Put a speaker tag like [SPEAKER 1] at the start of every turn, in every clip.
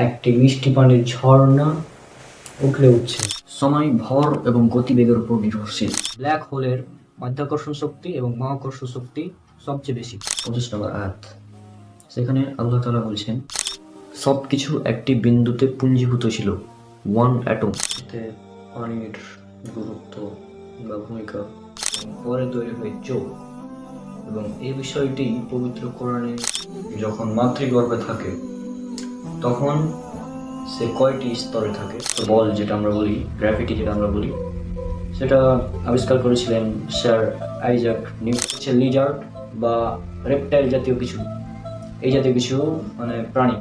[SPEAKER 1] একটি মিষ্টি পানির ঝর্ণা উঠছে। সময়, ভর এবং গতিবেগের উপর নির্ভরশীল। ব্ল্যাক হোলের মাধ্যাকর্ষণ শক্তি এবং মহাকর্ষণ শক্তি সবচেয়ে বেশি। 25 নম্বর আয়াত, সেখানে আল্লাহ তাআলা বলছেন, সবকিছু একটি বিন্দুতে পুঞ্জীভূত ছিল, ওয়ান অ্যাটম। পানির গুরুত্ব বা ভূমিকা পরে তৈরি হয় যোগ, এবং এই বিষয়টি পবিত্র কোরআনে যখন মাতৃগর্ভে থাকে তখন সে কয়টি স্তরে থাকে। বল যেটা আমরা বলি, গ্র্যাভিটি যেটা আমরা বলি, সেটা আবিষ্কার করেছিলেন স্যার আইজাক নিউটন। লিজার্ড বা রেপটাইল জাতীয় কিছু, এই জাতীয় কিছু প্রাণী।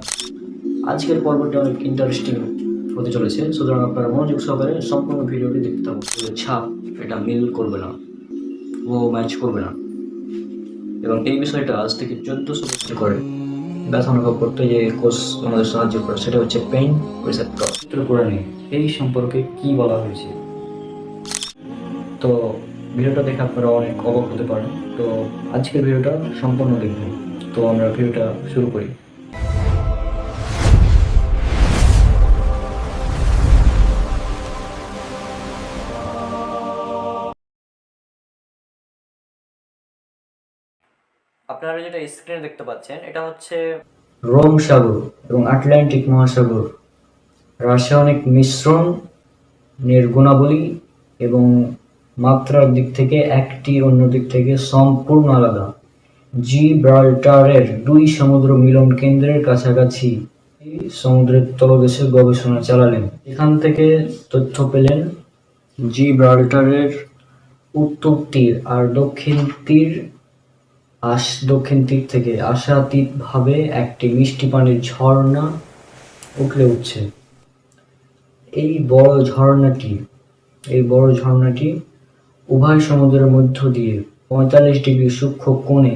[SPEAKER 1] আজকের পর্বটি অনেক ইন্টারেস্টিং হতে চলেছে, সুতরাং আপনারা মনোযোগ সহকারে সম্পূর্ণ ভিডিওটি দেখতে হবে। ছাপ এটা মিল করবে না, ও ম্যাচ করবে না, এবং এই বিষয়টা আজ থেকে 1400 বছর করে ব্যথা অনুভব করতে যে কোষ আমাদের সাহায্য করে, সেটা হচ্ছে পেইন রিসেপ্টর। কোরআনে এই সম্পর্কে কি বলা হয়েছে, তো ভিডিওটা দেখে আপনারা অনেক অবাক হতে পারেন। তো আজকের ভিডিওটা সম্পূর্ণ দেখবেন। তো আমরা ভিডিওটা শুরু করি। আপনারা যেটা স্ক্রিনে দেখতে পাচ্ছেন, এটা হচ্ছে রোম সাগর এবং আটলান্টিক মহাসাগর রাসায়নিক মিশ্রণ, গুণাবলী এবং মাত্রার দিক থেকে একটি অন্য দিক থেকে সম্পূর্ণ আলাদা। জিব্রাল্টারের দুই সমুদ্র মিলন কেন্দ্রের কাছাকাছি সমুদ্রের তলদেশে গবেষণা চালালেন। এখান থেকে তথ্য পেলেন জিব্রাল্টারের উত্তর তীর আর দক্ষিণ তীর থেকে আশাতীতভাবে একটি মিষ্টি পানির ঝর্ণা উঠছে। এই বড় ঝর্ণাটি উভয় সমুদ্রের মধ্য দিয়ে 45 ডিগ্রি সূক্ষ্ম কোণে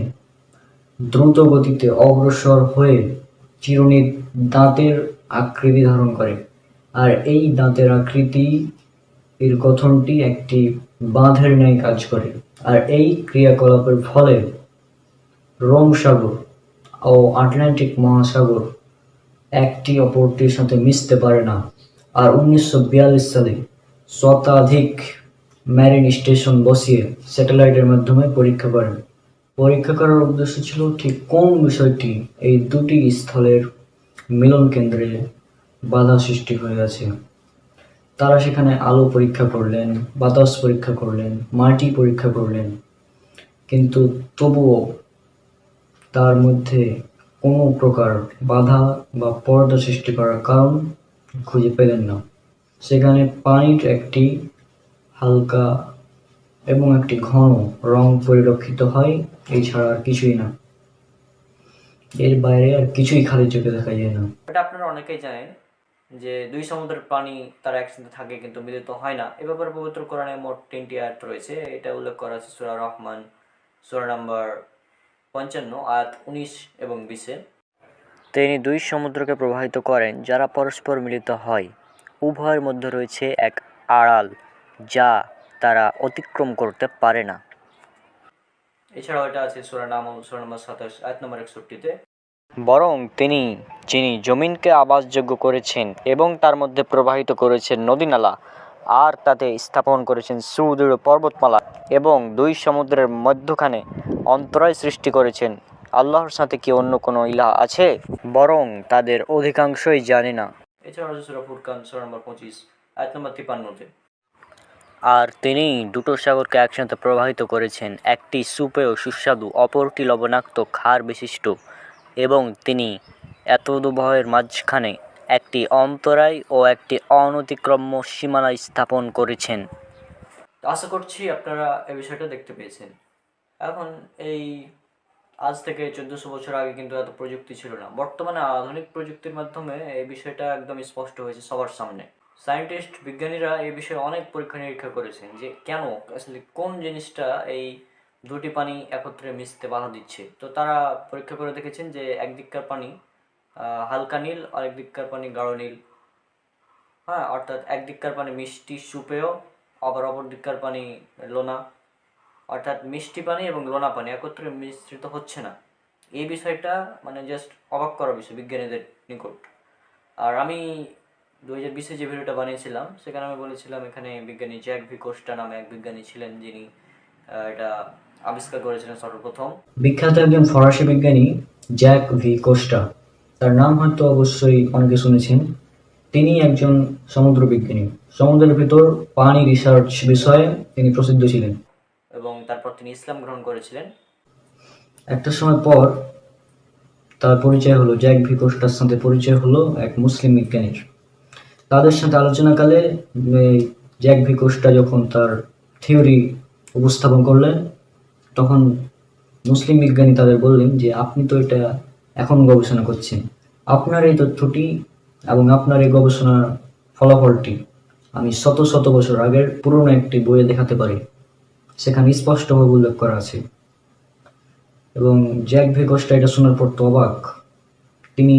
[SPEAKER 1] দ্রুত গতিতে অগ্রসর হয়ে চিরুনির দাঁতের আকৃতি ধারণ করে, আর এই দাঁতের আকৃতি এর গঠনটি একটি বাঁধের ন্যায় কাজ করে। আর এই ক্রিয়াকলাপের ফলে রোম সাগর ও আটলান্টিক মহাসাগর একটি অপরটির সাথে মিশতে পারে না। আর 1942 সালে শতাধিক ম্যারিন স্টেশন বসিয়ে স্যাটেলাইটের মাধ্যমে পরীক্ষা করেন। পরীক্ষা করার উদ্দেশ্য ছিল ঠিক কোন বিষয়টি এই দুটি স্থলের মিলন কেন্দ্রে বাধা সৃষ্টি হয়ে আছে। তারা সেখানে আলো পরীক্ষা করলেন, বাতাস পরীক্ষা করলেন, মাটি পরীক্ষা করলেন, কিন্তু তবুও তার মধ্যে কোনো প্রকার বাধা বা পর্দা সৃষ্টি করার কারণ খুঁজে পেলেন না। সেখানে পানির একটি হালকা এবং একটি ঘন রং পরিলক্ষিত হয়, এছাড়া আর কিছুই না। এর বাইরে আর কিছুই খালি চোখে দেখা যায় না। এটা আপনারা অনেকেই জানেন যে দুই সমুদ্রের পানি তারা একসাথে থাকে কিন্তু মিলিত হয় না। এ ব্যাপারে পবিত্র কোরআনে মোট 3টি আয়াত রয়েছে। এটা উল্লেখ করা আছে সূরা রহমান, সূরা নাম্বার 55 আয়াত 19 এবং 20-এ। তিনি দুই সমুদ্রকে প্রবাহিত করেন যারা পরস্পর মিলিত হয়, উভয়ের মধ্যে রয়েছে এক আড়াল যা তারা অতিক্রম করতে পারে না। এছাড়াও এটা আছে সূরা নামল, সূরা নম্বর 27 আয়াত নম্বর 61-তে। বরং তিনি যিনি জমিনকে আবাসযোগ্য করেছেন এবং তার মধ্যে প্রবাহিত করেছেন নদীনালা, আর তাতে স্থাপন করেছেন সুদৃঢ় পর্বতমালা এবং দুই সমুদ্রের মধ্যখানে অন্তরায় সৃষ্টি করেছেন, আল্লাহর সাথে কি অন্য কোনো ইলাহ আছে? বরং তাদের অধিকাংশই জানে না। এছাড়াও আছে সূরা ফুরকান, সূরা নম্বর 25 আয়াত নম্বর 53-তে। আর তিনি দুটো সাগরকে একসাথে প্রবাহিত করেছেন, একটি সুপেয় সুস্বাদু, অপরটি লবণাক্ত ক্ষার বিশিষ্ট, এবং তিনি এতদুভয়ের মাঝখানে একটি অন্তরায় ও একটি অনতিক্রম্য সীমানা স্থাপন করেছেন। আশা করছি আপনারা এই বিষয়টা দেখতে পেয়েছেন। এখন এই আজ থেকে 1400 বছর আগে কিন্তু এত প্রযুক্তি ছিল না। বর্তমানে আধুনিক প্রযুক্তির মাধ্যমে এই বিষয়টা একদম স্পষ্ট হয়েছে সবার সামনে। সায়েন্টিস্ট, বিজ্ঞানীরা এই বিষয়ে অনেক পরীক্ষা নিরীক্ষা করেছেন যে কেন আসলে কোন জিনিসটা এই দুটি পানি একত্রে মিশতে বাধা দিচ্ছে। তো তারা পরীক্ষা করে দেখেছেন যে একদিককার পানি হালকা নীল আর একদিককার পানি গাঢ় নীল। হ্যাঁ, অর্থাৎ একদিককার পানি মিষ্টি সুপেয়, আবার অপর দিককার পানি লোনা, অর্থাৎ মিষ্টি পানি এবং লোনা পানি একত্রে মিশ্রিত হচ্ছে না। এই বিষয়টা জাস্ট অবাক করার বিষয় বিজ্ঞানীদের নিকট।
[SPEAKER 2] আর আমি 2020-এ যে ভিডিওটা বানিয়েছিলাম সেখানে আমি বলেছিলাম এখানে বিজ্ঞানী জ্যাক ভি কোস্টা নামে এক বিজ্ঞানী ছিলেন, যিনি এটা আবিষ্কার করেছিলেন সর্বপ্রথম।
[SPEAKER 1] বিখ্যাত একজন ফরাসি বিজ্ঞানী জ্যাক ভি কোস্টা, তার নাম হয়তো অবশ্যই অনেকে শুনেছেন। তিনি একজন সমুদ্র বিজ্ঞানী। সমুদ্রের ভিতর পানি রিসার্চ বিষয়ে তিনি প্রসিদ্ধ ছিলেন।
[SPEAKER 2] এবং তারপর তিনি ইসলাম গ্রহণ করেছিলেন।
[SPEAKER 1] একটা সময় পর তার পরিচয় হলো, জ্যাক ভি কোস্টার সাথে পরিচয় হলো এক মুসলিম বিজ্ঞানীর। তাদের সাথে আলোচনাকালে জ্যাক ভি কোস্টা যখন তার থিওরি উপস্থাপন করলেন, তখন মুসলিম বিজ্ঞানী তাদের বললেন যে আপনি তো এটা এখন গবেষণা করছেন, আপনার এই তথ্যটি এবং আপনার এই গবেষণার ফলাফলটি আমি শত শত বছর আগের পুরনো একটি বইয়ে দেখাতে পারি, সেখানে স্পষ্টভাবে উল্লেখ করা আছে। এবং জ্যাক ভি কোস্টা এটা শোনার পর তো অবাক, তিনি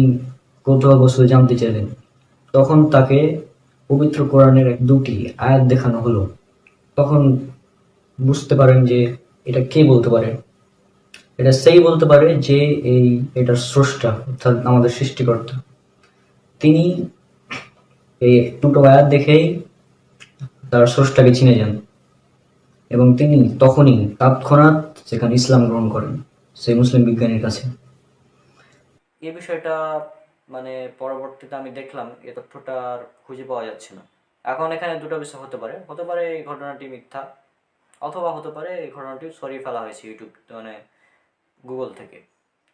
[SPEAKER 1] কৌতূহলবশত জানতে চাইলেন। তখন তাকে পবিত্র কোরআনের দুটি আয়াত দেখানো হলো। তখন বুঝতে পারেন যে এটা কে বলতে পারে। এটা সেই বলতে পারে যে এটার স্রষ্টা, অর্থাৎ আমাদের সৃষ্টিকর্তা। তিনি এই দুটো আয়াত দেখেই তার স্রষ্টাকে চিনে যান এবং তিনি তখনই তৎক্ষণাৎ সেখানে ইসলাম গ্রহণ করেন সেই মুসলিম বিজ্ঞানীর কাছে।
[SPEAKER 2] এই বিষয়টা মানে পরবর্তীতে আমি দেখলাম এই তথ্যটা আর খুঁজে পাওয়া যাচ্ছে না। এখন এখানে দুটো বিষয় হতে পারে, এই ঘটনাটি মিথ্যা, অথবা হতে পারে এই ঘটনাটি সরিয়ে ফেলা হয়েছে ইউটিউব মানে গুগল থেকে।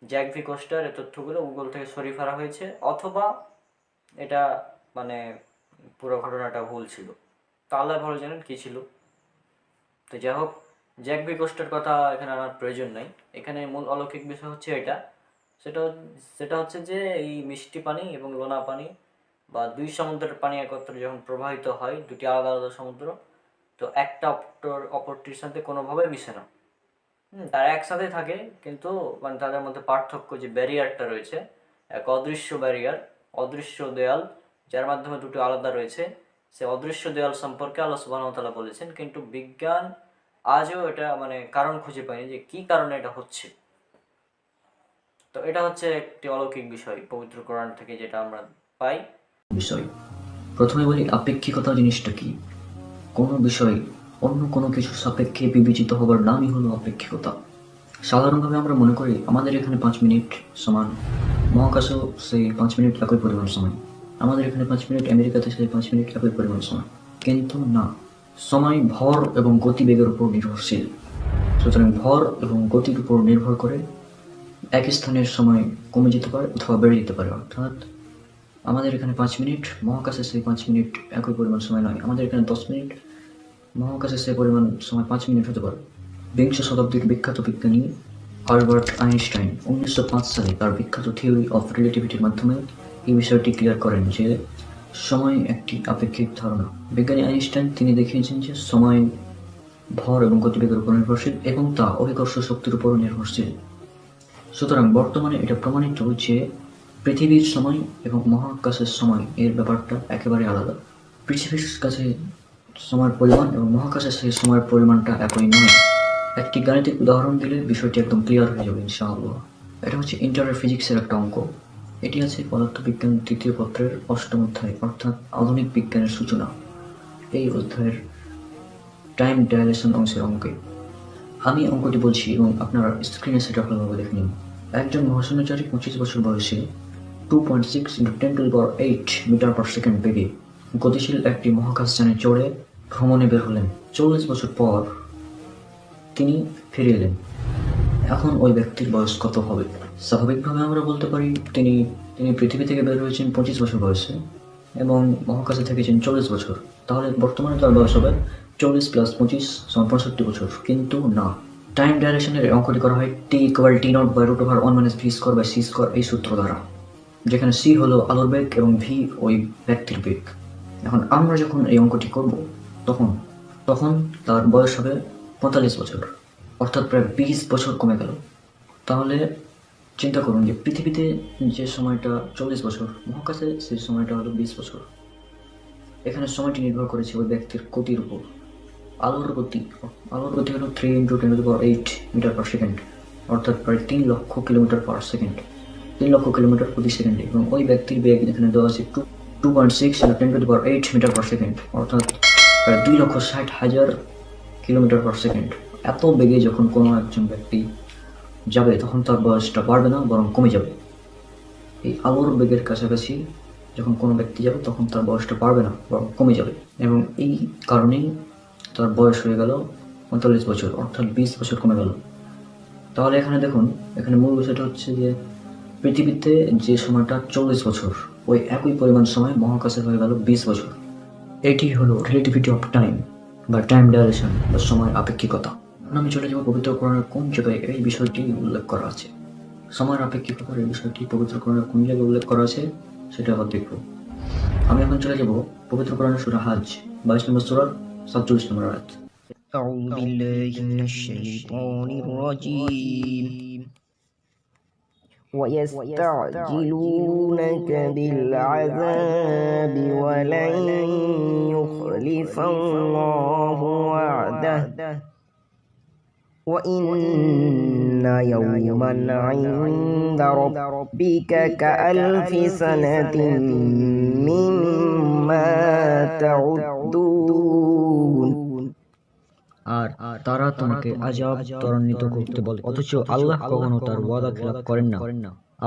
[SPEAKER 2] জ্যাক ভি কোস্টার এই তথ্যগুলো গুগল থেকে সরিয়ে ফেলা হয়েছে, অথবা এটা মানে পুরো ঘটনাটা ভুল ছিল। তা আল্লাহ ভালো জানেন কী ছিল। তো যাই হোক, জ্যাক ভি কোস্টার কথা এখানে আনার প্রয়োজন নাই। এখানে মূল অলৌকিক বিষয় হচ্ছে এটা, সেটা হচ্ছে যে এই মিষ্টি পানি এবং লোনা পানি বা দুই সমুদ্রের পানি একত্রে যখন প্রবাহিত হয়, দুটি আলাদা আলাদা সমুদ্র, তো একটা অপরটির সাথে কোনোভাবে মিশে না। তারা একসাথে থাকে, কিন্তু মানে তাদের মধ্যে পার্থক্য যে ব্যারিয়ারটা রয়েছে, এক অদৃশ্য ব্যারিয়ার, অদৃশ্য দেয়াল, যার মাধ্যমে দুটো আলাদা রয়েছে, সে অদৃশ্য দেয়াল সম্পর্কে আল্লাহ সুবহানাহু ওয়া তাআলা বলেছেন। কিন্তু বিজ্ঞান আজও এটা মানে কারণ খুঁজে পায়নি যে কি কারণে এটা হচ্ছে। তো এটা হচ্ছে একটি অলৌকিক বিষয় পবিত্র কোরআন থেকে যেটা আমরা পাই।
[SPEAKER 1] বিষয় প্রথমে বলি, আপেক্ষিকতা জিনিসটা কি। কোনো বিষয় অন্য কোনো কিছু সাপেক্ষে বিবেচিত হবার নামই হলো আপেক্ষিকতা। সাধারণভাবে আমরা মনে করি আমাদের এখানে 5 মিনিট সমান মহাকাশেও সেই 5 মিনিট একই পরিমাণ সময়, আমাদের এখানে 5 মিনিট আমেরিকাতে সেই 5 মিনিট একই পরিমাণ সময়। কিন্তু না, সময় ভর এবং গতিবেগের উপর নির্ভরশীল। সুতরাং ভর এবং গতির উপর নির্ভর করে এক স্থানের সময় কমে যেতে পারে অথবা বেড়ে যেতে পারে। অর্থাৎ আমাদের এখানে 5 মিনিট, মহাকাশে সেই 5 মিনিট একই পরিমাণ সময় নয়। আমাদের এখানে 10 মিনিট, মহাকাশে সেই পরিমাণ সময় 5 মিনিট হতে পারে। বিংশ শতাব্দীর বিখ্যাত বিজ্ঞানী আলবার্ট আইনস্টাইন 1905 সালে তার বিখ্যাত থিওরি অফ রিলেটিভিটির মাধ্যমে এই বিষয়টি ক্লিয়ার করেন যে সময় একটি আপেক্ষিক ধারণা। বিজ্ঞানী আইনস্টাইন তিনি দেখিয়েছেন যে সময় ভর এবং গতিবেগের উপর নির্ভরশীল এবং তা অভিকর্ষ শক্তির উপর নির্ভরশীল। সুতরাং বর্তমানে এটা প্রমাণিত যে পৃথিবীর সময় এবং মহাকাশের সময় এর ব্যাপারটা একেবারে আলাদা। পৃথিবীর কাছে সময়ের পরিমাণ এবং মহাকাশের সেই সময়ের পরিমাণটা একই নয়। একটি গাণিতিক উদাহরণ দিলে বিষয়টি একদম ক্লিয়ার হয়ে যাবে ইনশাআল্লাহ। এটা হচ্ছে ইন্টার ফিজিক্সের একটা অঙ্ক। এটি আছে পদার্থবিজ্ঞান 3য় পত্রের 8ম অধ্যায়, অর্থাৎ আধুনিক বিজ্ঞানের সূচনা। এই অধ্যায়ের টাইম ডাইলেশন অংশের অঙ্কে আমি অঙ্কটি বলছি এবং আপনারা স্ক্রিনে সেটা ভালোভাবে দেখে নিন। একজন মহাশূন্যচারী 25 বছর বয়সে 2.6 × 10⁸ মিটার পার সেকেন্ড বেগে গতিশীল একটি মহাকাশযানে চড়ে ভ্রমণে বের হলেন। 40 বছর পর তিনি ফিরে এলেন। এখন ওই ব্যক্তির বয়স কত হবে? স্বাভাবিকভাবে আমরা বলতে পারি তিনি পৃথিবী থেকে বের হয়েছেন 25 বছর বয়সে এবং মহাকাশে থেকেছেন 40 বছর। তাহলে বর্তমানে তার বয়স হবে 40 + 25 = 65 বছর। কিন্তু না, টাইম ডাইলেশনের অঙ্কটি করা হয় t = t0/√1 - v²/c² এই সূত্র দ্বারা, যেখানে c হলো আলোর বেগ এবং v ওই ব্যক্তির বেগ। এখন আমরা যখন এই অঙ্কটি করব তখন তার বয়স হবে 45 বছর, অর্থাৎ প্রায় 20 বছর কমে গেল। তাহলে চিন্তা করুন যে পৃথিবীতে যে সময়টা 40 বছর, মহাকাশে সেই সময়টা হলো 20 বছর। এখানে সময়টি নির্ভর করেছে ওই ব্যক্তির গতির উপর। আলোর গতি হলো 3 × 10⁸ মিটার পার সেকেন্ড, অর্থাৎ প্রায় 3 লক্ষ কিলোমিটার পার সেকেন্ড। 3 লক্ষ কিলোমিটার প্রতি সেকেন্ডে, এবং ওই ব্যক্তির বেগ এখানে দেওয়া আছে 2.6 10⁸ মিটার পার সেকেন্ড, অর্থাৎ প্রায় 2,60,000 কিলোমিটার পার সেকেন্ড। এত বেগে যখন কোনো একজন ব্যক্তি যাবে তখন তার বয়সটা বাড়বে না, বরং কমে যাবে। এই আলোর বেগের কাছাকাছি যখন কোনো ব্যক্তি যাবে তখন তার বয়সটা বাড়বে না, বরং কমে যাবে, এবং এই কারণেই তার বয়স হয়ে গেল 45 বছর, অর্থাৎ 20 বছর কমে গেল। তাহলে এখানে দেখুন, এখানে মূল বিষয়টা হচ্ছে যে পৃথিবীতে যে সময়টা 40 বছর, ওই একই পরিমাণ সময় মহাকাশে হয়ে গেল 20 বছর। এটি হলো রিলেটিভিটি অফ টাইম বা টাইম ডাইলেশন বা সময়ের আপেক্ষিকতা। এখন আমি চলে যাব পবিত্র কোরআনের কোন জায়গায় এই বিষয়টি উল্লেখ করা আছে। সময়ের আপেক্ষিকতার এই বিষয়টি পবিত্র কোরআনের কোন জায়গায় উল্লেখ করা আছে সেটা আবার দেখব। আমি এখন চলে যাব পবিত্র কোরআনের সূরা হাজ 22 নম্বর সূরার 47 নম্বর আয়াত।
[SPEAKER 3] أعوذ بالله من الشيطان الرجيم ويستعجلونك بالعذاب ولن يخلف الله وعده وإن يوما عند ربك كألف سنة مما تعدون।
[SPEAKER 1] আর তারা তোমাকে আযাব ত্বরান্বিত করতে বলে, অথচ আল্লাহ কখনো তার ওয়াদা খেলাপ করেন না।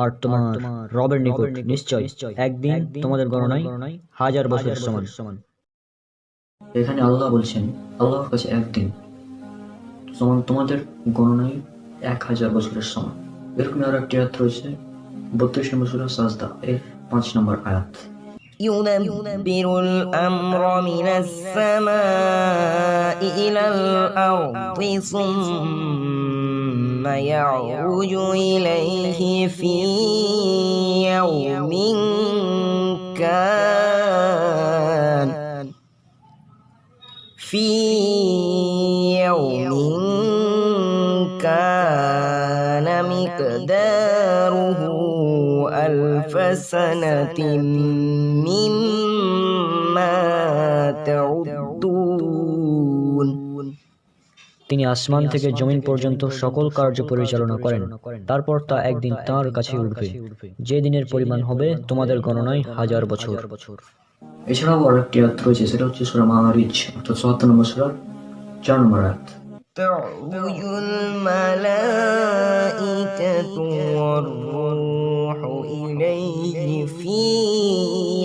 [SPEAKER 1] আর তোমার রবের নিকট নিশ্চয় একদিন তোমাদের গণনায় 1000 বছরের সমান। এখানে আল্লাহ বলছেন আল্লাহর কাছে একদিন সমান তোমাদের গণনায় 1000 বছরের সমান। এরকম আর একটি আয়াত রয়েছে 32 নম্বর সূরা সাজদা এর 5 নম্বর আয়াত।
[SPEAKER 3] يدبر الأمر من السماء إلى الأرض ثم يعرج إليه في يوم كان مقداره 1000 سنة مما تعدون।
[SPEAKER 1] তিনি আসমান থেকে জমিন পর্যন্ত সকল কার্য পরিচালনা করেন, তারপর তা একদিন তাঁর কাছে উঠবে, যে দিনের পরিমাণ হবে তোমাদের গণনায় 1000 বছর। এছাড়াও আরেকটি আয়াত রয়েছে, সেটা হচ্ছে সূরা মাআরিজ অর্থাৎ ৭৪ নম্বর সূরার 4 নম্বর আয়াত।
[SPEAKER 3] تعرج الملائكة والروح إليه في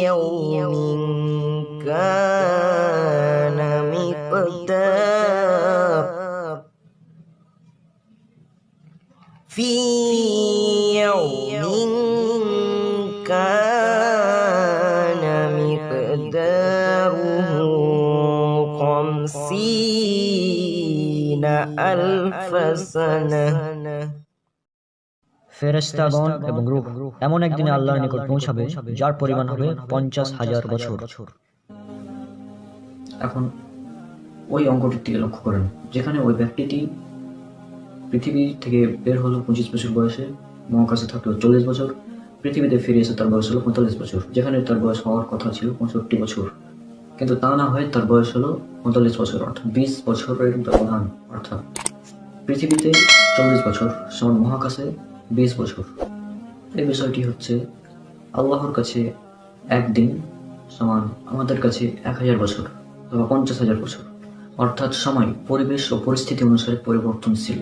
[SPEAKER 3] يوم كان مقداره 50,000 سنة।
[SPEAKER 1] ফেরেশতাগণ এবং রূহ এমন একদিনে আল্লাহর নিকট পৌঁছাবে যার পরিমাণ হবে 50,000 বছর। এখন ওই অঙ্কটির দিকে লক্ষ্য করেন, যেখানে ওই ব্যক্তিটি পৃথিবী থেকে বের হলো 25 বছর বয়সে, মহাকাশে থাকলো 40 বছর, পৃথিবীতে ফিরে এসে তার বয়স হলো 45 বছর, যেখানে তার বয়স হওয়ার কথা ছিল 65 বছর, কিন্তু তা না হয়ে তার বয়স হলো 45 বছর, অর্থাৎ 20 বছরের ব্যবধান। অর্থাৎ পৃথিবীতে 40 বছর সমান মহাকাশে 20 বছর। এই বিষয়টি হচ্ছে আল্লাহর কাছে একদিন সমান আমাদের কাছে 1000 বছর অথবা 50,000 বছর, অর্থাৎ সময় পরিবেশ ও পরিস্থিতি অনুসারে পরিবর্তনশীল।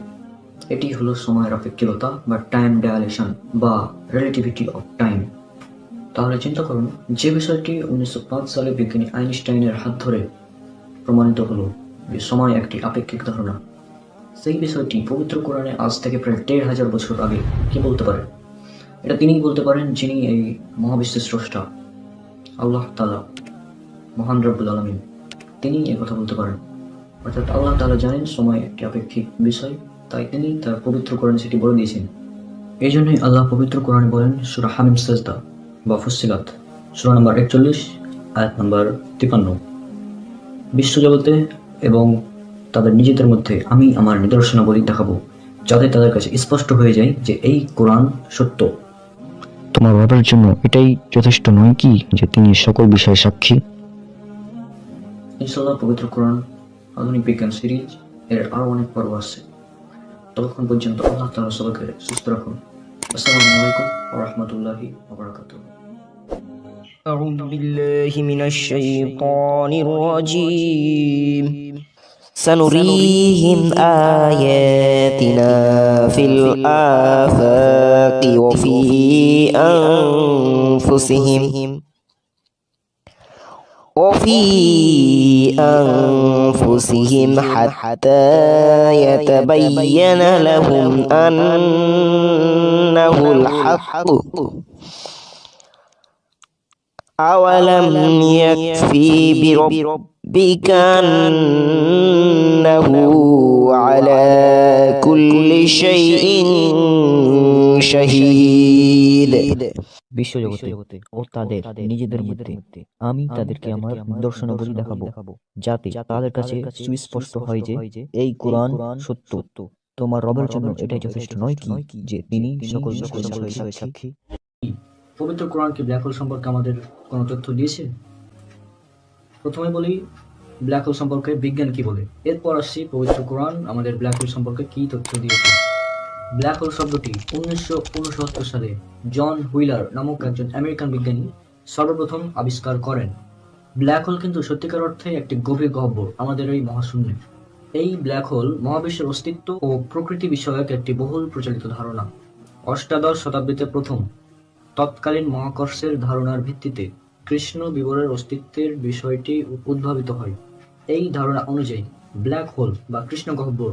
[SPEAKER 1] এটি হলো সময়ের আপেক্ষিকতা বা টাইম ডাইলেশন বা রিলেটিভিটি অফ টাইম। তাহলে চিন্তা করুন, যে বিষয়টি 1905 সালে বিজ্ঞানী আইনস্টাইনের হাত ধরে প্রমাণিত হলো যে সময় একটি আপেক্ষিক ধারণা, সেই বিষয়টি পবিত্র কোরআনে আজ থেকে প্রায় 1,500 বছর আগে কি বলতে পারেন? এটা তিনিই বলতে পারেন যিনি এই মহাবিশ্বের স্রষ্টা, আল্লাহ তাআলা, মহান রব্বুল আলামিন। তিনি এই কথা বলতে পারেন। অর্থাৎ আল্লাহ তাআলা জানেন সময় একটি আপেক্ষিক বিষয়, তাই তিনি তার পবিত্র কোরআনে সেটি বলে দিয়েছেন। এই জন্যই আল্লাহ পবিত্র কোরআনে বলেন সূরা হামিম সাজদা বা ফুসসিলাত সূরা নম্বর 41 আয়াত নম্বর 53, বিশ্বজগতে এবং তাদের নিজেদের মধ্যে আমি আমার নিদর্শনাবলী দেখাবো, যাতে তাদের কাছে স্পষ্ট হয়ে যায় যে এই কোরআন সত্য।
[SPEAKER 4] তোমার রবের জন্য এটাই যথেষ্ট নয় কি যে তিনি সকল বিষয়ে সাক্ষী?
[SPEAKER 1] ইনশাআল্লাহ পবিত্র কোরআন আধুনিক বিজ্ঞান সিরিজ এর আরো অনেক পর্ব আছে। ততক্ষণ পর্যন্ত আল্লাহ তাআলা সবাইকে সুস্থ রাখুন। আসসালামু আলাইকুম ওয়া রাহমাতুল্লাহি ওয়া বারাকাতুহু।
[SPEAKER 3] أعوذ بالله من الشيطان الرجيم سنريهم آياتنا في الآفاق وفي أنفسهم حتى يتبين لهم أنه الحق أولم يكفي بربك أنه على كل شيء شهيد
[SPEAKER 4] বিশ্বজগতে ও তাদের নিজেদের মধ্যে আমি তাদেরকে আমার নিদর্শনাবলী দেখাবো, যাতে তাদের কাছে সুস্পষ্ট হয় যে এই কোরআন সত্য। তোমার রবের জন্য এটাই যথেষ্ট নয় কি যে তিনি সকল বিষয়ে সাক্ষী?
[SPEAKER 1] পবিত্র কোরআন কি ব্ল্যাক হোল সম্পর্কে আমাদের কোনো তথ্য দিয়েছে? প্রথমে বলি ব্ল্যাক হোল সম্পর্কে বিজ্ঞান কি বলে, এরপর আসছি পবিত্র কোরআন আমাদের ব্ল্যাক হোল সম্পর্কে কি তথ্য দিয়েছে। ব্ল্যাক হোল শব্দটি 1969 সালে জন হুইলার নামক একজন আমেরিকান বিজ্ঞানী সর্বপ্রথম আবিষ্কার করেন। ব্ল্যাক হোল কিন্তু সত্যিকার অর্থে একটি গভীর গহ্বর আমাদের এই মহাশূন্যে। এই ব্ল্যাক হোল মহাবিশ্বের অস্তিত্ব ও প্রকৃতি বিষয়ক একটি বহুল প্রচলিত ধারণা। অষ্টাদশ শতাব্দীতে প্রথম তৎকালীন মহাকর্ষের ধারণার ভিত্তিতে কৃষ্ণ বিবরের অস্তিত্বের বিষয়টি উদ্ভাবিত হয়। এই ধারণা অনুযায়ী ব্ল্যাক হোল বা কৃষ্ণ গহ্বর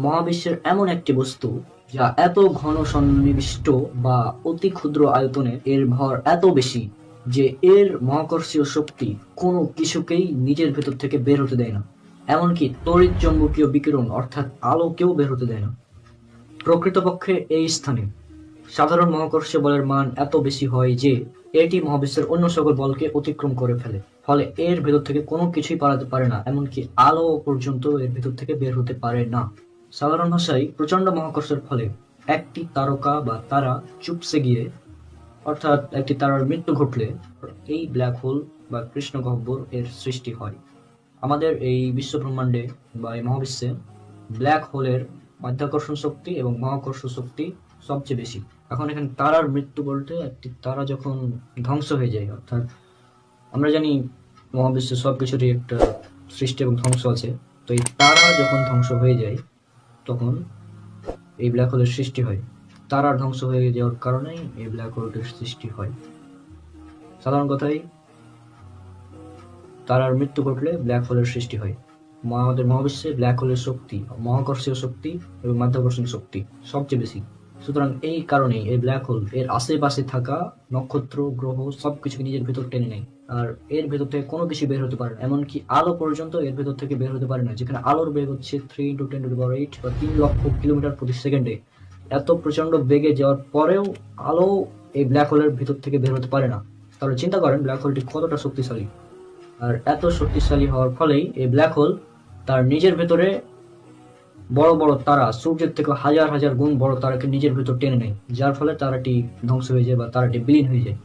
[SPEAKER 1] মহাবিশ্বের এমন একটি বস্তু যা এত ঘন সন্নিবিষ্ট বা অতি ক্ষুদ্র আয়তনে, এর ভর এত বেশি যে এর মহাকর্ষীয় শক্তি কোনো কিছুকেই নিজের ভেতর থেকে বের হতে দেয় না, এমনকি তড়িৎ চৌম্বকীয় বিকিরণ অর্থাৎ আলোকেও বের হতে দেয় না। প্রকৃতপক্ষে এই স্থানে সাধারণ মহাকর্ষীয় বলের মান এত বেশি হয় যে এটি মহাবিশ্বের অন্য সকল বলকে অতিক্রম করে ফেলে, ফলে এর ভেতর থেকে কোনো কিছুই পালাতে পারে না, এমনকি আলো পর্যন্ত এর ভেতর থেকে বের হতে পারে না। সাধারণ ভাষায় প্রচন্ড মহাকর্ষের ফলে একটি তারকা বা তারা চুপসে গিয়ে, অর্থাৎ একটি তারার মৃত্যু ঘটলে এই ব্ল্যাক হোল বা কৃষ্ণ গহ্বর এর সৃষ্টি হয়। আমাদের এই বিশ্ব ব্রহ্মাণ্ডে বা এই মহাবিশ্বে ব্ল্যাক হোলের মাধ্যাকর্ষণ শক্তি এবং মহাকর্ষ শক্তি সবচেয়ে বেশি। এখন এখানে তারার মৃত্যু বলতে একটি তারা যখন ধ্বংস হয়ে যায়, অর্থাৎ আমরা জানি মহাবিশ্বে সবকিছুরই একটা সৃষ্টি এবং ধ্বংস আছে, তো এই তারা যখন ধ্বংস হয়ে যায় তখন এই ব্ল্যাক হোলের সৃষ্টি হয়। তারার ধ্বংস হয়ে যাওয়ার কারণেই এই ব্ল্যাক হোলটির সৃষ্টি হয়। সাধারণ কথায় তারার মৃত্যু ঘটলে ব্ল্যাক হোলের সৃষ্টি হয়। আমাদের মহাবিশ্বে ব্ল্যাক হোলের শক্তি, মহাকর্ষীয় শক্তি এবং মাধ্যাকর্ষণ শক্তি সবচেয়ে বেশি। সুতরাং এই কারণেই এই ব্ল্যাক হোল এর আশেপাশে থাকা নক্ষত্র, গ্রহ সবকিছু নিজের ভেতর টেনে নেয়, আর এর ভেতর থেকে কোনো কিছু বের হতে পারে না, এমনকি আলো পর্যন্ত এর ভেতর থেকে বের হতে পারে না, যেখানে আলোর বেগ হচ্ছে 3 × 10⁸ বা 3 লক্ষ কিলোমিটার প্রতি সেকেন্ডে। এত প্রচন্ড বেগে যাওয়ার পরেও আলো এই ব্ল্যাক হোলের ভেতর থেকে বের হতে পারে না। তাহলে চিন্তা করেন ব্ল্যাক হোলটি কতটা শক্তিশালী। আর এত শক্তিশালী হওয়ার ফলেই এই ব্ল্যাক হোল তার নিজের ভেতরে বড় বড় তারা, সূর্যের থেকে হাজার হাজার গুণ বড় তারাকে নিজের ভেতর টেনে নেয়, যার ফলে তারাটি ধ্বংস হয়ে যায় বা তারাটি বিলীন হয়ে যায়।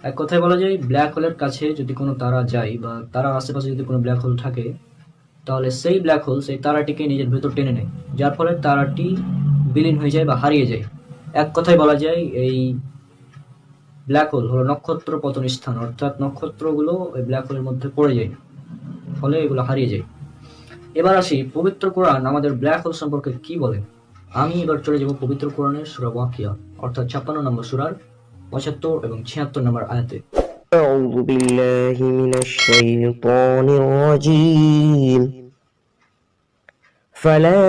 [SPEAKER 1] এক কথায় বলা যায় ব্ল্যাক হোলের কাছে যদি কোনো তারা যায় বা তারার আশেপাশে যদি কোনো ব্ল্যাক হোল থাকে, তাহলে সেই ব্ল্যাক হোল সেই তারাটিকে নিজের ভেতর টেনে নেয়, যার ফলে তারাটি বিলীন হয়ে যায় বা হারিয়ে যায়। এক কথায় বলা যায় এই ব্ল্যাক হোল হলো নক্ষত্র পতন স্থান, অর্থাৎ নক্ষত্রগুলো ওই ব্ল্যাক হোলের মধ্যে পড়ে যায়, ফলে এগুলো হারিয়ে যায়। এবার আসি পবিত্র কোরআন আমাদের ব্ল্যাক হোল সম্পর্কে কি বলে। আমি এবার চলে যাব পবিত্র কোরআনের সূরা ওয়াকিয়া অর্থাৎ 56 নম্বর সূরার 75 এবং 76 নম্বর আয়াতে।
[SPEAKER 3] أعوذ بالله من الشيطان الرجيم فلا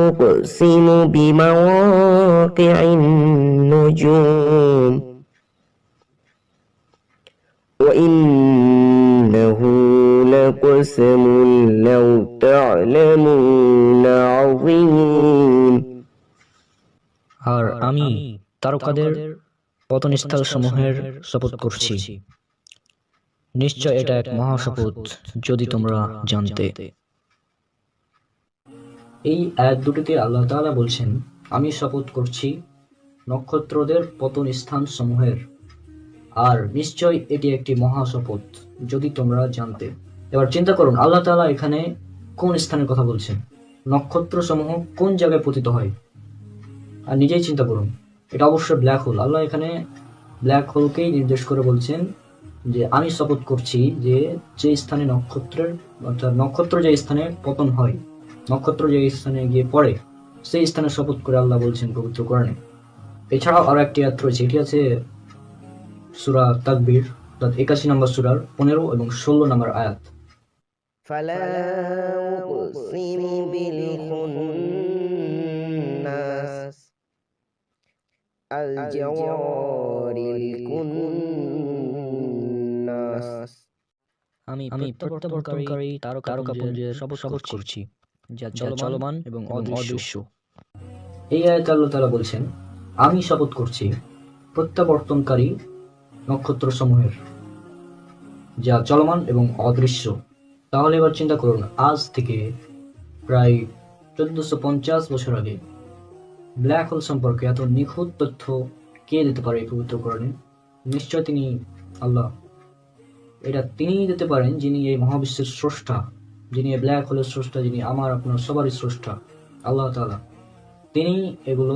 [SPEAKER 3] أقسم بمواقع النجوم وإنه لقسم لو تعلمون عظيم
[SPEAKER 1] আর আমি তারকাদের পতনস্থল সমূহের শপথ করছি, নিশ্চয় এটা এক মহাশপথ যদি তোমরা জানতে। এই আয়াত দুটিতে আল্লাহ তাআলা বলছেন, আমি শপথ করছি নক্ষত্রদের পতন স্থান সমূহের, আর নিশ্চয় এটি একটি মহাশপথ যদি তোমরা জানতে। এবার চিন্তা করুন আল্লাহ তাআলা এখানে কোন স্থানের কথা বলছেন, নক্ষত্র সমূহ কোন জায়গায় পতিত হয়, আর নিজেই চিন্তা করুন এটা অবশ্যই ব্ল্যাক হোল। আল্লাহ এখানে ব্ল্যাক হোলকেই নির্দেশ করে বলছেন যে আমি শপথ করছি যে স্থানে নক্ষত্রের, অর্থাৎ নক্ষত্র যে স্থানে পতন হয়, নক্ষত্র যে স্থানে গিয়ে পড়ে, সেই স্থানে শপথ করে আল্লাহ বলছেন পবিত্র কোরআনে। এছাড়াও আরো একটি আয়াত রয়েছে, এটি আছে সূরা তাকবীর অর্থাৎ 81 নম্বর সূরার 15 এবং 16 নম্বর আয়াত।
[SPEAKER 3] فلا أقسم بالخناس الجوار الكناس
[SPEAKER 4] আমি প্রত্যাবর্তনকারী তারকাপুঞ্জের শপথ করছি, যা চলমান এবং অদৃশ্য।
[SPEAKER 1] এই আয়াতে আল্লাহ তাআলা বলছেন আমি শপথ করছি প্রত্যাবর্তনকারী নক্ষত্র সমূহের, যা চলমান এবং অদৃশ্য। তাহলে এবার চিন্তা করুন, আজ থেকে প্রায় 1450 বছর আগে ব্ল্যাক হোল সম্পর্কে এত নিখুঁত তথ্য কে দিতে পারে এই পবিত্র কোরআনে? নিশ্চয় তিনি আল্লাহ। এটা তিনিই দিতে পারেন যিনি এই মহাবিশ্বের স্রষ্টা, যিনি এই ব্ল্যাক হোলের স্রষ্টা, যিনি আমার আপনার সবারই স্রষ্টা, আল্লাহ তাআলা। তিনি এগুলো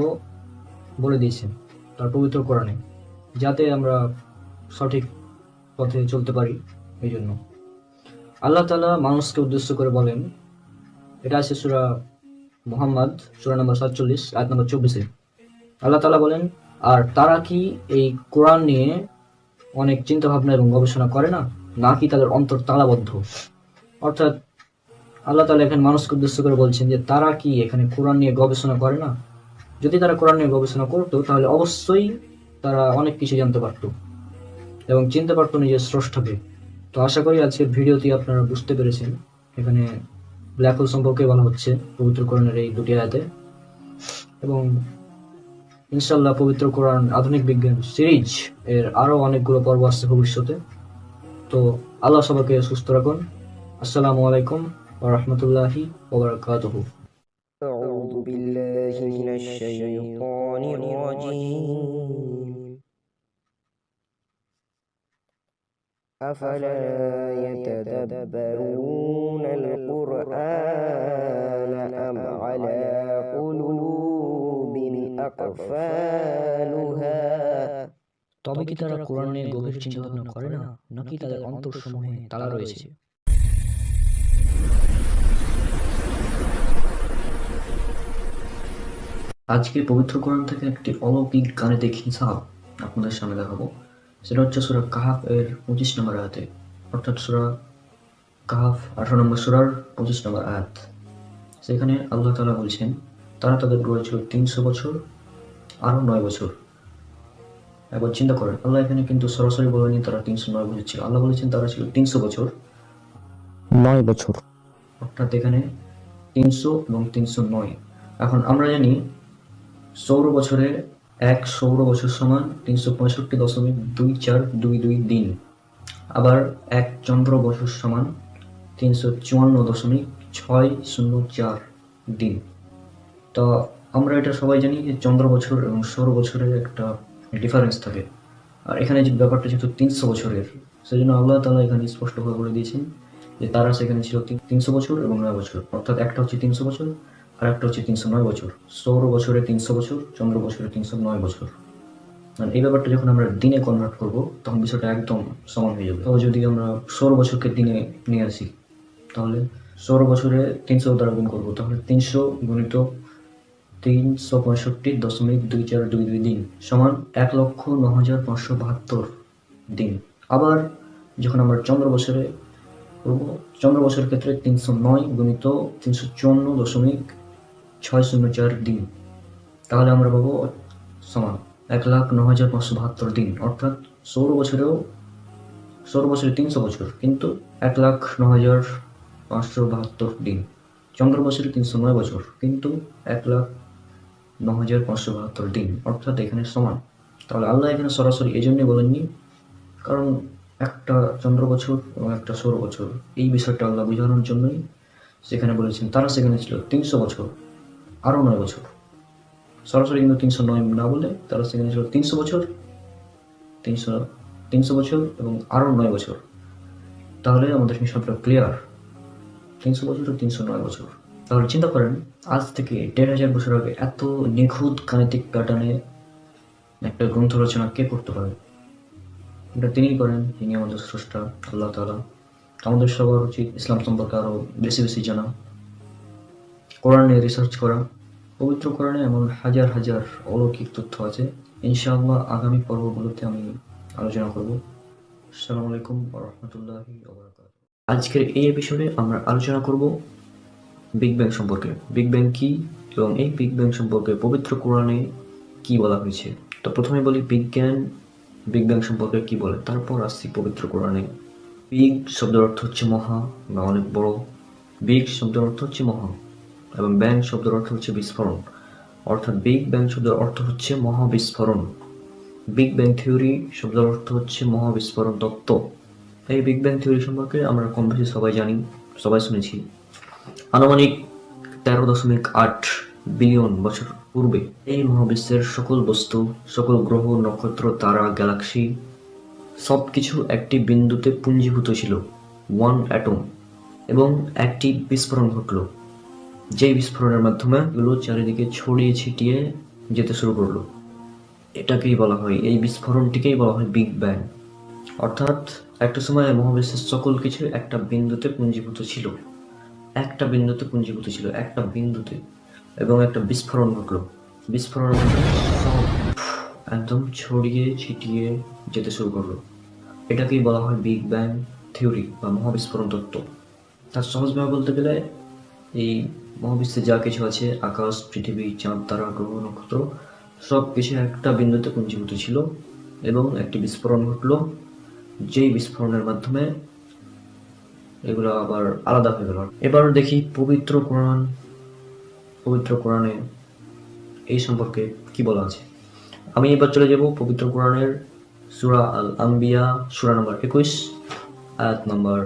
[SPEAKER 1] বলে দিয়েছেন তার পবিত্র কোরআনে, যাতে আমরা সঠিক পথে চলতে পারি। এই জন্য আল্লাহ তাআলা মানুষকে উদ্দেশ্য করে বলেন, এটা আছে সূরা মুহাম্মদ সূরা নম্বর 47 আয়াত নম্বর 24-এ। আল্লাহ তাআলা বলেন, আর তারা কি এই কোরআন নিয়ে অনেক চিন্তা ভাবনা এবং গবেষণা করে না, নাকি তাদের অন্তর তালাবদ্ধ? অর্থাৎ আল্লাহ তাআলা এখানে মানুষকে উদ্দেশ্য করে বলছেন যে তারা কি এখানে কোরআন নিয়ে গবেষণা করে না? যদি তারা কোরআন নিয়ে গবেষণা করতো তাহলে অবশ্যই তারা অনেক কিছু জানতে পারতো এবং চিনতে পারতো নিজের স্রষ্টাকে। তো আশা করি আজকের ভিডিওটি আপনারা বুঝতে পেরেছেন। এখানে ব্ল্যাক হোল সম্পর্কে বলা হচ্ছে পবিত্র কোরআনের এই দুটি আয়াতে, এবং ইনশাআল্লাহ পবিত্র কোরআন আধুনিক বিজ্ঞান সিরিজ এর আরো অনেকগুলো পর্ব আসছে ভবিষ্যতে। তো আল্লাহ সবাইকে সুস্থ রাখুন। আসসালামু আলাইকুম ওয়া রাহমাতুল্লাহি ওয়া বারাকাতুহু।
[SPEAKER 3] أعوذ بالله من الشيطان الرجيم أفلا يتدبرون القرآن أم على قلوب أقفالها
[SPEAKER 4] তবে কি তারা কোরআন নিয়ে গভীর চিন্তা ভাবনা করে না, নাকি তাদের অন্তরসমূহে তালা রয়েছে?
[SPEAKER 1] আজকে পবিত্র কোরআন থেকে একটি অলৌকিক গাণিতিক হিসাব আপনাদের সামনে দেখাবো। সেটা হচ্ছে সূরা কাহাফ এর 25 নম্বর আয়াতে, অর্থাৎ সূরা কাহাফ 18 নম্বর সূরার 25 নম্বর আয়াত। সেখানে আল্লাহ তাআলা বলছেন তারা তাদের গড়ে ছিল 300 বছর আরো 9 বছর। একবার চিন্তা করেন, আল্লাহ এখানে কিন্তু সরাসরি বলেনি তারা 309 বছর ছিল, আল্লাহ বলেছেন তারা ছিল 300 বছর
[SPEAKER 4] 9 বছর।
[SPEAKER 1] অর্থাৎ এখানে 300 এবং 309। এখন আমরা জানি সৌর বছরে এক সৌর বছর সমান 365.2422 দিন, আবার এক চন্দ্র বছর সমান 354.604 দিন। তো আমরা এটা সবাই জানি যে চন্দ্র বছর এবং সৌর বছরের একটা ডিফারেন্স থাকে। আর এখানে যে ব্যাপারটা যেহেতু 300 বছরের, সেজন্য আল্লাহ তাআলা এখানে স্পষ্টভাবে বলে দিয়েছেন যে তারা সেখানে ছিল 300 বছর এবং 9 বছর। অর্থাৎ একটা হচ্ছে 300 বছর আর একটা হচ্ছে 309 বছর। সৌর বছরে 300 বছর, চন্দ্র বছরে 309 বছর। মানে এই ব্যাপারটা যখন আমরা দিনে কনভার্ট করব তখন বিষয়টা একদম সমান হয়ে যাবে। তো যদি আমরা সৌর বছরকে দিনে নিয়ে আসি, তাহলে সৌর বছরে 300 দ্বারা গুণ করবো, তাহলে 300 গুণিত 365.2422 দিন সমান 1,09,572 দিন। আবার যখন আমরা চন্দ্র বছরে করবো, চন্দ্র বছরের ক্ষেত্রে 309 গুণিত 354.604 দিন, তাহলে আমরা পাবো সমান 1,09,572 দিন। অর্থাৎ সৌর বছরে 300 বছর, কিন্তু 1,09,572 দিন। চন্দ্র বছরে 309 বছর, কিন্তু 1,09,572 দিন, অর্থাৎ এখানে সমান। তাহলে আল্লাহ এখানে সরাসরি এই জন্যই বলেননি, কারণ একটা চন্দ্র বছর এবং একটা সৌর বছর, এই বিষয়টা আল্লাহ বোঝানোর জন্যই সেখানে বলেছেন তারা সেখানে ছিল 300 বছর আরো 9 বছর। সরাসরি কিন্তু 309 না বলে তারা সেখানে ছিল 300 বছর, 300 বছর এবং আরো 9 বছর। তাহলে আমাদের হিসাবটা ক্লিয়ার, 300 বছর ও 309 বছর। তাহলে চিন্তা করেন, আজ থেকে 1,500 বছর আগে এত নিখুঁত গাণিতিক প্যাটার্নে একটা গ্রন্থ রচনা কে করতে পারে? এটা তিনিই করেন, তিনি আমাদের স্রষ্টা আল্লাহ তাআলা। আমাদের সবার উচিত ইসলাম সম্পর্কে আরো বেশি বেশি জানা, কোরআনে রিসার্চ করা। পবিত্র কোরআনে এমন হাজার হাজার অলৌকিক তথ্য আছে, ইনশাআল্লাহ আগামী পর্বগুলোতে আমি আলোচনা করব। আসসালামু আলাইকুম ওয়া রাহমাতুল্লাহি ওয়া বারাকাতুহু। আজকের এই এপিসোডে আমরা আলোচনা করব বিগ ব্যাং সম্পর্কে। বিগ ব্যাং কি এবং এই বিগ ব্যাং সম্পর্কে পবিত্র কোরআনে কি বলা হয়েছে। তো প্রথমে বলি বিজ্ঞান বিগ ব্যাং সম্পর্কে কি বলে, তারপর আসছি পবিত্র কোরআনে। বিগ শব্দের অর্থ হচ্ছে মহা বা অনেক বড়। বিগ শব্দের অর্থ হচ্ছে মহা এবং ব্যাং শব্দের অর্থ হচ্ছে বিস্ফোরণ, অর্থাৎ বিগ ব্যাং শব্দের অর্থ হচ্ছে মহাবিস্ফোরণ। বিগ ব্যাং থিওরি শব্দের অর্থ হচ্ছে মহাবিস্ফোরণ তত্ত্ব। এই বিগ ব্যাং থিওরি সম্পর্কে আমরা কম বেশি সবাই জানি, সবাই শুনেছি। আনুমানিক 13.8 বিলিয়ন বছর পূর্বে এই মহাবিশ্বের সকল বস্তু, সকল গ্রহ, নক্ষত্র, তারা, গ্যালাক্সি সবকিছু একটি বিন্দুতে পুঞ্জীভূত ছিল, ওয়ান অ্যাটম, এবং একটি বিস্ফোরণ ঘটল। যেই বিস্ফোরণের মাধ্যমে এগুলো চারিদিকে ছড়িয়ে ছিটিয়ে যেতে শুরু করলো। এটাকেই বলা হয়, এই বিস্ফোরণটিকেই বলা হয় বিগ ব্যাং। অর্থাৎ একটা সময় মহাবিশ্বের সকল কিছু একটা বিন্দুতে পুঞ্জীভূত ছিল, একটা বিন্দুতে পুঞ্জীভূত ছিল, একটা বিন্দুতে, এবং একটা বিস্ফোরণ ঘটলো। বিস্ফোরণের মাধ্যমে সব একদম ছড়িয়ে ছিটিয়ে যেতে শুরু করলো। এটাকেই বলা হয় বিগ ব্যাং থিওরি বা মহাবিস্ফোরণ তত্ত্ব। তার সহজভাবে বলতে গেলে এই মহাবিশ্বে যা কিছু আছে, আকাশ, পৃথিবী, চাঁদ, তারা, গ্রহ, নক্ষত্র, সব কিছু একটা বিন্দুতে পুঞ্জীভূত ছিল এবং একটি বিস্ফোরণ ঘটলো। যেই বিস্ফোরণের মাধ্যমে এগুলো আবার আলাদা হয়ে গেল। এবার দেখি পবিত্র কোরআন। পবিত্র কোরআনে এই সম্পর্কে কি বলা আছে। আমি এবার চলে যাব পবিত্র কোরআনের সূরা আল আম্বিয়া, সূরা নম্বর 21, আয়াত নম্বর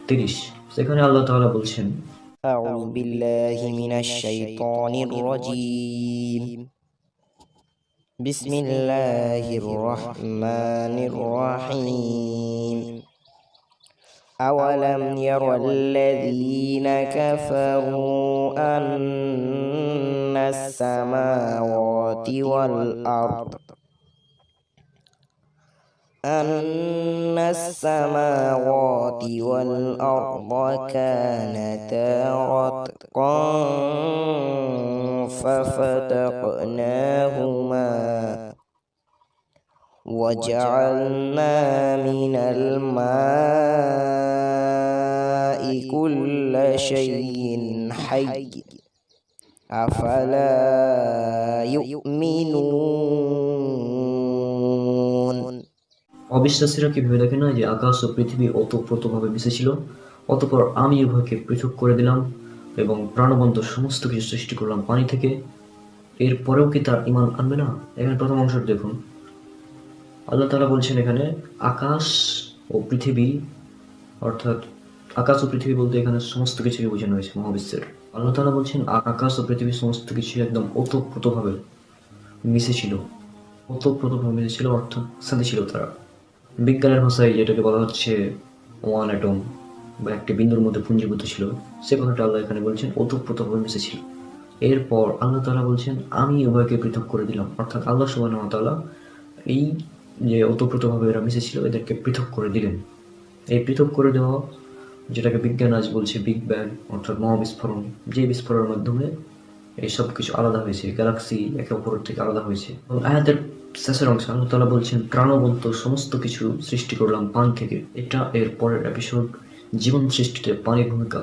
[SPEAKER 1] 30। সেখানে আল্লাহ তাআলা বলছেন,
[SPEAKER 3] أعوذ بالله من الشيطان الرجيم بسم الله الرحمن الرحيم أولم ير الذين كفروا أن السماوات والأرض كانتا رتقا ففتقناهما وجعلنا من الماء كل شيء حي أفلا يؤمنون
[SPEAKER 1] অবিশ্বাসীরা কি ভেবে দেখে না যে আকাশ ও পৃথিবী ওতপ্রোতভাবে মিশেছিল, অতঃপর আমি উভয়কে পৃথক করে দিলাম এবং প্রাণবন্ত সমস্ত কিছু সৃষ্টি করলাম পানি থেকে। এরপরেও কি তার ঈমান আনবে না? এখানে প্রথম অংশ দেখুন, আল্লাহ তাআলা বলছেন এখানে আকাশ ও পৃথিবী, অর্থাৎ আকাশ ও পৃথিবী বলতে এখানে সমস্ত কিছুকে বোঝানো হয়েছে মহাবিশ্বের। আল্লাহ তাআলা বলছেন আকাশ ও পৃথিবী সমস্ত কিছু একদম ওতপ্রোতভাবে মিশেছিল। ওতপ্রোতভাবে মিশেছিল অর্থাৎ সাথে ছিল তারা। বিজ্ঞানের ভাষায় যেটাকে বলা হচ্ছে ওয়ান অ্যাটম বা একটি বিন্দুর মধ্যে পুঞ্জীভূত ছিল, সে কথাটা আল্লাহ এখানে বলছেন ওতপ্রোতভাবে মিশেছিল। এরপর আল্লাহ তাআলা বলছেন আমি উভয়কে পৃথক করে দিলাম, অর্থাৎ আল্লাহ সুবহানাহু ওয়া তাআলা এই যে ওতপ্রোতভাবে এরা মিশেছিল এদেরকে পৃথক করে দিলেন। এই পৃথক করে দেওয়া, যেটাকে বিজ্ঞান আজ বলছে বিগ ব্যাং অর্থাৎ মহাবিস্ফোরণ, যে বিস্ফোরণের মাধ্যমে এই সব কিছু আলাদা হয়েছে, গ্যালাক্সি একে অপরের থেকে আলাদা হয়েছে। এবং আয়াতের শেষের অংশে আল্লাহ তাআলা বলছেন প্রাণবন্ত সমস্ত কিছু সৃষ্টি করলাম পানি থেকে। এটা এর পরের এপিসোড, জীবন সৃষ্টিতে পানির ভূমিকা,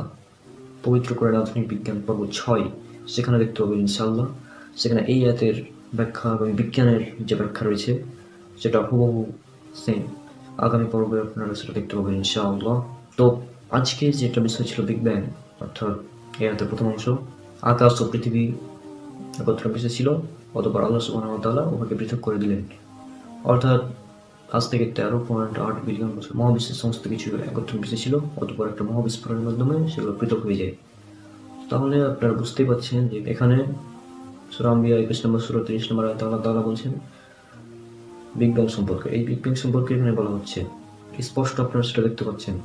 [SPEAKER 1] পবিত্র কোরআন আধুনিক বিজ্ঞান পর্ব 6, সেখানে দেখতে পাবেন ইনশাআল্লাহ। সেখানে এই আয়াতের ব্যাখ্যা এবং বিজ্ঞানের যে ব্যাখ্যা রয়েছে সেটা হুবহু সেম। আগামী পর্বে আপনারা সেটা দেখতে পাবেন ইনশাআল্লাহ। তো আজকে যেটা বিষয় ছিল বিগ ব্যাং, অর্থাৎ এই আয়াতের প্রথম অংশ, আকাশ ও পৃথিবী একত্রে মিশে ছিল, অতঃপর আল্লাহ সুবহানাহু ওয়া তাআলা ওকে পৃথক করে দিলেন। অর্থাৎ আজ থেকে 13.8 বিলিয়ন বছর মহাবিশ্বের সমস্ত কিছু একত্রে মিশে ছিল, অতঃপর একটা মহাবিস্ফোরণের মাধ্যমে সেগুলো পৃথক হয়ে যায়। তাহলে আপনারা বুঝতেই পারছেন যে এখানে সূরা আম্বিয়া 21 নম্বর সূরা 30 নম্বর আয়াতে আল্লাহ তাআলা বলছেন বিগ ব্যাং সম্পর্কে। এই বিগ ব্যাং সম্পর্কে এখানে বলা হচ্ছে, স্পষ্ট আপনারা সেটা দেখতে পাচ্ছেন।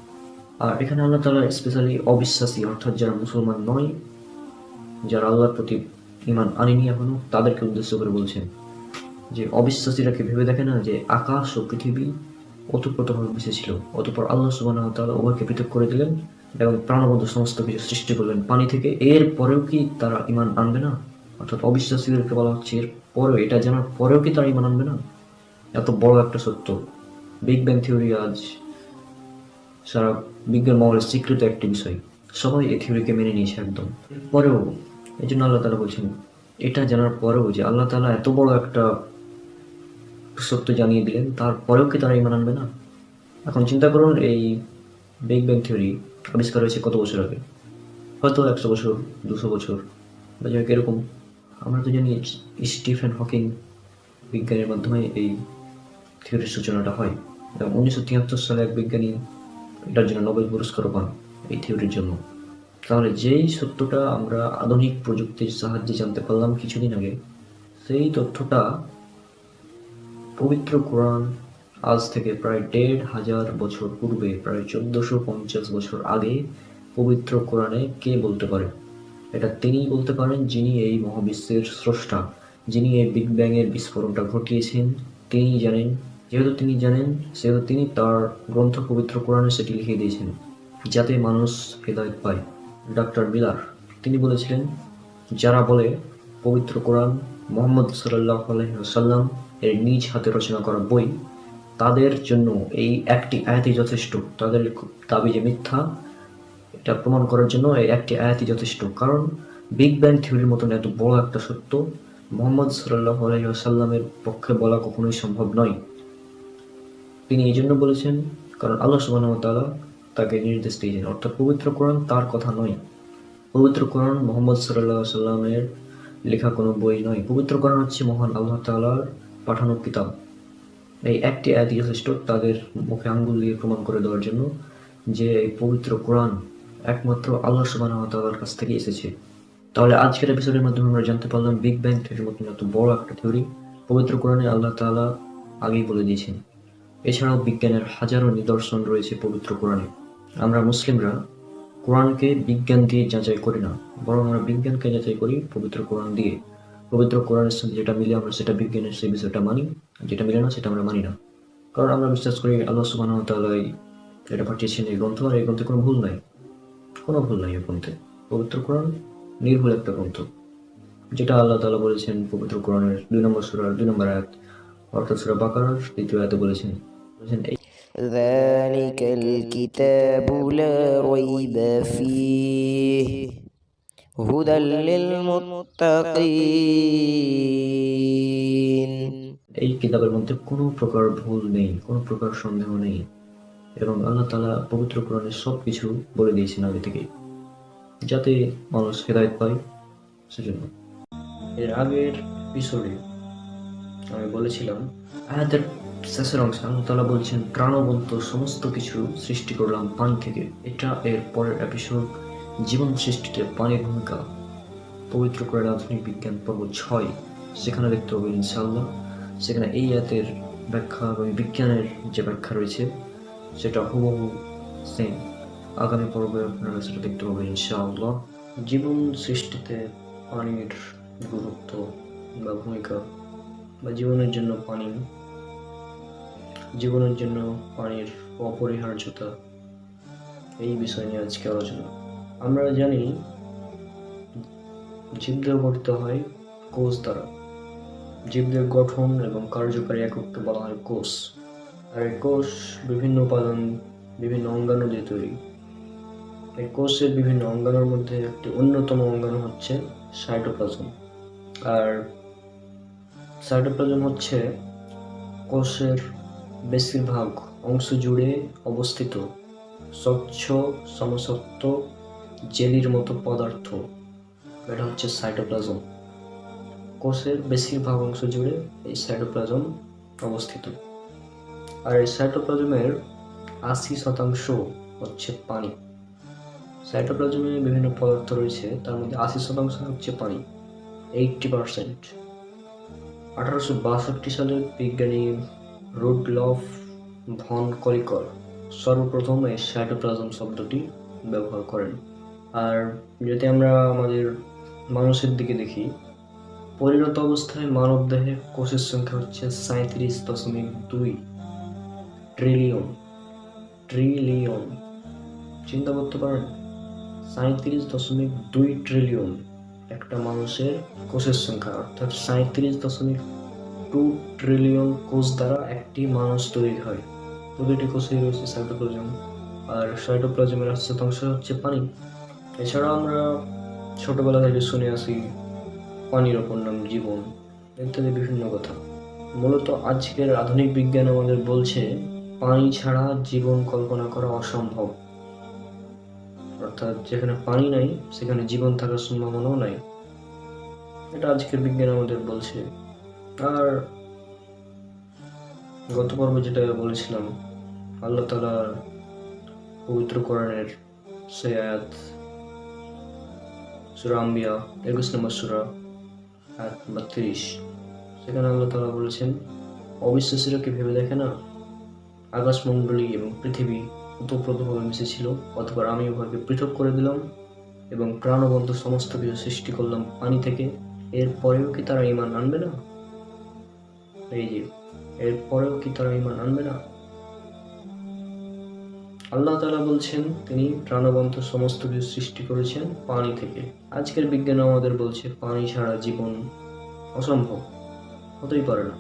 [SPEAKER 1] আর এখানে আল্লাহ তাআলা স্পেশালি অবিশ্বাসী অর্থাৎ যারা মুসলমান নয়, যারা আল্লাহর প্রতি ঈমান আনেনি এখনো, তাদেরকে উদ্দেশ্য করে বলছেন যে অবিশ্বাসীরা কি ভেবে দেখে না যে আকাশ ও পৃথিবী ওতপ্রোতভাবে মিশেছিল, অতঃপর আল্লাহ সুবহানাহু ওয়া তাআলা উভয়কে পৃথক করে দিলেন এবং প্রাণবন্ত সমস্ত কিছু সৃষ্টি করলেন পানি থেকে। এর পরেও কি তারা ঈমান আনবে না? অর্থাৎ অবিশ্বাসীদেরকে বলা হচ্ছে এর পরেও, এটা জানার পরেও কি তারা ঈমান আনবে না? এত বড় একটা সত্য। বিগ ব্যাং থিওরি আজ সারা বিজ্ঞান মহলের স্বীকৃত একটি বিষয়, সবাই এই থিওরিকে মেনে নিয়েছে একদম। পরেও এই জন্য আল্লাহ তাআলা বলছেন, এটা জানার পরেও যে আল্লাহ তাআলা এত বড় একটা সত্য জানিয়ে দিলেন, তারপরেও কি তারা ঈমান আনবে না? এখন চিন্তা করুন, এই বিগ ব্যাং থিওরি আবিষ্কার হয়েছে কত বছর আগে? হয়তো 100 বছর, 200 বছর, বা যাই হোক এরকম। আমরা তো জানি স্টিফেন হকিং বিজ্ঞানের মাধ্যমে এই থিওরির সূচনাটা হয়, এবং 1973 সালে এক বিজ্ঞানী এটার জন্য নোবেল পুরস্কারও পান এই থিওরির জন্য। তাহলে যেই সত্যটা আমরা আধুনিক প্রযুক্তির সাহায্যে জানতে পারলাম কিছুদিন আগে, সেই তথ্যটা পবিত্র কোরআন আজ থেকে প্রায় 1,500 বছর পূর্বে, প্রায় 1450 বছর আগে পবিত্র কোরআনে কে বলতে পারে? এটা তিনিই বলতে পারেন যিনি এই মহাবিশ্বের স্রষ্টা, যিনি এই বিগ ব্যাং এর বিস্ফোরণটা ঘটিয়েছেন। তিনিই জানেন, যেহেতু তিনি জানেন সেহেতু তিনি তার গ্রন্থ পবিত্র কোরআনে সেটি লিখে দিয়েছেন যাতে মানুষ হেদায়েত পায়। ডক্টর মিলার তিনি বলেছিলেন, যারা বলে পবিত্র কোরআন মুহাম্মদ সাল্লাল্লাহু আলাইহি ওয়াসাল্লাম এর নিজ হাতে রচনা করা বই, তাদের জন্য এই একটি আয়াতই যথেষ্ট। তাদের দাবি যে মিথ্যা, এটা প্রমাণ করার জন্য এই একটি আয়াতই যথেষ্ট। কারণ বিগ ব্যাং থিওরির মতন এত বড় একটা সত্য মুহাম্মদ সাল্লাল্লাহু আলাইহি ওয়াসাল্লামের পক্ষে বলা কখনোই সম্ভব নয়। তিনি এই জন্য বলেছেন কারণ আল্লাহ সুবহানাহু ওয়া তাআলা তাকে নির্দেশ দিয়েছেন, অর্থাৎ পবিত্র কোরআন তার কথা নয়। পবিত্র কোরআন মুহাম্মদ সাল্লাল্লাহু আলাইহি ওয়াসাল্লামের লেখা কোনো বই নয়। পবিত্র কোরআন হচ্ছে মহান আল্লাহ তাআলার পাঠানো কিতাব। এই একটি আয়াতই যথেষ্ট তাদের মুখে আঙ্গুল দিয়ে প্রমাণ করে দেওয়ার জন্য যে এই পবিত্র কোরআন একমাত্র আল্লাহ সুবহানাহু ওয়া তাআলার কাছ থেকে এসেছে। তাহলে আজকের এপিসোডের মাধ্যমে আমরা জানতে পারলাম বিগ ব্যাং থিওরির মতন এত বড় একটা থিওরি পবিত্র কোরআনে আল্লাহ তাআলা আগেই বলে দিয়েছেন। এছাড়াও বিজ্ঞানের হাজারো নিদর্শন রয়েছে পবিত্র কোরআনে। আমরা মুসলিমরা কোরআনকে বিজ্ঞান দিয়ে যাচাই করি না, বরং আমরা বিজ্ঞানকে যাচাই করি পবিত্র কোরআন দিয়ে। পবিত্র কোরআনের সাথে যেটা মিলে আমরা সেটা বিজ্ঞানের সেই বিষয়টা মানি, যেটা মিলে না সেটা আমরা মানি না। কারণ আমরা বিশ্বাস করি আল্লাহ সুবহানাহু ওয়া তাআলা এটা পাঠিয়েছেন এই গ্রন্থ, আর এই গ্রন্থে কোনো ভুল নাই, কোনো ভুল নাই এই গ্রন্থে। পবিত্র কোরআন নির্ভুল একটা গ্রন্থ, যেটা আল্লাহ তাআলা বলেছেন পবিত্র কোরআনের 2 নম্বর সূরার 2 নম্বর আয়াত, অর্থাৎ সূরা বাকারার 2য় আয়াতে বলেছেন এই
[SPEAKER 3] ذلك الكتاب لا ريب فيه هدى للمتقين
[SPEAKER 1] এই কিতাবের মধ্যে কোনো প্রকার ভুল নেই, কোনো প্রকার সন্দেহ নেই, এবং আল্লাহ তাআলা পবিত্র কোরআনের সব কিছু বলে দিয়েছেন আগে থেকেই যাতে মানুষ হেদায়েত পায়। সেজন্য এর আগের এপিসোডে আমি বলেছিলাম আয়াতের শেষের অংশে আল্লাহ তাআলা বলছেন প্রাণবন্ত সমস্ত কিছু সৃষ্টি করলাম পানি থেকে। এটা এর পরের এপিসোড, জীবন সৃষ্টিতে পানির ভূমিকা। পবিত্র কোরআন আধুনিক বিজ্ঞান পর্ব 6, সেখানে দেখতে হবে ইনশাআল্লাহ। সেখানে এই আয়াতের ব্যাখ্যা এবং বিজ্ঞানের যে ব্যাখ্যা রয়েছে সেটা হুবহু সেম। আগামী পর্বে আপনারা সেটা দেখতে পাবেন ইনশাআল্লাহ। জীবন সৃষ্টিতে পানির গুরুত্ব বা ভূমিকা, বা জীবনের জন্য পানির অপরিহার্যতা, এই বিষয় নিয়ে আজকে আলোচনা। আমরা জানি জীবদেহ গঠিত হয় কোষ দ্বারা। জীবদেহ গঠন এবং কার্যকারী একককে বলা হয় কোষ। আর এই কোষ বিভিন্ন উপাদান, বিভিন্ন অঙ্গাণু দিয়ে তৈরি। এই কোষের বিভিন্ন অঙ্গাণুর মধ্যে একটি অন্যতম অঙ্গাণু হচ্ছে সাইটোপ্লাজম। আর সাইটোপ্লাজম হচ্ছে কোষের বেশিরভাগ অংশ জুড়ে অবস্থিত স্বচ্ছ সমসত্ব জেলির মতো পদার্থ। এটা হচ্ছে সাইটোপ্লাজম। কোষের বেশিরভাগ অংশ জুড়ে এই সাইটোপ্লাজম অবস্থিত। আর এই সাইটোপ্লাজমের 80% হচ্ছে পানি। সাইটোপ্লাজমে বিভিন্ন পদার্থ রয়েছে, তার মধ্যে 80% হচ্ছে পানি, 80%। 1862 সালে বিজ্ঞানী রুডলফ ভন কলিকর সর্বপ্রথম এই সাইটোপ্লাজম শব্দটি ব্যবহার করেন। আর যদি আমরা আমাদের মানুষের দিকে দেখি, পরিণত অবস্থায় মানব দেহে কোষের সংখ্যা হচ্ছে 37.2 ট্রিলিয়ন। ট্রিলিয়ন, চিন্তা করতে পারেন, 37.2 ট্রিলিয়ন একটা মানুষের কোষের সংখ্যা, অর্থাৎ 37.2 ট্রিলিয়ন কোষ দ্বারা একটি মানুষ তৈরি হয়। প্রতিটি কোষেই রয়েছে সাইটোপ্লাজম, আর সাইটোপ্লাজমের 80% হচ্ছে পানি। এছাড়া আমরা ছোটবেলা থেকে শুনে আসি পানির অপর নাম জীবন, ইত্যাদি বিভিন্ন কথা। মূলত আজকের আধুনিক বিজ্ঞান আমাদের বলছে পানি ছাড়া জীবন কল্পনা করা অসম্ভব, অর্থাৎ যেখানে পানি নাই সেখানে জীবন থাকার সম্ভাবনাও নাই, এটা আজকের বিজ্ঞান আমাদের বলছে। আর গত পর্বে যেটা বলেছিলাম, আল্লাহ তাআলার পবিত্র কোরআনের সেই আয়াত, সূরা আম্বিয়া 21 নম্বর সূরা আয়াত নম্বর 30, সেখানে আল্লাহ তাআলা বলেছেন, অবিশ্বাসীরা কি ভেবে দেখে না আকাশমণ্ডলী এবং পৃথিবী ওতপ্রোতভাবে মিশেছিল, অথবা আমি উভয়কে পৃথক করে দিলাম এবং প্রাণবন্ত সমস্ত কিছু সৃষ্টি করলাম পানি থেকে, এরপরেও কি তারা ঈমান আনবে না? এই যে এরপরেও কি তারা ঈমান আনবে না? আল্লাহ তাআলা বলছেন তিনি প্রাণবন্ত সমস্ত কিছু সৃষ্টি করেছেন পানি থেকে। আজকের বিজ্ঞান আমাদের বলছে পানি ছাড়া জীবন অসম্ভব, হতেই পারে না।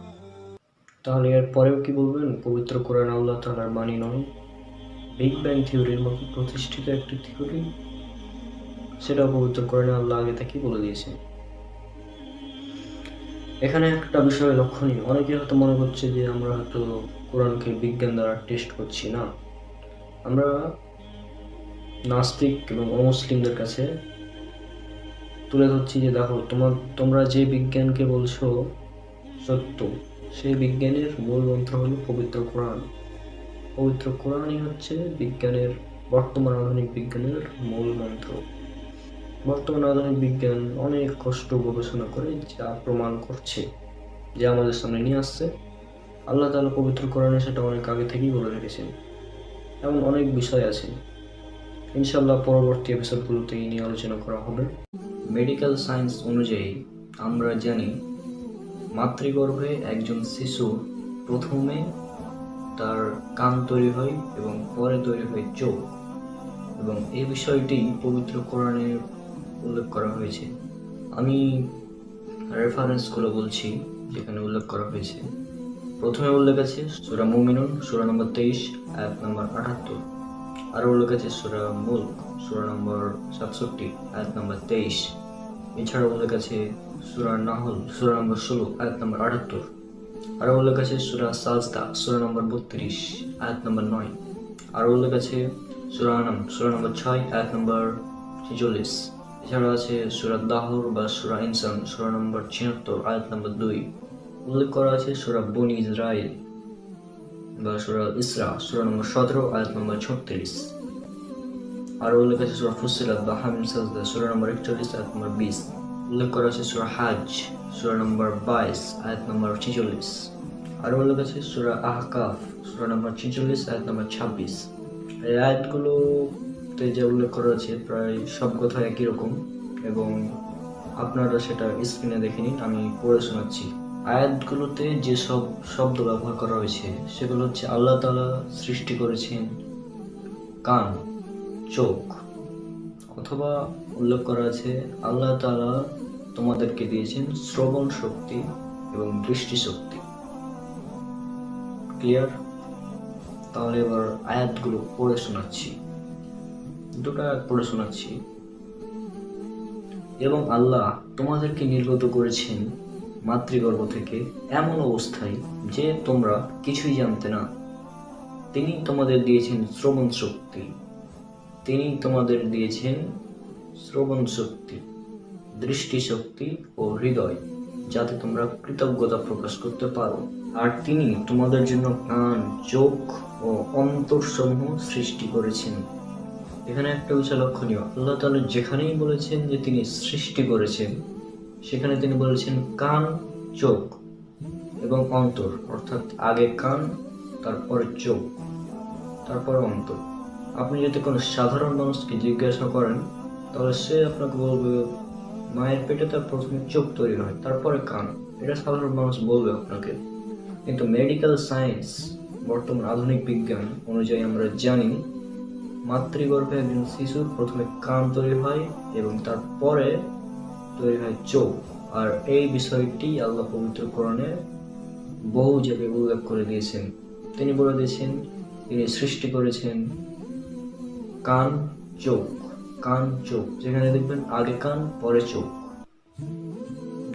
[SPEAKER 1] তাহলে এর পরেও কি বলবেন পবিত্র কোরআন আল্লাহ তাআলার বাণী নয়, বিগ ব্যাং থিওরির মতো প্রতিষ্ঠিত একটি থিওরি, সেটাও পবিত্র কোরআনে আল্লাহ আগে থেকেই বলে দিয়েছেন। এখানে একটা বিষয় লক্ষণীয়, অনেকে হয়তো মনে করছে যে আমরা হয়তো কোরআনকে বিজ্ঞান দ্বারা টেস্ট করছি না, আমরা নাস্তিক এবং অমুসলিমদের কাছে তুলে ধরছি যে দেখো তোমরা যে বিজ্ঞানকে বলছো সত্য, সেই বিজ্ঞানের মূল মন্ত্র হলো পবিত্র কোরআন। পবিত্র কোরআনই হচ্ছে বিজ্ঞানের, বর্তমান আধুনিক বিজ্ঞানের মূল মন্ত্র। বর্তমান আধুনিক বিজ্ঞান অনেক কষ্ট গবেষণা করে যা প্রমাণ করছে, যে আমাদের সামনে নিয়ে আসছে, আল্লাহ তাআলা পবিত্র কোরআনে সেটা অনেক আগে থেকেই বলে রেখেছেন। এমন অনেক বিষয় আছে, ইনশাল্লাহ পরবর্তী এপিসোডগুলোতে এই নিয়ে আলোচনা করা হবে। মেডিকেল সায়েন্স অনুযায়ী আমরা জানি মাতৃগর্ভে একজন শিশুর প্রথমে তার কান তৈরি হয় এবং পরে তৈরি হয় চোখ, এবং এই বিষয়টি পবিত্র কোরআনে উল্লেখ করা হয়েছে। আমি রেফারেন্সগুলো বলছি যেখানে উল্লেখ করা হয়েছে। প্রথমে উল্লেখ আছে সূরা মুমিনুন সূরা নম্বর 23 আয়াত নম্বর 78, আরও উল্লেখ আছে সূরা মুলক সূরা নম্বর 67 আয়াত নম্বর 23, এছাড়া উল্লেখ আছে সূরা নাহল সূরা নম্বর 16 আয়াত নম্বর 78, আরও উল্লেখ আছে সূরা সাজদা সূরা নম্বর 32 আয়াত নম্বর 9, আরও উল্লেখ আছে সূরা আনাম সূরা নম্বর 6 আয়াত নম্বর 46, এছাড়া আছে সূরা দাহর বা সূরা ইনসান সূরা নম্বর 76 আয়াত নম্বর 2, উল্লেখ করা আছে সূরা বনি ইসরাইল বা সূরা ইসরা সূরা নম্বর 17 আয়াত নম্বর 36, আরও উল্লেখ আছে সূরা ফুসিলাত বা হামিম সাজদা সূরা নম্বর 41 আয়াত নম্বর 20, উল্লেখ করা আছে সূরা হাজ সূরা নম্বর 22 আয়াত নম্বর 46, আরও উল্লেখ আছে সূরা আহকাফ সূরা নম্বর 46 আয়াত নম্বর 26। এই আয়াতগুলোতে যে উল্লেখ করা আছে প্রায় সব কথা একই রকম, এবং আপনারা সেটা স্ক্রিনে দেখে নিন, আমি পড়ে শোনাচ্ছি। আয়াতগুলোতে যে সব শব্দ ব্যবহার করা হয়েছে সেগুলো হচ্ছে আল্লাহ তাআলা সৃষ্টি করেছেন কান, চোখ, অথবা উল্লেখ করা আছে আল্লাহ তাআলা তোমাদেরকে দিয়েছেন শ্রবণ শক্তি এবং দৃষ্টি শক্তি। ক্লিয়ার? তাহলে এবার আয়াতগুলো পড়ে শোনাচ্ছি, দুটো আয়াত পড়ে শোনাচ্ছি। এবং আল্লাহ তোমাদেরকে নির্গত করেছেন মাতৃগর্ভ থেকে এমন অবস্থায় যে তোমরা কিছুই জানতে না। তিনি তোমাদের দিয়েছেন শ্রবণ শক্তি, তিনি তোমাদের দিয়েছেন শ্রবণ শক্তি, দৃষ্টি শক্তি ও হৃদয়, যাতে তোমরা কৃতজ্ঞতা প্রকাশ করতে পারো। আর তিনি তোমাদের জন্য কান, চোখ ও অন্তরসমূহ সৃষ্টি করেছেন। এখানে একটা বিষয় লক্ষণীয়, আল্লাহ তাআলা যেখানেই বলেছেন যে তিনি সৃষ্টি করেছেন, সেখানে তিনি বলেছেন কান, চোখ এবং অন্তর, অর্থাৎ আগে কান, তারপরে চোখ, তারপরে অন্তর। আপনি যদি কোনো সাধারণ মানুষকে জিজ্ঞাসা করেন তাহলে সে আপনাকে বলবে মায়ের পেটে তার প্রথমে চোখ তৈরি হয়, তারপরে কান। এটা সাধারণ মানুষ বলবে আপনাকে, কিন্তু মেডিকেল সায়েন্স, বর্তমান আধুনিক বিজ্ঞান অনুযায়ী আমরা জানি মাতৃগর্ভে একজন শিশুর প্রথমে কান তৈরি হয় এবং তারপরে তৈরি হয় চোখ। আর এই বিষয়টি আল্লাহ পবিত্র কোরআনে বহু জায়গায় উল্লেখ করে দিয়েছেন। তিনি বলে দিয়েছেন তিনি সৃষ্টি করেছেন কান চোখ, কান চোখ, যেখানে দেখবেন আগে কান পরে চোখ।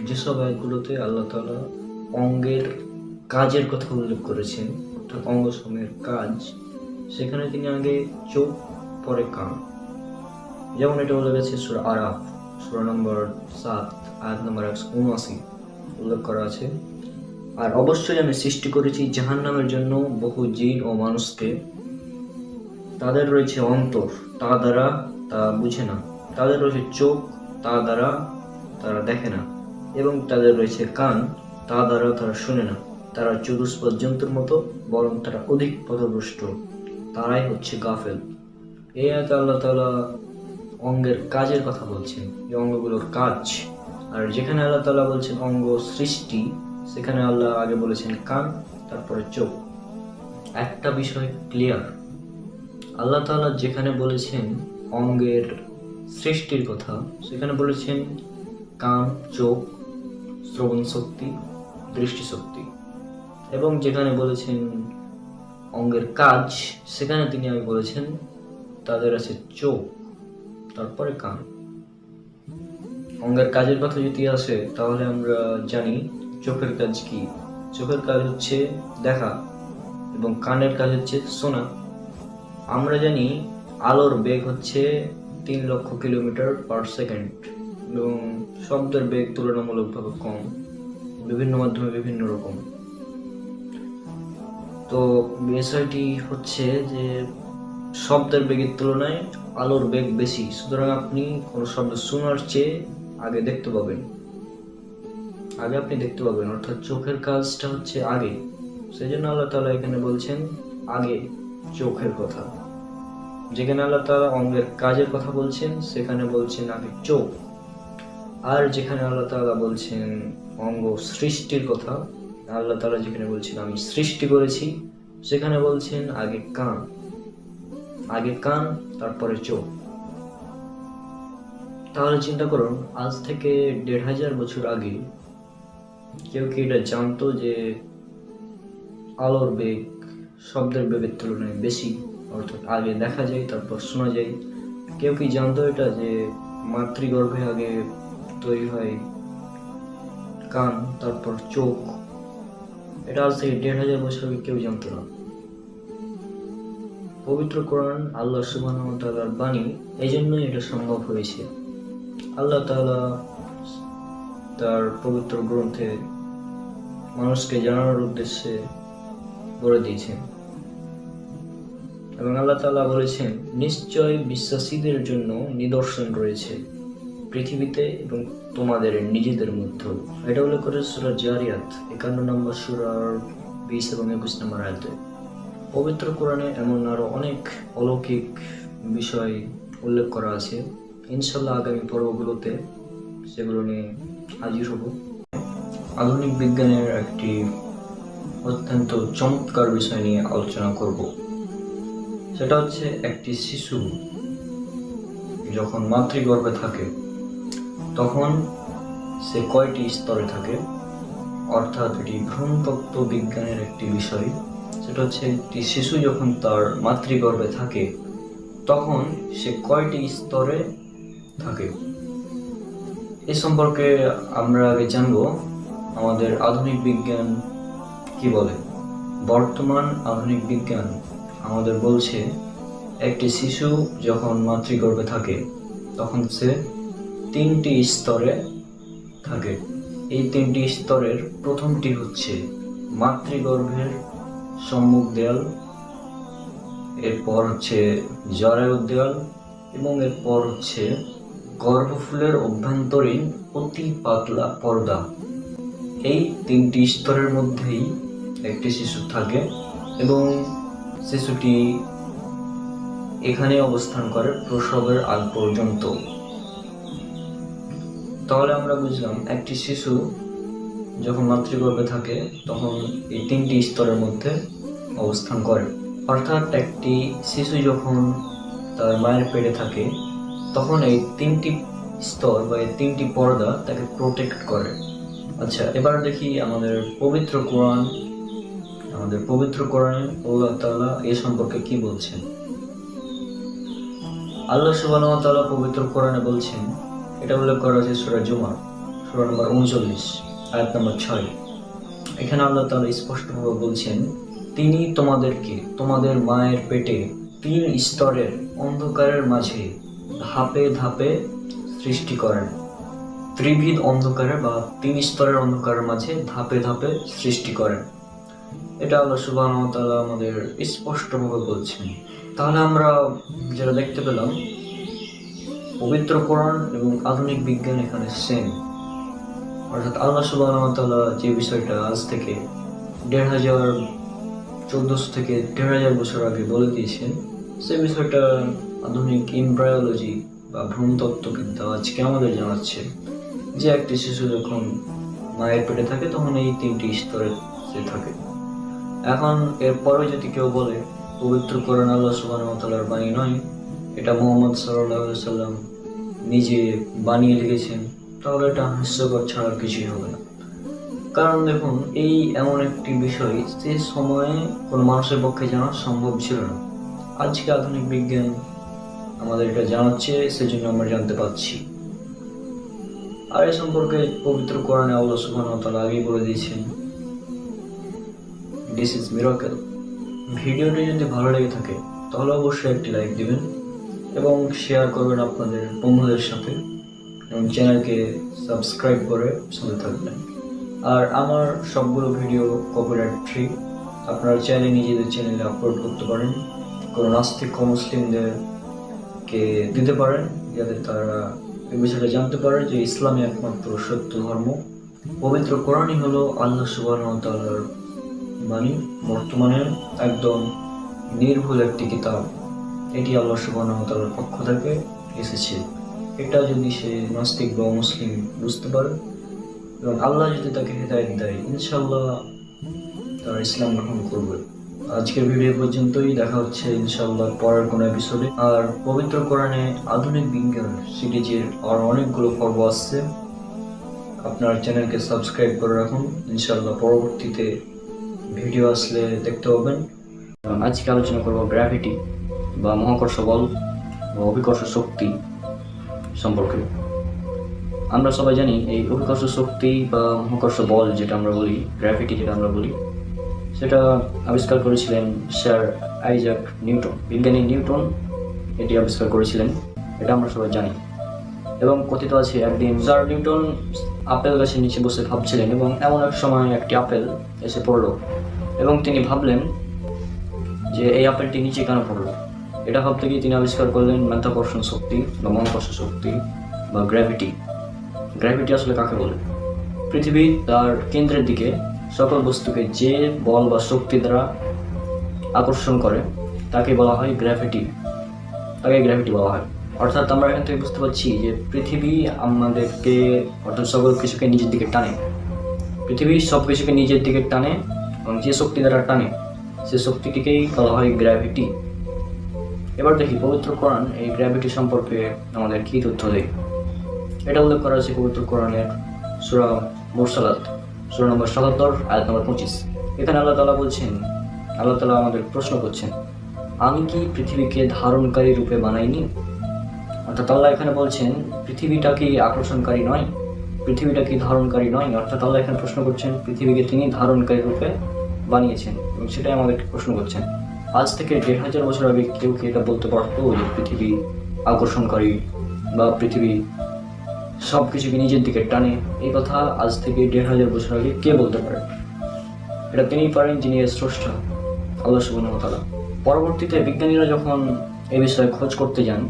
[SPEAKER 1] যেসব আয়াতগুলোতে আল্লাহ তাআলা অঙ্গের কাজের কথা উল্লেখ করেছেন, অর্থাৎ অঙ্গ সমূহের কাজ, সেখানে তিনি আগে চোখ পরে কান। যেমন এটা বলে গেছে সূরা আরাফ, সূরা নম্বর 7 আয়াত নম্বর 179 উল্লেখ করা আছে। আর অবশ্যই আমি সৃষ্টি করেছি জাহান্নামের জন্য বহু জিন ও মানুষকে। তাদের রয়েছে অন্তর, তা দ্বারা তা বুঝে না, তাদের রয়েছে চোখ, তা দ্বারা তারা দেখে না, এবং তাদের রয়েছে কান, তা দ্বারা তারা শুনে না। তারা চতুষ্পদ জন্তুর মতো, বরং তারা অধিক পথভ্রষ্ট, তারাই হচ্ছে গাফেল। এই আয়াতে আল্লাহ তাআলা অঙ্গের কাজের কথা বলছেন, এই অঙ্গগুলোর কাজ। আর যেখানে আল্লাহ তাআলা বলছেন অঙ্গ সৃষ্টি, সেখানে আল্লাহ আগে বলেছেন কান, তারপরে চোখ। একটা বিষয় ক্লিয়ার, আল্লাহ তাআলা যেখানে বলেছেন অঙ্গের সৃষ্টির কথা, সেখানে বলেছেন কান, চোখ, শ্রবণ শক্তি, দৃষ্টিশক্তি। এবং যেখানে বলেছেন অঙ্গের কাজ, সেখানে তিনি আগে বলেছেন তাদের আছে চোখ, তারপরে কান। অঙ্গের কাজের কথা যদি আসে, তাহলে আমরা জানি চোখের কাজ কি। চোখের কাজ হচ্ছে দেখা এবং কানের কাজ হচ্ছে শোনা। আমরা জানি আলোর বেগ হচ্ছে 3 লক্ষ কিলোমিটার পার সেকেন্ড এবং শব্দের বেগ তুলনামূলকভাবে কম, বিভিন্ন মাধ্যমে বিভিন্ন রকম। তো বিষয়টি হচ্ছে যে শব্দের বেগের তুলনায় আলোর বেগ বেশি, সুতরাং আপনি কোনো শব্দ শোনার চেয়ে আগে দেখতে পাবেন, অর্থাৎ চোখের কাজটা হচ্ছে আগে। সেই জন্য আল্লাহ তাআলা এখানে বলছেন আগে চোখের কথা। যেখানে আল্লাহ তাআলা অঙ্গের কাজের কথা বলছেন, সেখানে বলছেন আগে চোখ। আর যেখানে আল্লাহ তাআলা বলছেন অঙ্গ সৃষ্টির কথা, আল্লাহ তাআলা যেখানে বলছেন আমি সৃষ্টি করেছি, সেখানে বলছেন আগে কান, তারপরে চোখ। তাহলে চিন্তা করুন, আজ থেকে 1500 বছর আগে কেউ কি এটা জানতো যে আলোর বেগ শব্দের বেগের তুলনায় বেশি, অর্থাৎ আগে দেখা যায় তারপর শোনা যায়? কেউ কি জানতো এটা যে মাতৃগর্ভে আগে তৈরি হয় কান, তারপর চোখ? এটা আজ থেকে 1500 বছর আগে কেউ জানতো না। পবিত্র কোরআন আল্লাহ সুবহানাহু ওয়া তাআলার বাণী, এই জন্যই এটা সম্ভব হয়েছে। আল্লাহ তাআলা তার পবিত্র গ্রন্থে মানুষকে জানানোর উদ্দেশ্যে বলে দিয়েছেন। এবং আল্লাহ তাআলা বলেছেন নিশ্চয় বিশ্বাসীদের জন্য নিদর্শন রয়েছে পৃথিবীতে এবং তোমাদের নিজেদের মধ্যে। এটা উল্লেখ করে সূরা জারিয়াত 51 নম্বর সূরার 20 এবং 21 নম্বর আয়াতে। পবিত্র কোরআনে এমন আরো অনেক অলৌকিক বিষয় উল্লেখ করা আছে। ইনশাআল্লাহ আগামী পর্বগুলোতে সেগুলো নিয়ে হাজির হব। আধুনিক বিজ্ঞানের একটি অত্যন্ত চমৎকার বিষয় নিয়ে আলোচনা করব। সেটা হচ্ছে একটি শিশু যখন মাতৃগর্ভে থাকে তখন সে কয়টি স্তরে থাকে, অর্থাৎ এটি ভ্রূণতত্ত্ব বিজ্ঞানের একটি বিষয়। সেটা হচ্ছে একটি শিশু যখন তার মাতৃগর্ভে থাকে তখন সে কয়টি স্তরে থাকে। এ সম্পর্কে আমরা আগে জানব আমাদের আধুনিক বিজ্ঞান কি বলে। বর্তমান আধুনিক বিজ্ঞান আমাদের বলছে একটি শিশু যখন মাতৃগর্ভে থাকে তখন সে 3টি স্তরে থাকে। এই 3টি স্তরের প্রথমটি হচ্ছে মাতৃগর্ভের সম্মুখ দেয়াল, এরপর হচ্ছে জরায়ুর দেয়াল এবং এরপর হচ্ছে গর্ভফুলের অভ্যন্তরীণ অতি পাতলা পর্দা। এই 3টি স্তরের মধ্যেই একটি শিশু থাকে এবং শিশুটি এখানে অবস্থান করে প্রসবের আগ পর্যন্ত। তাহলে আমরা বুঝলাম একটি শিশু যখন মাতৃগর্ভে থাকে তখন এই 3টি স্তরের মধ্যে অবস্থান করে। অর্থাৎ একটি শিশু যখন তার মায়ের পেটে থাকে তখন এই 3টি স্তর বা এই 3টি পর্দা তাকে প্রোটেক্ট করে। আচ্ছা, এবার দেখি আমাদের পবিত্র কোরআনে আল্লাহ তাআলা এ সম্পর্কে কি বলছেন। আল্লাহ সুবহানাহু ওয়া তাআলা পবিত্র কোরআনে বলছেন, এটা উল্লেখ করা হয়েছে সূরা জুমার সূরা নম্বর 39 আয়াত নম্বর 6। এখানে আল্লাহ তাআলা স্পষ্টভাবে বলছেন, তিনি তোমাদেরকে তোমাদের মায়ের পেটে 3 স্তরের অন্ধকারের মাঝে ধাপে ধাপে সৃষ্টি করেন। ত্রিবিধ অন্ধকারে বা 3 স্তরের অন্ধকারের মাঝে ধাপে ধাপে সৃষ্টি করেন। এটা আল্লাহ সুবহানাহু ওয়া তাআলা আমাদের স্পষ্টভাবে বলছেন। তাহলে আমরা যেটা দেখতে পেলাম, পবিত্র কোরআন এবং আধুনিক বিজ্ঞান এখানে সেম। অর্থাৎ আল্লাহ সুবহানাহু ওয়া তাআলা যে বিষয়টা আজ থেকে 1400 থেকে 1500 বছর আগে বলে দিয়েছেন, সেই বিষয়টা আধুনিক এমব্রায়োলজি বা ভ্রূণতত্ত্ববিদ্যা আজকে আমাদের জানাচ্ছে যে একটি শিশু যখন মায়ের পেটে থাকে তখন এই 3টি স্তরে সে থাকে। এখন এরপরে যদি কেউ বলে পবিত্র কোরআন আল্লাহ সুবহানাহু ওয়া তাআলার বাণী নয়, এটা মুহাম্মদ সাল্লাল্লাহু আলাইহি সাল্লাম নিজে বানিয়ে লিখেছেন, তাহলে এটা হাস্যকর ছাড়া কিছুই হবে না। কারণ দেখুন, এই এমন একটি বিষয় যে সময়ে কোনো মানুষের পক্ষে জানা সম্ভব ছিল না। আজকে আধুনিক বিজ্ঞান আমাদের এটা জানাচ্ছে, সেজন্য আমরা জানতে পারছি। আর এই সম্পর্কে পবিত্র কোরআনে আল্লাহ সুবহানাহু ওয়া তাআলা আগেই বলে দিয়েছেন, দিস ইজ মিরাকেল। ভিডিওটি যদি ভালো লেগে থাকে তাহলে অবশ্যই একটি লাইক দিবেন এবং শেয়ার করবেন আপনাদের বন্ধুদের সাথে এবং চ্যানেলকে সাবস্ক্রাইব করে সাথে থাকবেন। আর আমার সবগুলো ভিডিও কপিরাইট ফ্রি, আপনারা চাইলে নিজেদের চ্যানেলে আপলোড করতে পারেন, কোনো নাস্তিক মুসলিমদেরকে দিতে পারেন যাতে তারা এই বিষয়টা জানতে পারে যে ইসলামই একমাত্র সত্য ধর্ম। পবিত্র কোরআনই হলো আল্লাহ সুবহানাহু ওয়া তাআলার বাণী, বর্তমানে একদম নির্ভুল একটি কিতাব। এটি আল্লাহ সুবহানাহু ওয়া তাআলার পক্ষ থেকে এসেছে। এটা যদি সে নাস্তিক বা মুসলিম বুঝতে পারে এবং আল্লাহ যদি তাকে হেদায়েত দেয়, ইনশাআল্লাহ তারা ইসলাম গ্রহণ করবে। আজকের ভিডিও পর্যন্তই, দেখা হচ্ছে ইনশাআল্লাহ পরের কোনো এপিসোডে। আর পবিত্র কোরআনে আধুনিক বিজ্ঞান সিরিজের আর অনেকগুলো পর্ব আসছে, আপনার চ্যানেলকে সাবস্ক্রাইব করে রাখুন। ইনশাআল্লাহ পরবর্তীতে ভিডিও আসলে দেখতে পাবেন। আজকে আলোচনা করব গ্র্যাভিটি বা মহাকর্ষ বল বা অভিকর্ষ শক্তি সম্পর্কে। আমরা সবাই জানি এই অভিকর্ষ শক্তি বা মহাকর্ষ বল যেটা আমরা বলি, গ্র্যাভিটি যেটা আমরা বলি, সেটা আবিষ্কার করেছিলেন স্যার আইজাক নিউটন। বিজ্ঞানী নিউটন এটি আবিষ্কার করেছিলেন, এটা আমরা সবাই জানি। এবং কথিত আছে একদিন স্যার নিউটন আপেল গাছের নিচে বসে ভাবছিলেন এবং এমন এক সময় একটি আপেল এসে পড়লো এবং তিনি ভাবলেন যে এই আপেলটি নিচে কেন পড়লো। এটা ভাবতে গিয়ে তিনি আবিষ্কার করলেন মাধ্যাকর্ষণ শক্তি বা মহাকর্ষ শক্তি বা গ্র্যাভিটি। গ্র্যাভিটি আসলে কাকে বলে? পৃথিবী তার কেন্দ্রের দিকে সকল বস্তুকে যে বল বা শক্তি দ্বারা আকর্ষণ করে তাকে বলা হয় গ্র্যাভিটি, তাকে গ্র্যাভিটি বলা হয়। অর্থাৎ আমরা এখান থেকে বুঝতে পারছি যে পৃথিবী আমাদেরকে অর্থাৎ সকল কিছুকে নিজের দিকে টানে। পৃথিবী সব কিছুকে নিজের দিকে টানে এবং যে শক্তি দ্বারা টানে সে শক্তিটিকেই বলা হয় গ্র্যাভিটি। এবার দেখি পবিত্র কোরআন এই গ্র্যাভিটি সম্পর্কে আমাদের কী তথ্য দেয়। এটা উল্লেখ করা হয়েছে পবিত্র কোরআনের সূরা মুরসালাত সূরা নম্বর ৭৭ আয়াত নম্বর ২৫। এখানে আল্লাহ তাআলা বলছেন, আল্লাহ তাআলা আমাদের প্রশ্ন করছেন, আমি কি পৃথিবীকে ধারণকারী রূপে বানাইনি? অর্থাৎ আল্লাহ এখানে বলছেন পৃথিবীটা কি আকর্ষণকারী নয়, পৃথিবীটা কি ধারণকারী নয়। অর্থাৎ আল্লাহ এখানে প্রশ্ন করছেন পৃথিবীকে তিনি ধারণকারী রূপে বানিয়েছেন এবং সেটাই আমাদেরকে প্রশ্ন করছেন। আজ থেকে ১,৫০০ বছর আগে কেউ কি এটা বলতে পারতো যে পৃথিবী আকর্ষণকারী বা পৃথিবী সব কিছুকে নিজের দিকে টানে? এই কথা আজ থেকে ১,৫০০ বছর আগে কে বলতে পারে? এটা তিনিই পারেন যিনি এর স্রষ্টা, আল্লাহ সুবহানাহু ওয়া তাআলা। পরবর্তীতে বিজ্ঞানীরা যখন এই বিষয়ে খোঁজ করতে যান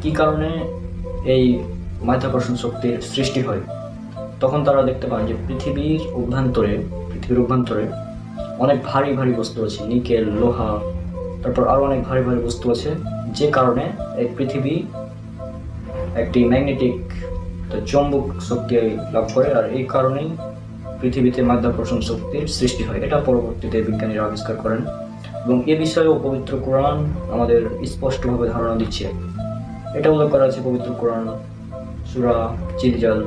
[SPEAKER 1] কী কারণে এই মাধ্যাকর্ষণ শক্তির সৃষ্টি হয়, তখন তারা দেখতে পান যে পৃথিবীর অভ্যন্তরে অনেক ভারী ভারী বস্তু আছে, নিকেল, লোহা, তারপর আরও অনেক ভারী ভারী বস্তু আছে, যে কারণে এই পৃথিবী একটি ম্যাগনেটিক তো চৌম্বক শক্তি লাভ করে, আর এই কারণেই পৃথিবীতে মাধ্যাকর্ষণ শক্তির সৃষ্টি হয়। এটা পরবর্তীতে বিজ্ঞানীরা আবিষ্কার করেন এবং এ বিষয়েও পবিত্র কোরআন আমাদের স্পষ্টভাবে ধারণা দিচ্ছে। এটা উল্লেখ করা আছে পবিত্র কোরআন সূরা জিলজাল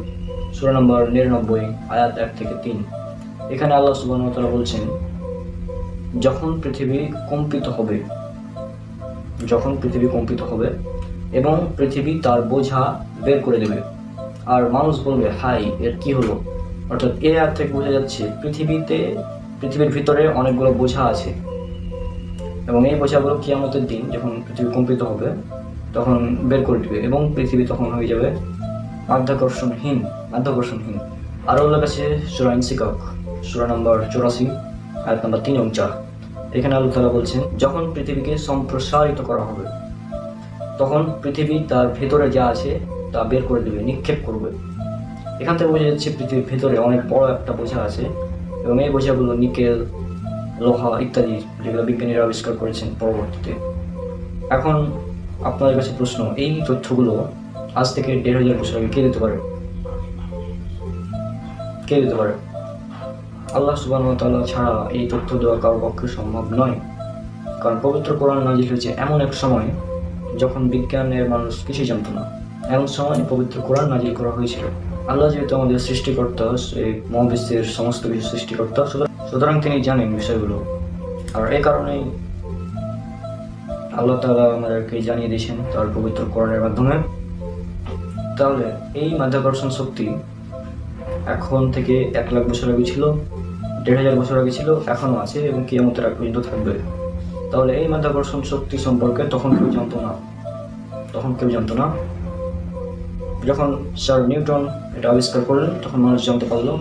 [SPEAKER 1] সূরা নম্বর 99 আয়াত 1 থেকে 3। এখানে আল্লাহ সুবহানাহু ওয়া তাআলা বলছেন, যখন পৃথিবী কম্পিত হবে এবং পৃথিবী তার বোঝা বের করে দেবে, আর মানুষ বলবে, হাই, এর কি হলো? অর্থাৎ এই আয়াত থেকে বোঝা যাচ্ছে পৃথিবীর ভিতরে অনেকগুলো বোঝা আছে এবং এই বোঝাগুলো কিয়ামতের দিন যখন পৃথিবী কম্পিত হবে তখন বের করে দিবে এবং পৃথিবী তখন হয়ে যাবে মাধ্যাকর্ষণহীন। আরও উল্লেখ আছে সূরা ইনশিকাক সূরা নম্বর 84 আয়াত নম্বর 3 এবং 4। এখানে আল্লাহ তাআলা বলছেন, যখন পৃথিবীকে সম্প্রসারিত করা হবে তখন পৃথিবী তার ভেতরে যা আছে তা বের করে দেবে, নিক্ষেপ করবে। এখান থেকে বোঝা যাচ্ছে পৃথিবীর ভেতরে অনেক বড় একটা বোঝা আছে এবং এই বোঝাগুলো নিকেল, লোহা ইত্যাদি, যেগুলো বিজ্ঞানীরা আবিষ্কার করেছেন পরবর্তীতে। এখন আপনাদের কাছে প্রশ্ন, এই তথ্যগুলো আজ থেকে 1500 বছর আগে কে দিতে পারে? আল্লাহ সুবহানাহু ওয়া তাআলা ছাড়া এই তথ্য দেওয়া কারোর পক্ষে সম্ভব নয়। কারণ পবিত্র কোরআন নাজিল হয়েছে এমন এক সময় যখন বিজ্ঞানের মানুষ কিছুই জানতো না। এমন সময় পবিত্র কোরআন নাজিল করা হয়েছিল। আল্লাহ যেহেতু আমাদের সৃষ্টিকর্তা, এই মহাবিশ্বের সমস্ত কিছু সৃষ্টিকর্তা, সুতরাং তিনি জানেন বিষয়গুলো, আর এই কারণেই আল্লাহ তাআলা আমাদেরকে জানিয়ে দিয়েছেন তার পবিত্র কোরআনের মাধ্যমে। তাহলে এই মাধ্যাকর্ষণ শক্তি এখন থেকে 1 লাখ বছর আগে ছিল, 1500 বছর আগে ছিল, এখনো আছে এবং কিয়ামতের আগ পর্যন্ত থাকবে। তাহলে এই মাধ্যাকর্ষণ শক্তি সম্পর্কে তখন কেউ জানতো না। যখন স্যার নিউটন এটা আবিষ্কার করলেন তখন মানুষ জানতে পারলো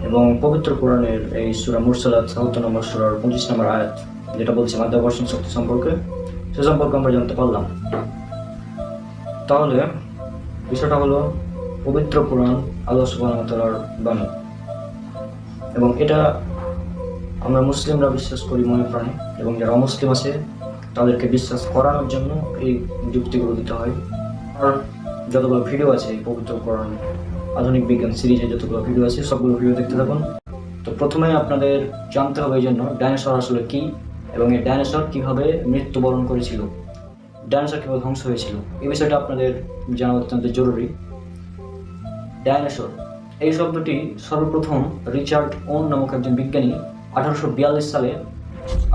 [SPEAKER 1] এবং পবিত্র কোরআনের এই সূরা মুরসালাত 77 নম্বর সূরার 25 নম্বর আয়াত যেটা বলছে মাধ্যাকর্ষণ শক্তি সম্পর্কে, সে সম্পর্কে আমরা জানতে পারলাম। তাহলে বিষয়টা হলো পবিত্র কোরআন আল্লাহ সুবহানাহু ওয়া তাআলার বাণী এবং এটা আমরা মুসলিমরা বিশ্বাস করি মনে প্রাণে, এবং যারা অমুসলিম আছে তাদেরকে বিশ্বাস করানোর জন্য এই যুক্তিগুলো দিতে হয়। আর যতগুলো ভিডিও আছে এই পবিত্র কোরআন আধুনিক বিজ্ঞান সিরিজে যতগুলো ভিডিও আছে সবগুলো ভিডিও দেখতে থাকুন। তো প্রথমে আপনাদের জানতে হবে এই জন্য ডাইনোসর আসলে কি এবং এই ডাইনোসর কিভাবে মৃত্যুবরণ করেছিল, ডাইনোসর কিভাবে ধ্বংস হয়েছিল, এই বিষয়টা আপনাদের জানা অত্যন্ত জরুরি। ডাইনোসর এই শব্দটি সর্বপ্রথম রিচার্ড ওন নামক একজন বিজ্ঞানী 1842 সালে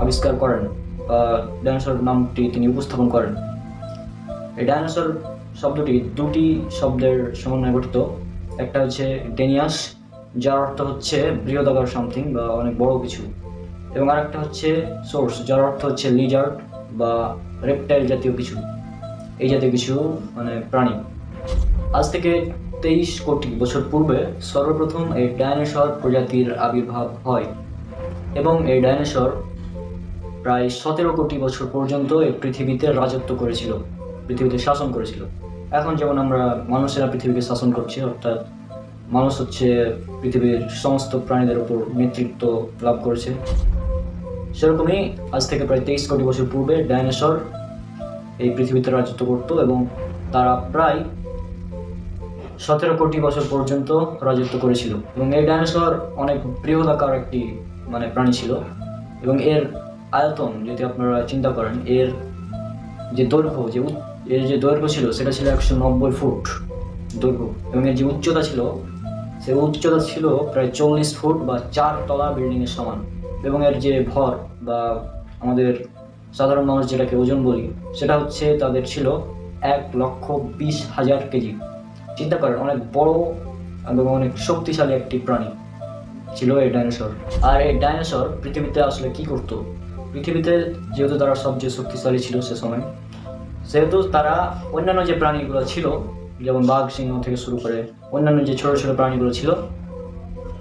[SPEAKER 1] আবিষ্কার করেন, ডাইনোসর নামটি তিনি উপস্থাপন করেন। এই ডাইনোসর শব্দটি দুটি শব্দের সমন্বয়ে গঠিত। একটা হচ্ছে ডেনিয়াস, যার অর্থ হচ্ছে বৃহদাকার সামথিং বা অনেক বড় কিছু, এবং আরেকটা হচ্ছে সোর্স, যার অর্থ হচ্ছে লিজার্ড বা রেপটাইল জাতীয় কিছু, এই জাতীয় কিছু মানে প্রাণী। আজ থেকে 23 কোটি বছর পূর্বে সর্বপ্রথম এই ডাইনোসর প্রজাতির আবির্ভাব হয় এবং এই ডাইনোসর প্রায় 17 কোটি বছর পর্যন্ত এই পৃথিবীতে রাজত্ব করেছিল, পৃথিবীতে শাসন করেছিল। এখন যেমন আমরা মানুষেরা পৃথিবীকে শাসন করছি, অর্থাৎ মানুষ হচ্ছে পৃথিবীর সমস্ত প্রাণীদের উপর নেতৃত্ব লাভ করেছে, সেরকমই আজ থেকে প্রায় 23 কোটি বছর পূর্বে ডাইনোসর এই পৃথিবীতে রাজত্ব করত এবং তারা প্রায় 17 কোটি বছর পর্যন্ত রাজত্ব করেছিল। এবং এই ডাইনোসর অনেক বৃহদাকার একটি মানে প্রাণী ছিল এবং এর আয়তন যদি আপনারা চিন্তা করেন, এর যে দৈর্ঘ্য ছিল সেটা ছিল 190 ফুট দৈর্ঘ্য, এবং এর যে উচ্চতা ছিল প্রায় 40 ফুট বা 4 তলা বিল্ডিং এর সমান। এবং এর যে ভর বা আমাদের সাধারণ মানুষ যেটাকে ওজন বলি, সেটা হচ্ছে তাদের ছিল 1,20,000 কেজি। চিন্তা করেন, অনেক বড় এবং অনেক শক্তিশালী একটি প্রাণী ছিল এই ডাইনোসর। আর এই ডাইনোসর পৃথিবীতে আসলে কি করতো? পৃথিবীতে যেহেতু তারা সবচেয়ে শক্তিশালী ছিল সে সময়, সেহেতু তারা অন্যান্য যে প্রাণীগুলো ছিল, যেমন বাঘ, সিংহ থেকে শুরু করে অন্যান্য যে ছোট ছোট প্রাণীগুলো ছিল,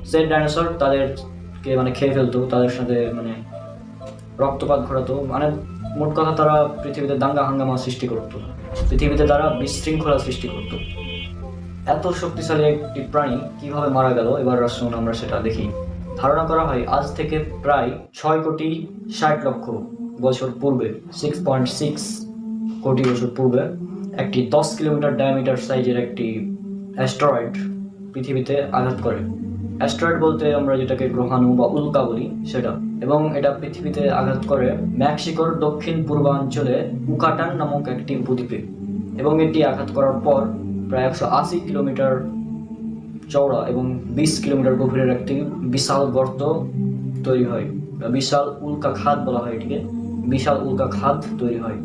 [SPEAKER 1] সেই ডাইনোসর তাদেরকে মানে খেয়ে ফেলতো, তাদের সাথে মানে রক্তপাত ঘটাতো, মানে মোট কথা তারা পৃথিবীতে দাঙ্গা হাঙ্গামা সৃষ্টি করতো, পৃথিবীতে তারা বিশৃঙ্খলা সৃষ্টি করতো। এত শক্তিশালী একটি প্রাণী কিভাবে মারা গেল, এবার আসুন আমরা সেটা দেখি। ধারণা করা হয় আজ থেকে প্রায় 6,60,00,000 বছর পূর্বে, 6.6 কোটি বছর পূর্বে, একটি 10 কিলোমিটার ডায়ামিটার সাইজের একটি অ্যাস্টেরয়েড পৃথিবীতে আঘাত করে। অ্যাস্টেরয়েড বলতে আমরা যেটাকে গ্রহাণু বা উল্কা বলি সেটা, এবং এটা পৃথিবীতে আঘাত করে মেক্সিকোর দক্ষিণ পূর্বাঞ্চলে উকাটান নামক একটি উপদ্বীপে, এবং এটি আঘাত করার পর প্রায় 180 কিলোমিটার চওড়া এবং 20 কিলোমিটার গভীরের একটি বিশাল গর্ত তৈরি হয়। বিশাল উল্কা খাত বলা হয় এটিকে, বিশাল উল্কা খাত তৈরি হয়।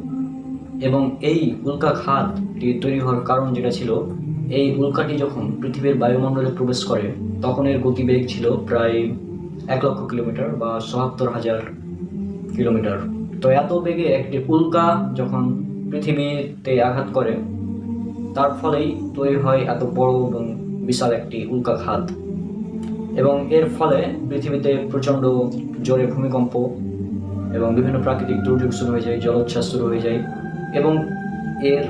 [SPEAKER 1] এবং এই উল্কা খাতটি তৈরি হওয়ার কারণ যেটা ছিল, এই উল্কাটি যখন পৃথিবীর বায়ুমণ্ডলে প্রবেশ করে তখন এর গতিবেগ ছিল প্রায় 1 লক্ষ কিলোমিটার বা 77,000 কিলোমিটার। তো এত বেগে একটি উল্কা যখন পৃথিবীতে আঘাত করে তার ফলেই তৈরি হয় এত বড় এবং বিশাল একটি উল্কা খাত, এবং এর ফলে পৃথিবীতে প্রচণ্ড জোরে ভূমিকম্প এবং বিভিন্ন প্রাকৃতিক দুর্যোগ শুরু হয়ে যায়, জলোচ্ছ্বাস শুরু হয়ে যায়। এবং এর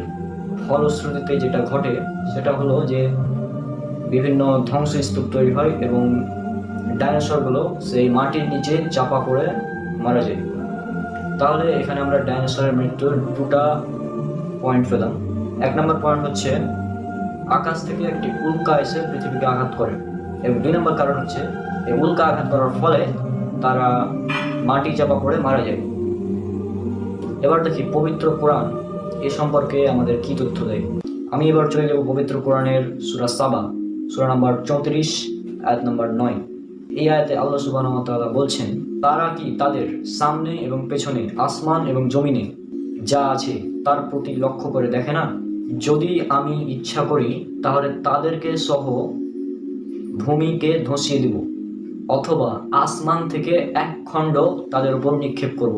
[SPEAKER 1] ফলশ্রুতিতে যেটা ঘটে সেটা হলো যে বিভিন্ন ধ্বংসস্তূপ তৈরি হয় এবং ডাইনোসরগুলো সেই মাটির নিচে চাপা পড়ে মারা যায়। তাহলে এখানে আমরা ডাইনোসরের মৃত্যুর দুটা পয়েন্ট পেলাম। 1 নম্বর পয়েন্ট হচ্ছে আকাশ থেকে একটি উল্কা এসে পৃথিবীকে আঘাত করে, এবং 2 নম্বর কারণ হচ্ছে এই উল্কা আঘাত করার ফলে তারা মাটি চাপা পড়ে মারা যায়। এবার দেখি পবিত্র কোরআন এ সম্পর্কে আমাদের কি তথ্য দেয়। আমি এবার চলে যাব পবিত্র কোরআনের সূরা সাবা, সূরা নাম্বার 34, আয়াত নাম্বার 9। এই আয়াতে আল্লাহ সুবহানাহু ওয়া তাআলা বলছেন, তারা কি তাদের সামনে এবং পেছনে আসমান এবং জমিনে যা আছে তার প্রতি লক্ষ্য করে দেখে না? যদি আমি ইচ্ছা করি তাহলে তাদেরকে সহ ভূমিকে ধসিয়ে দেব, অথবা আসমান থেকে এক খণ্ড তাদের উপর নিক্ষেপ করব।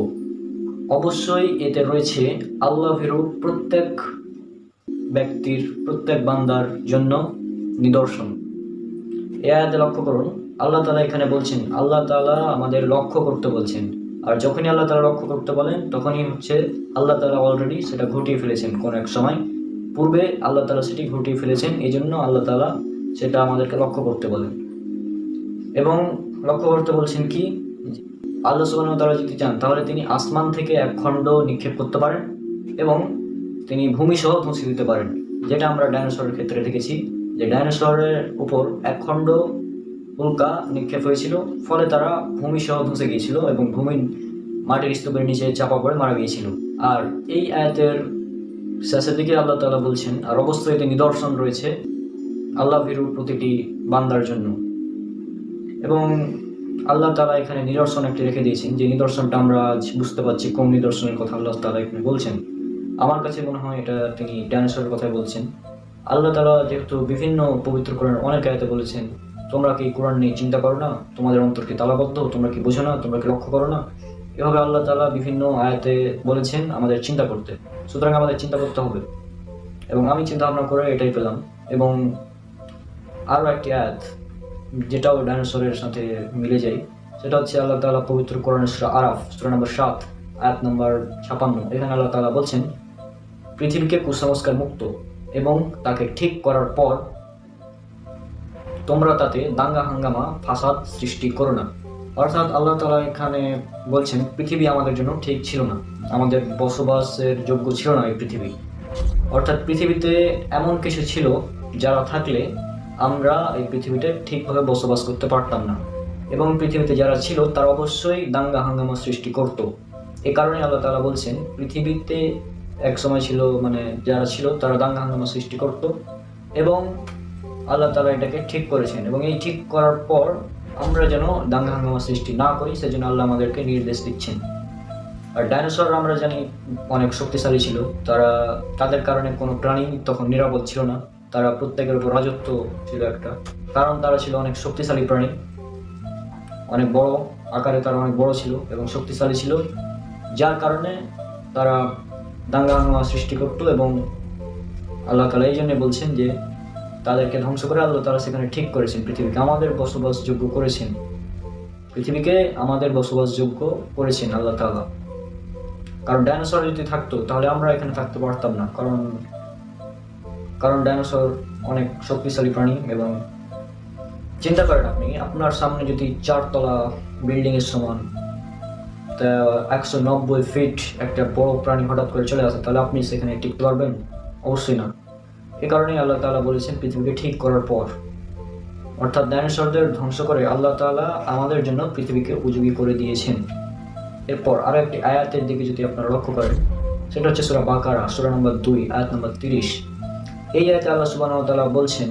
[SPEAKER 1] অবশ্যই এতে রয়েছে আল্লাহ ভীরু প্রত্যেক ব্যক্তির, প্রত্যেক বান্দার জন্য নিদর্শন। এ আয়াতে লক্ষ্য করুন, আল্লাহ তাআলা এখানে বলছেন, আল্লাহ তাআলা আমাদের লক্ষ্য করতে বলছেন। আর যখনই আল্লাহ তাআলা লক্ষ্য করতে বলেন তখনই হচ্ছে আল্লাহ তাআলা অলরেডি সেটা ঘটিয়ে ফেলেছেন, কোন এক সময় পূর্বে আল্লাহ তাআলা সেটি ঘটিয়ে ফেলেছেন। এই জন্য আল্লাহ তাআলা সেটা আমাদেরকে লক্ষ্য করতে বলেন। এবং লক্ষ্য করতে বলছেন কি, আল্লাহ সুবহানাহু ওয়া তাআলা যদি চান তাহলে তিনি আসমান থেকে এক খণ্ড নিক্ষেপ করতে পারেন এবং তিনি ভূমি সহ ধসিয়ে দিতে পারেন, যেটা আমরা ডাইনোসরের ক্ষেত্রে দেখেছি যে ডাইনোসরের উপর এক খণ্ড উল্কা নিক্ষেপ হয়েছিল, ফলে তারা ভূমি সহ ধসে গিয়েছিল এবং ভূমির মাটির স্তূপের নিচে চাপা পড়ে মারা গিয়েছিল। আর এই আয়াতের শেষের দিকে আল্লাহ তাআলা বলছেন, আর অবশ্যই এতে নিদর্শন রয়েছে আল্লাহ ভীরু প্রতিটি বান্দার জন্য। এবং আল্লাহ তাআলা এখানে নিদর্শন একটি রেখে দিয়েছেন, যে নিদর্শনটা আমরা আজ বুঝতে পারছি কোন নিদর্শনের কথা আল্লাহ তাআলা এখানে বলছেন। আমার কাছে মনে হয় এটা তিনি ডাইনোসরের কথাই বলছেন। আল্লাহ তাআলা যেহেতু বিভিন্ন পবিত্র কোরআনের অনেক আয়াতে বলেছেন, তোমরা কি কোরআন নিয়ে চিন্তা করো না, তোমাদের অন্তর কি তালাবদ্ধ, তোমরা কি বোঝো না, তোমরা কি লক্ষ্য করো না? এভাবে আল্লাহ তাআলা বিভিন্ন আয়াতে বলেছেন আমাদের চিন্তা করতে। সুতরাং আমাদের চিন্তা করতে হবে, এবং আমি চিন্তা ভাবনা করে এটাই পেলাম। এবং আরও একটি আয়াত যেটাও ডাইনোসরের সাথে মিলে যায়, সেটা হচ্ছে আল্লাহ তাআলা পবিত্র কোরআনের সূরা আরাফ, সূরা নম্বর 7, আয়াত নম্বর 56। এখানে আল্লাহ তাআলা বলছেন, পৃথিবীকে কুসংস্কার মুক্ত এবং তাকে ঠিক করার পর তোমরা তাতে দাঙ্গা হাঙ্গামা ফাসাদ সৃষ্টি করো না। অর্থাৎ আল্লাহ তাআলা এখানে বলছেন পৃথিবী আমাদের জন্য ঠিক ছিল না, আমাদের বসবাসের যোগ্য ছিল না এই পৃথিবী। অর্থাৎ পৃথিবীতে এমন কিছু ছিল যারা থাকলে আমরা এই পৃথিবীতে ঠিকভাবে বসবাস করতে পারতাম না, এবং পৃথিবীতে যারা ছিল তারা অবশ্যই দাঙ্গা হাঙ্গামা সৃষ্টি করত। এ কারণে আল্লাহ তাআলা বলছেন পৃথিবীতে এক সময় ছিল, মানে যারা ছিল তারা দাঙ্গা হাঙ্গামা সৃষ্টি করত, এবং আল্লাহ তাআলা এটাকে ঠিক করেছেন। এবং এই ঠিক করার পর আমরা যেন দাঙ্গা হাঙ্গামা সৃষ্টি না করি সেজন্য আল্লাহ আমাদেরকে নির্দেশ দিচ্ছেন। আর ডাইনোসর আমরা জানি অনেক শক্তিশালী ছিল, তাদের কারণে কোনো প্রাণী তখন নিরাপদ ছিল না, তারা প্রত্যেকের উপর রাজত্ব ছিল একটা, কারণ তারা ছিল অনেক শক্তিশালী প্রাণী, অনেক বড় আকারে তারা অনেক বড় ছিল এবং শক্তিশালী ছিল, যার কারণে তারা দাঙ্গা হাঙ্গামা সৃষ্টি করত। এবং আল্লাহ তাআলা এই জন্য বলছেন যে তাদেরকে ধ্বংস করে আল্লাহ তাআলা সেখানে ঠিক করেছেন, পৃথিবীকে আমাদের বসবাসযোগ্য করেছেন, পৃথিবীকে আমাদের বসবাসযোগ্য করেছেন আল্লাহ তাআলা। কারণ ডাইনোসর যদি থাকতো তাহলে আমরা এখানে থাকতে পারতাম না, কারণ ডাইনোসর অনেক শক্তিশালী প্রাণী। এবং চিন্তা করেন আপনি, আপনার সামনে যদি 4 তলা বিল্ডিং এর সমান 190 ফিট একটা বড় প্রাণী হঠাৎ করে চলে আসে, তাহলে আপনি সেখানে টিকতে পারবেন? অবশ্যই না। এ কারণেই আল্লাহ তাআলা বলেছেন পৃথিবীকে ঠিক করার পর, অর্থাৎ ডাইনোসরদের ধ্বংস করে আল্লাহ তাআলা আমাদের জন্য পৃথিবীকে উপযোগী করে দিয়েছেন। এরপর আরো একটি আয়াতের দিকে যদি আপনারা লক্ষ্য করেন, সেটা হচ্ছে সূরা বাকারা সূরা নম্বর 2 আয়াত নম্বর 30। এই আয়াতে আল্লাহ সুবহানাহু ওয়া তাআলা বলছেন,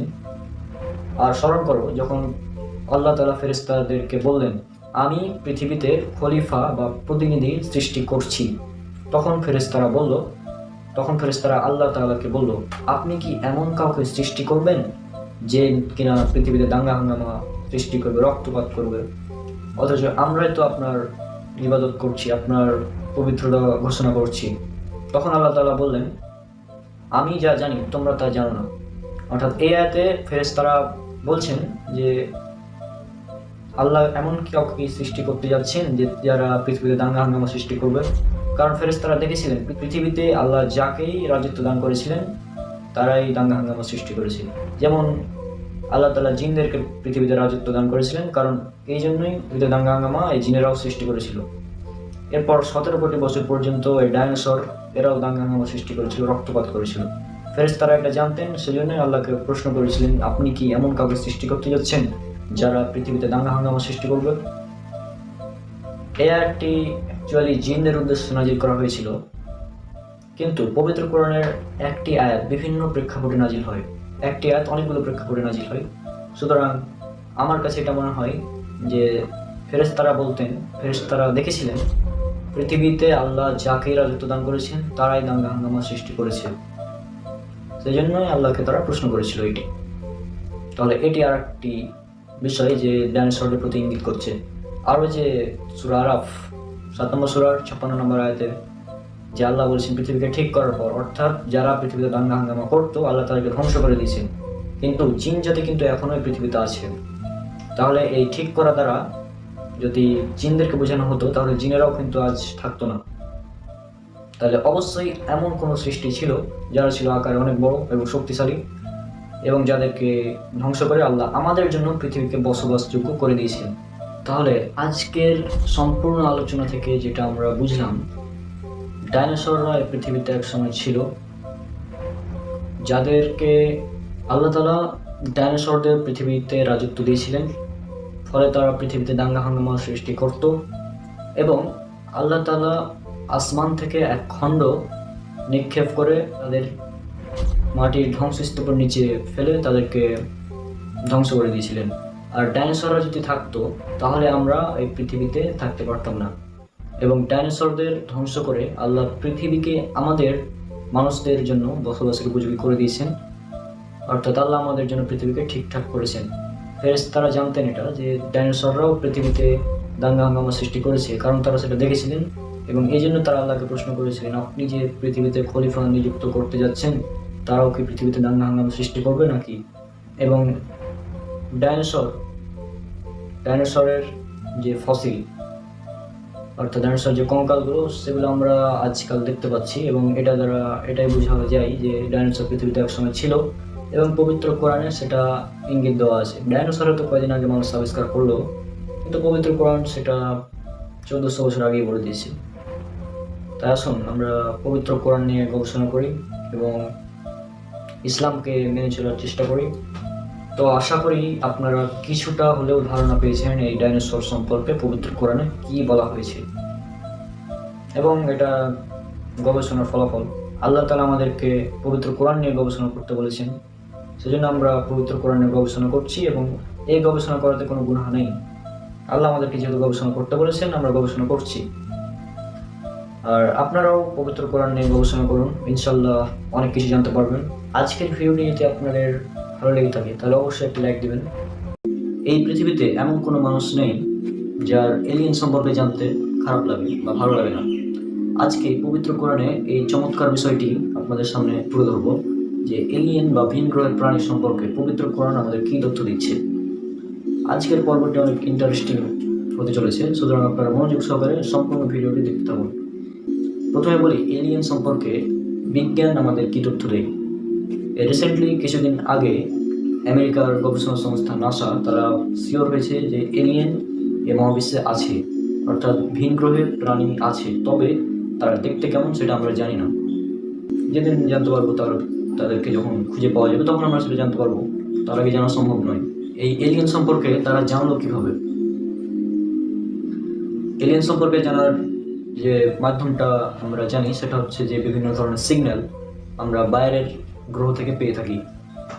[SPEAKER 1] আর স্মরণ করো যখন আল্লাহ তাআলা ফেরেশতাদেরকে বললেন, আমি পৃথিবীতে খলিফা বা প্রতিনিধি সৃষ্টি করছি। তখন ফেরেশতারা আল্লাহ তাআলাকে বলল, আপনি কি এমন কাউকে সৃষ্টি করবেন যে কিনা পৃথিবীতে দাঙ্গা হাঙ্গামা সৃষ্টি করবে, রক্তপাত করবে? অথচ আমরাই তো আপনার ইবাদত করছি, আপনার পবিত্রতা ঘোষণা করছি। তখন আল্লাহ তাআলা বললেন, আমি যা জানি তোমরা তা জানো না। অর্থাৎ এই আয়াতে ফেরেশতারা বলছেন যে আল্লাহ এমন কাউকে সৃষ্টি করতে যাচ্ছেন যে যারা পৃথিবীতে দাঙ্গা হাঙ্গামা সৃষ্টি করবে। কারণ ফেরেশতারা দেখেছিলেন পৃথিবীতে আল্লাহ যাকেই রাজত্ব দান করেছিলেন তারাই দাঙ্গা হাঙ্গামা সৃষ্টি করেছিল। যেমন আল্লাহ তাআলা জিনদেরকে পৃথিবীতে রাজত্ব দান করেছিলেন, কারণ এই জন্যই পৃথিবীতে দাঙ্গা হাঙ্গামা এই জিনেরাও সৃষ্টি করেছিল। এরপর 17 কোটি বছর পর্যন্ত এই ডাইনোসর এরাও দাঙ্গা হাঙ্গামা সৃষ্টি করেছিল, রক্তপাত করেছিল। ফেরেশতারা এটা জানতেন, সেজন্যই আল্লাহকে প্রশ্ন করেছিলেন, আপনি কি এমন কাউকে সৃষ্টি করতে যাচ্ছেন যারা পৃথিবীতে দাঙ্গা হাঙ্গামা সৃষ্টি করবে? এই আয়াতটি অ্যাকচুয়ালি জিনদের উদ্দেশ্যে নাজিল করা হয়েছিল, কিন্তু পবিত্র কোরআনের একটি আয়াত বিভিন্ন প্রেক্ষাপটে নাজিল হয়, একটি আয়াত অনেকগুলো প্রেক্ষাপটে নাজিল হয়। সুতরাং আমার কাছে এটা মনে হয় যে ফেরেশতারা দেখেছিলেন পৃথিবীতে আল্লাহ যাকেই রাজত্ব দান করেছেন তারাই দাঙ্গা হাঙ্গামা সৃষ্টি করেছে, সেই জন্যই আল্লাহকে তারা প্রশ্ন করেছিল এটি। তাহলে এটি আর একটি বিষয় যে ডাইনোসরের প্রতি ইঙ্গিত করছে। আরও যে সূরা আরাফ 7 নম্বর সূরার 56 নম্বর আয়াতে যে আল্লাহ বলেছেন পৃথিবীকে ঠিক করার পর, অর্থাৎ যারা পৃথিবীতে দাঙ্গা হাঙ্গামা করতো আল্লাহ তাদেরকে ধ্বংস করে দিয়েছেন, কিন্তু জিন জাতি কিন্তু এখনো পৃথিবীতে আছে। তাহলে এই ঠিক করা দ্বারা যদি জিনদেরকে বোঝানো হতো তাহলে জিনেরাও কিন্তু আজ থাকতো না। তাহলে অবশ্যই এমন কোনো সৃষ্টি ছিল যারা ছিল আকারে অনেক বড় এবং শক্তিশালী, এবং যাদেরকে ধ্বংস করে আল্লাহ আমাদের জন্য পৃথিবীকে বসবাসযোগ্য করে দিয়েছেন। তাহলে আজকের সম্পূর্ণ আলোচনা থেকে যেটা আমরা বুঝলাম, ডাইনোসররা এই পৃথিবীতে এক সময় ছিল, যাদেরকে আল্লাহ তাআলা ডাইনোসরদের পৃথিবীতে রাজত্ব দিয়েছিলেন, ফলে তারা পৃথিবীতে দাঙ্গা হাঙ্গামা সৃষ্টি করত, এবং আল্লাহ তাআলা আসমান থেকে এক খণ্ড নিক্ষেপ করে তাদের মাটির ধ্বংসস্তূপের নিচে ফেলে তাদেরকে ধ্বংস করে দিয়েছিলেন। আর ডাইনোসররা যদি থাকতো তাহলে আমরা এই পৃথিবীতে থাকতে পারতাম না, এবং ডাইনোসরদের ধ্বংস করে আল্লাহ পৃথিবীকে আমাদের মানুষদের জন্য বসবাসের উপযোগী করে দিয়েছেন, অর্থাৎ আল্লাহ আমাদের জন্য পৃথিবীকে ঠিকঠাক করেছেন। ফেরেশতারা জানতেন এটা যে ডাইনোসররাও পৃথিবীতে দাঙ্গা হাঙ্গামা সৃষ্টি করেছে, কারণ তারা সেটা দেখেছিলেন, এবং এই জন্য তারা আল্লাহকে প্রশ্ন করেছিলেন, আপনি যে পৃথিবীতে খলিফা নিযুক্ত করতে যাচ্ছেন তারাও কি পৃথিবীতে দাঙ্গা হাঙ্গামা সৃষ্টি করবে নাকি? এবং ডাইনোসরের যে ফসিল, অর্থাৎ ডাইনোসর যে কঙ্কালগুলো, সেগুলো আমরা আজকাল দেখতে পাচ্ছি, এবং এটা দ্বারা এটাই বোঝা যায় যে ডাইনোসর পৃথিবীতে একসময় ছিল, এবং পবিত্র কোরআনে সেটা ইঙ্গিত দেওয়া আছে। ডাইনোসরের তো কয়েকদিন আগে মানুষ আবিষ্কার করলো, কিন্তু পবিত্র কোরআন সেটা 1400 বছর আগেই বলে দিয়েছে। তাই আসুন আমরা পবিত্র কোরআন নিয়ে গবেষণা করি এবং ইসলামকে মেনে চলার চেষ্টা করি। তো আশা করি আপনারা কিছুটা হলেও ধারণা পেয়েছেন এই ডাইনোসর সম্পর্কে পবিত্র কোরআনে কি বলা হয়েছে, এবং এটা গবেষণার ফলাফল। আল্লাহ তাআলা আমাদেরকে পবিত্র কোরআন নিয়ে গবেষণা করতে বলেছেন, সেজন্য আমরা পবিত্র কোরআন নিয়ে গবেষণা করছি, এবং এই গবেষণা করাতে কোনো গুনাহ নেই। আল্লাহ আমাদেরকে যেহেতু গবেষণা করতে বলেছেন আমরা গবেষণা করছি। আর আপনারাও পবিত্র কোরআন নিয়ে গবেষণা করুন, ইনশাল্লাহ অনেক কিছু জানতে পারবেন। আজকের ভিডিওটি যদি আপনাদের ভালো লেগে থাকে তাহলে অবশ্যই একটি লাইক দিবেন। এই পৃথিবীতে এমন কোনো মানুষ নেই যার এলিয়েন সম্পর্কে জানতে খারাপ লাগে বা ভালো লাগে না। আজকে পবিত্র কোরআনে এই চমৎকার বিষয়টি আপনাদের সামনে তুলে ধরবো যে এলিয়েন বা ভিন গ্রহের প্রাণী সম্পর্কে পবিত্র কোরআন আমাদের কী তথ্য দিচ্ছে। আজকের পর্বটি অনেক ইন্টারেস্টিং হতে চলেছে, সুতরাং আপনারা মনোযোগ সহকারে সম্পূর্ণ ভিডিওটি দেখতে থাকুন। প্রথমে বলি এলিয়েন সম্পর্কে বিজ্ঞান আমাদের কী তথ্য দেয়। রিসেন্টলি কিছুদিন আগে আমেরিকার গবেষণা সংস্থা নাসা তারা শিওর হয়েছে যে এলিয়েন এ মহাবিশ্বে আছে, অর্থাৎ ভিন গ্রহের প্রাণী আছে, তবে তারা দেখতে কেমন সেটা আমরা জানি না। যেদিন জানতে পারবো তার তাদেরকে যখন খুঁজে পাওয়া যাবে তখন আমরা সেটা জানতে পারবো, তার আগে জানা সম্ভব নয়। এই এলিয়েন সম্পর্কে তারা জানলো কিভাবে? এলিয়েন সম্পর্কে জানার যে মাধ্যমটা আমরা জানি সেটা হচ্ছে যে বিভিন্ন ধরনের সিগন্যাল আমরা বাইরের গ্রহ থেকে পেয়ে থাকি।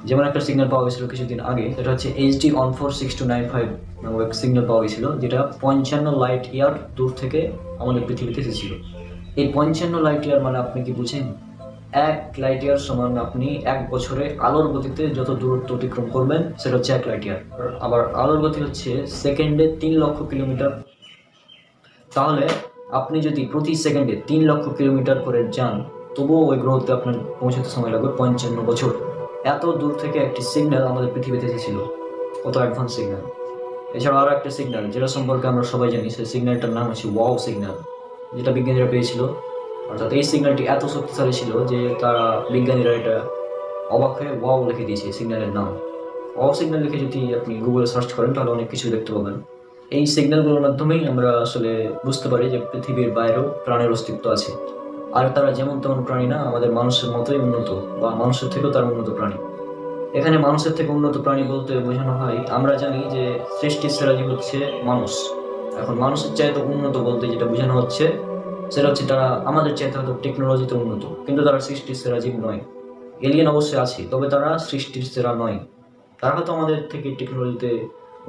[SPEAKER 1] যেমন একটা সিগন্যাল পাওয়া গেছিল কিছুদিন আগে, সেটা হচ্ছে HD 146295 নামক এক সিগন্যাল পাওয়া গেছিল, যেটা 55 লাইট ইয়ার দূর থেকে আমাদের পৃথিবীতে এসেছিল। এই 55 লাইট ইয়ার মানে আপনি কি বুঝেন? 1 লাইট ইয়ার সমান আপনি 1 বছরে আলোর গতিতে যত দূরত্ব অতিক্রম করবেন সেটা হচ্ছে 1 লাইট ইয়ার। আবার আলোর গতি হচ্ছে সেকেন্ডে 3 লক্ষ কিলোমিটার। তাহলে আপনি যদি প্রতি সেকেন্ডে 3 লক্ষ কিলোমিটার করে যান, তবুও ওই গ্রহতে আপনার পৌঁছাতে সময় লাগবে 55 বছর। এত দূর থেকে একটি সিগন্যাল আমাদের পৃথিবীতে এসেছিল, কত অ্যাডভান্স সিগন্যাল। এছাড়াও আরও একটা সিগন্যাল যেটা সম্পর্কে আমরা সবাই জানি, সেই সিগন্যালটার নাম হচ্ছে ওয়াও সিগন্যাল, যেটা বিজ্ঞানীরা পেয়েছিল। অর্থাৎ এই সিগন্যালটি এত শক্তিশালী ছিল যে তারা বিজ্ঞানীরা এটা অবাক হয়ে ওয়াও লিখে দিয়েছে সিগন্যালের নাম। ওয়াও সিগন্যাল লিখে যদি আপনি গুগলে সার্চ করেন তাহলে অনেক কিছু দেখতে পাবেন। এই সিগন্যালগুলোর মাধ্যমেই আমরা আসলে বুঝতে পারি যে পৃথিবীর বাইরেও প্রাণের অস্তিত্ব আছে। আর তারা যেমন তেমন প্রাণী না, আমাদের মানুষের মতোই উন্নত, বা মানুষের থেকেও তার উন্নত প্রাণী। এখানে মানুষের থেকে উন্নত প্রাণী বলতে বোঝানো হয়, আমরা জানি যে সৃষ্টির সেরা জীব হচ্ছে মানুষ। এখন মানুষের চাইতে উন্নত বলতে যেটা বোঝানো হচ্ছে সেটা হচ্ছে তারা আমাদের চাইতে হয়তো টেকনোলজিতে উন্নত, কিন্তু তারা সৃষ্টির সেরা জীব নয়। এলিয়েন অবশ্যই আছে, তবে তারা সৃষ্টির সেরা নয়। তারা হয়তো আমাদের থেকে টেকনোলজিতে